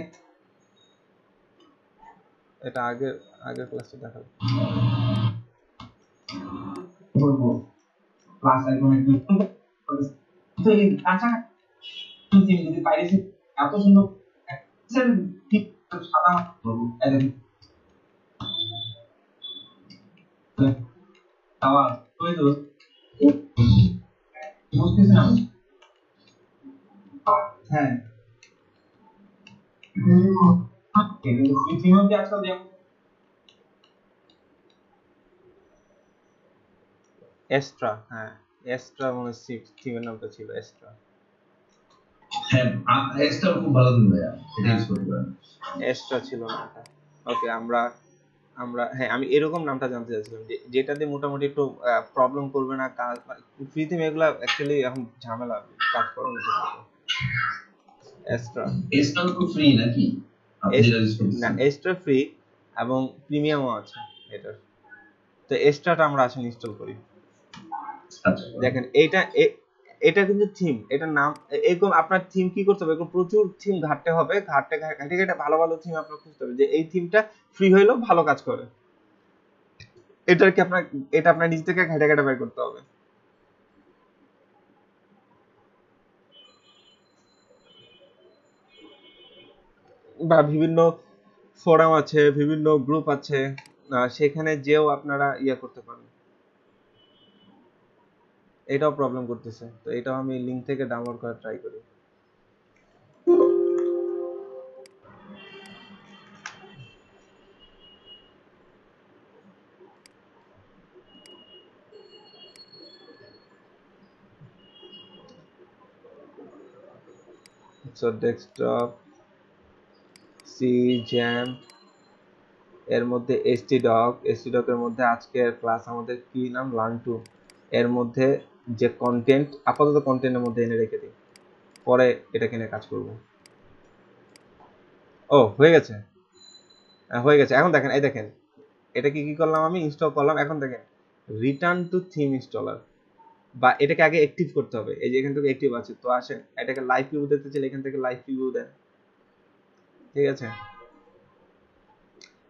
এটা আগের ক্লাসে দেখাবো। বলবো ক্লাস একদম তো এই কাঁচা থিম যদি পাইরেছি এত সুন্দর ঠিক সাদা বলবো খাওয়া কই তো বুঝতেছি না হ্যাঁ কিন্তু পৃথিবীতে কি আজকাল যেমন এস্ট্রা, হ্যাঁ এস্ট্রা মানে থিমের নামটা ছিল এস্ট্রা। হ্যাঁ এক্সট্রা খুব ভালো দিন ভাইয়া, এটা হ্যাঁ ইউজ করতে পারেন। এস্ট্রা ছিল নামটা। ওকে, আমরা আমরা হ্যাঁ আমি এরকম নামটা জানতে চাইছিলাম যে যেটাতে মোটামুটি একটু প্রবলেম করবে না কাজ। ফ্রি থিম এগুলা অ্যাকচুয়ালি এখন ঝামেলা কাজ করানো এক্সট্রা। এক্সট্রা তো ফ্রি নাকি আপনি যেটা ইউজ না করতেছেন? এক্সট্রা ফ্রি এবং প্রিমিয়ামও আছে এটার। তো এক্সট্রাটা আমরা আসলে ইনস্টল করি। আচ্ছা দেখেন এটা কিন্তু থিম, এটার নাম এরকম। আপনার থিম কি করতে হবে, এরকম প্রচুর থিম ঘাটতে হবে, ঘাটতে ভালো ভালো থিম আপনার খুঁজতে হবে যে এই থিমটা ফ্রি হইলেও ভালো কাজ করে। এটা কি আপনার, এটা আপনার নিজ থেকে ঘাটে ঘাটে বের করতে হবে। বা বিভিন্ন ফোরাম আছে, বিভিন্ন গ্রুপ আছে, সেখানে যেও আপনারা ইয়ে করতে পারেন। এটাও প্রবলেম করতেছে, তো এটাও আমি লিংক থেকে ডাউনলোড করার ট্রাই করি। সো ডেস্কটপ সি জ্যাম এর মধ্যে htdoc এর মধ্যে আজকের ক্লাস আমাদের কি নাম লার্ন টু, এর মধ্যে যে কন্টেন্ট আপাতত কন্টেন্টের মধ্যে এনে রেখে দিই, পরে এটাকে নিয়ে কাজ করব। ও হয়ে গেছে, হয়ে গেছে। এখন দেখেন, এই দেখেন এটা কি কি করলাম, আমি ইনস্টল করলাম। এখন দেখেন রিটার্ন টু থিম ইনস্টলার, বা এটাকে আগে অ্যাক্টিভ করতে হবে। এই যে এখান থেকে অ্যাক্টিভ আছে, তো আসেন এটাকে লাইভ ভিউ দেখতে চাইলে এখান থেকে লাইভ ভিউ দেন। ঠিক আছে,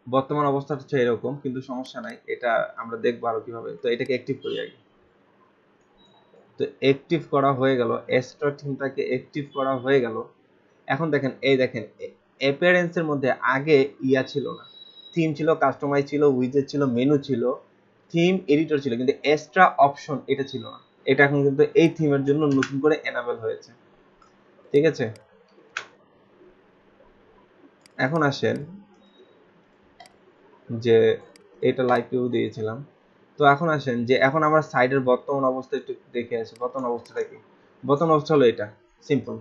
বর্তমান অবস্থা হচ্ছে এরকম, কিন্তু সমস্যা নাই, এটা আমরা দেখবো আরো কিভাবে। তো এটাকে অ্যাক্টিভ করি আগে। তো অ্যাক্টিভ করা হয়ে গেল, এক্সট্রা থিমটাকে অ্যাক্টিভ করা হয়ে গেল। এখন দেখেন, এই দেখেন অ্যাপিয়ারেন্স এর মধ্যে আগে ইয়া ছিল না, থিম ছিল, কাস্টমাইজ ছিল, উইজেট ছিল, মেনু ছিল, থিম এডিটর ছিল, কিন্তু এক্সট্রা অপশন এটা ছিল না। এটা এখন কিন্তু এই থিমের জন্য নতুন করে এনাবেল হয়েছে। ঠিক আছে, এখন আসেন যে এটা লাইভ ভিউ দিয়েছিলাম। তো এখন আসেন যে এখন আমরা সাইডের বর্তমান অবস্থা একটু দেখে আসি। বর্তমান অবস্থাটা কি? বর্তমান অবস্থা হলো এটা, সিম্পল।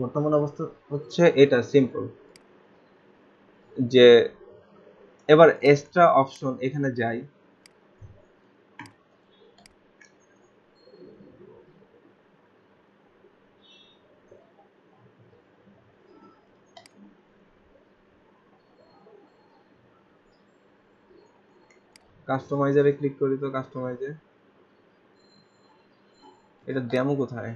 বর্তমান অবস্থা হচ্ছে এটা সিম্পল, যে এবার এক্সট্রা অপশন এখানে যাই। কাস্টমাইজারে ক্লিক করি, তো কাস্টমাইজে এটা ডেমো কোথায়?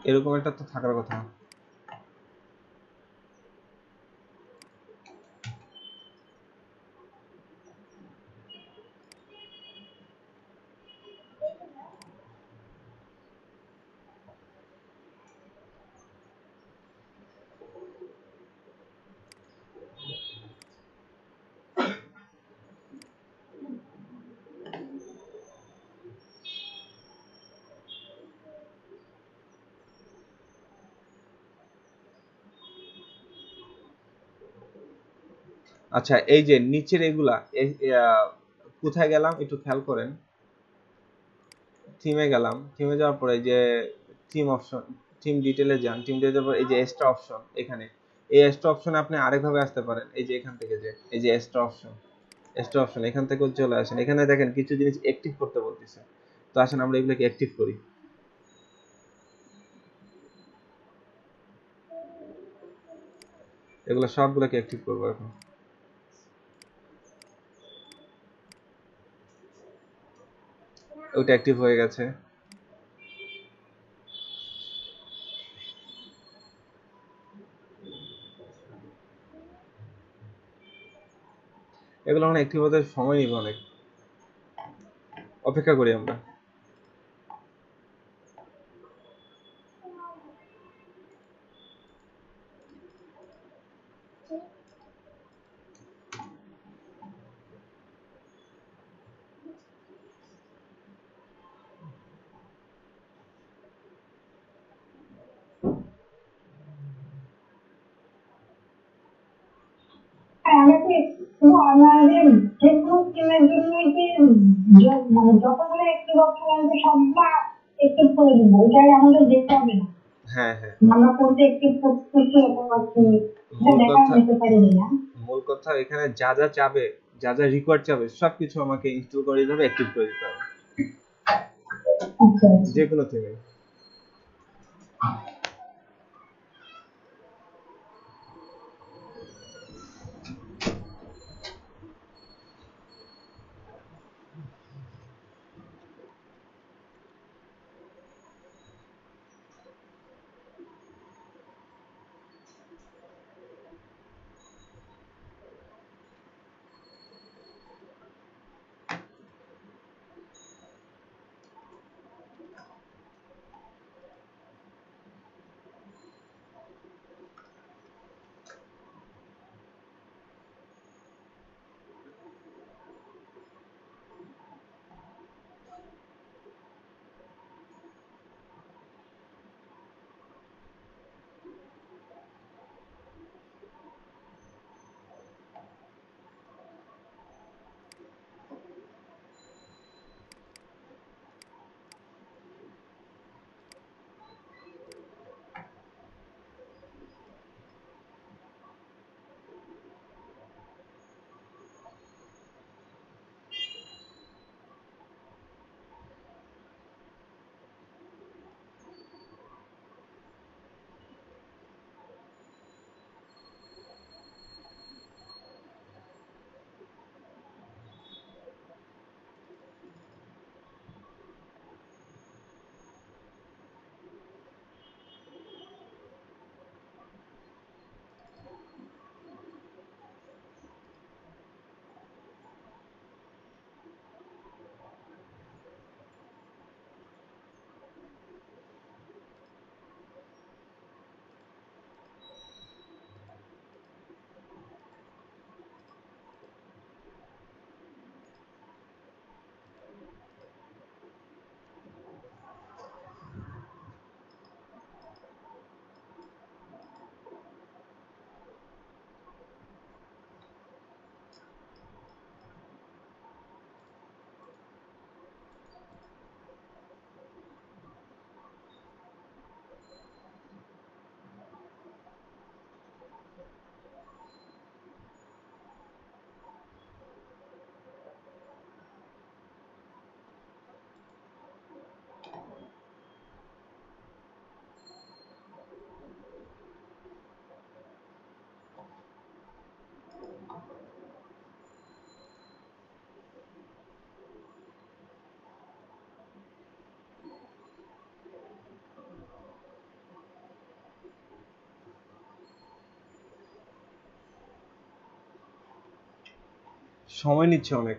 এরকম একটা তো থাকার কথা। আচ্ছা, এই যে নিচের এগুলা কোথায় গেলাম একটু খেয়াল করেন। থিমে গেলাম, থিমে যাওয়ার পরে যে থিম অপশন, থিম ডিটেইলে যান। থিম ডিটেইলে যাওয়ার পর এই যে এক্সট্রা অপশন, এখানে এই এক্সট্রা অপশনে আপনি আরেকভাবে আসতে পারেন। এই যে এখান থেকে, যে এই যে এক্সট্রা অপশন, এক্সট্রা অপশন এখান থেকে চলে আসেন। এখানে দেখেন কিছু জিনিস অ্যাক্টিভ করতে বলতেছে, তো আসেন আমরা এগুলোকে অ্যাক্টিভ করি। এগুলো সবগুলোকে অ্যাক্টিভ করবো এখন। ওটা অ্যাক্টিভ হয়ে গেছে। এগুলো এখন অ্যাক্টিভ হতে সময় নিবে অনেক, অপেক্ষা করি আমরা। আমাকে আমাদের ফেসবুক কেনার জন্য কি মানে যতগুলো একটি অপশন আছে সবটা একটিভ করে দিব, এটা আমাদের দেখতে হবে না। হ্যাঁ হ্যাঁ, আমরা কোনটা একটিভ করতেছি অথবা কি এটা মূল দেখা কথা যেতে পারে না। মূল কথা এখানে যা যা চাবে, যা যা রিকোয়ার্ড চাবে সবকিছু আমাকে ইনস্টল করে দিতে হবে, অ্যাক্টিভ করে দিতে হবে আচ্ছা আচ্ছা। যেগুলো থেকে। সময় নিচ্ছে অনেক।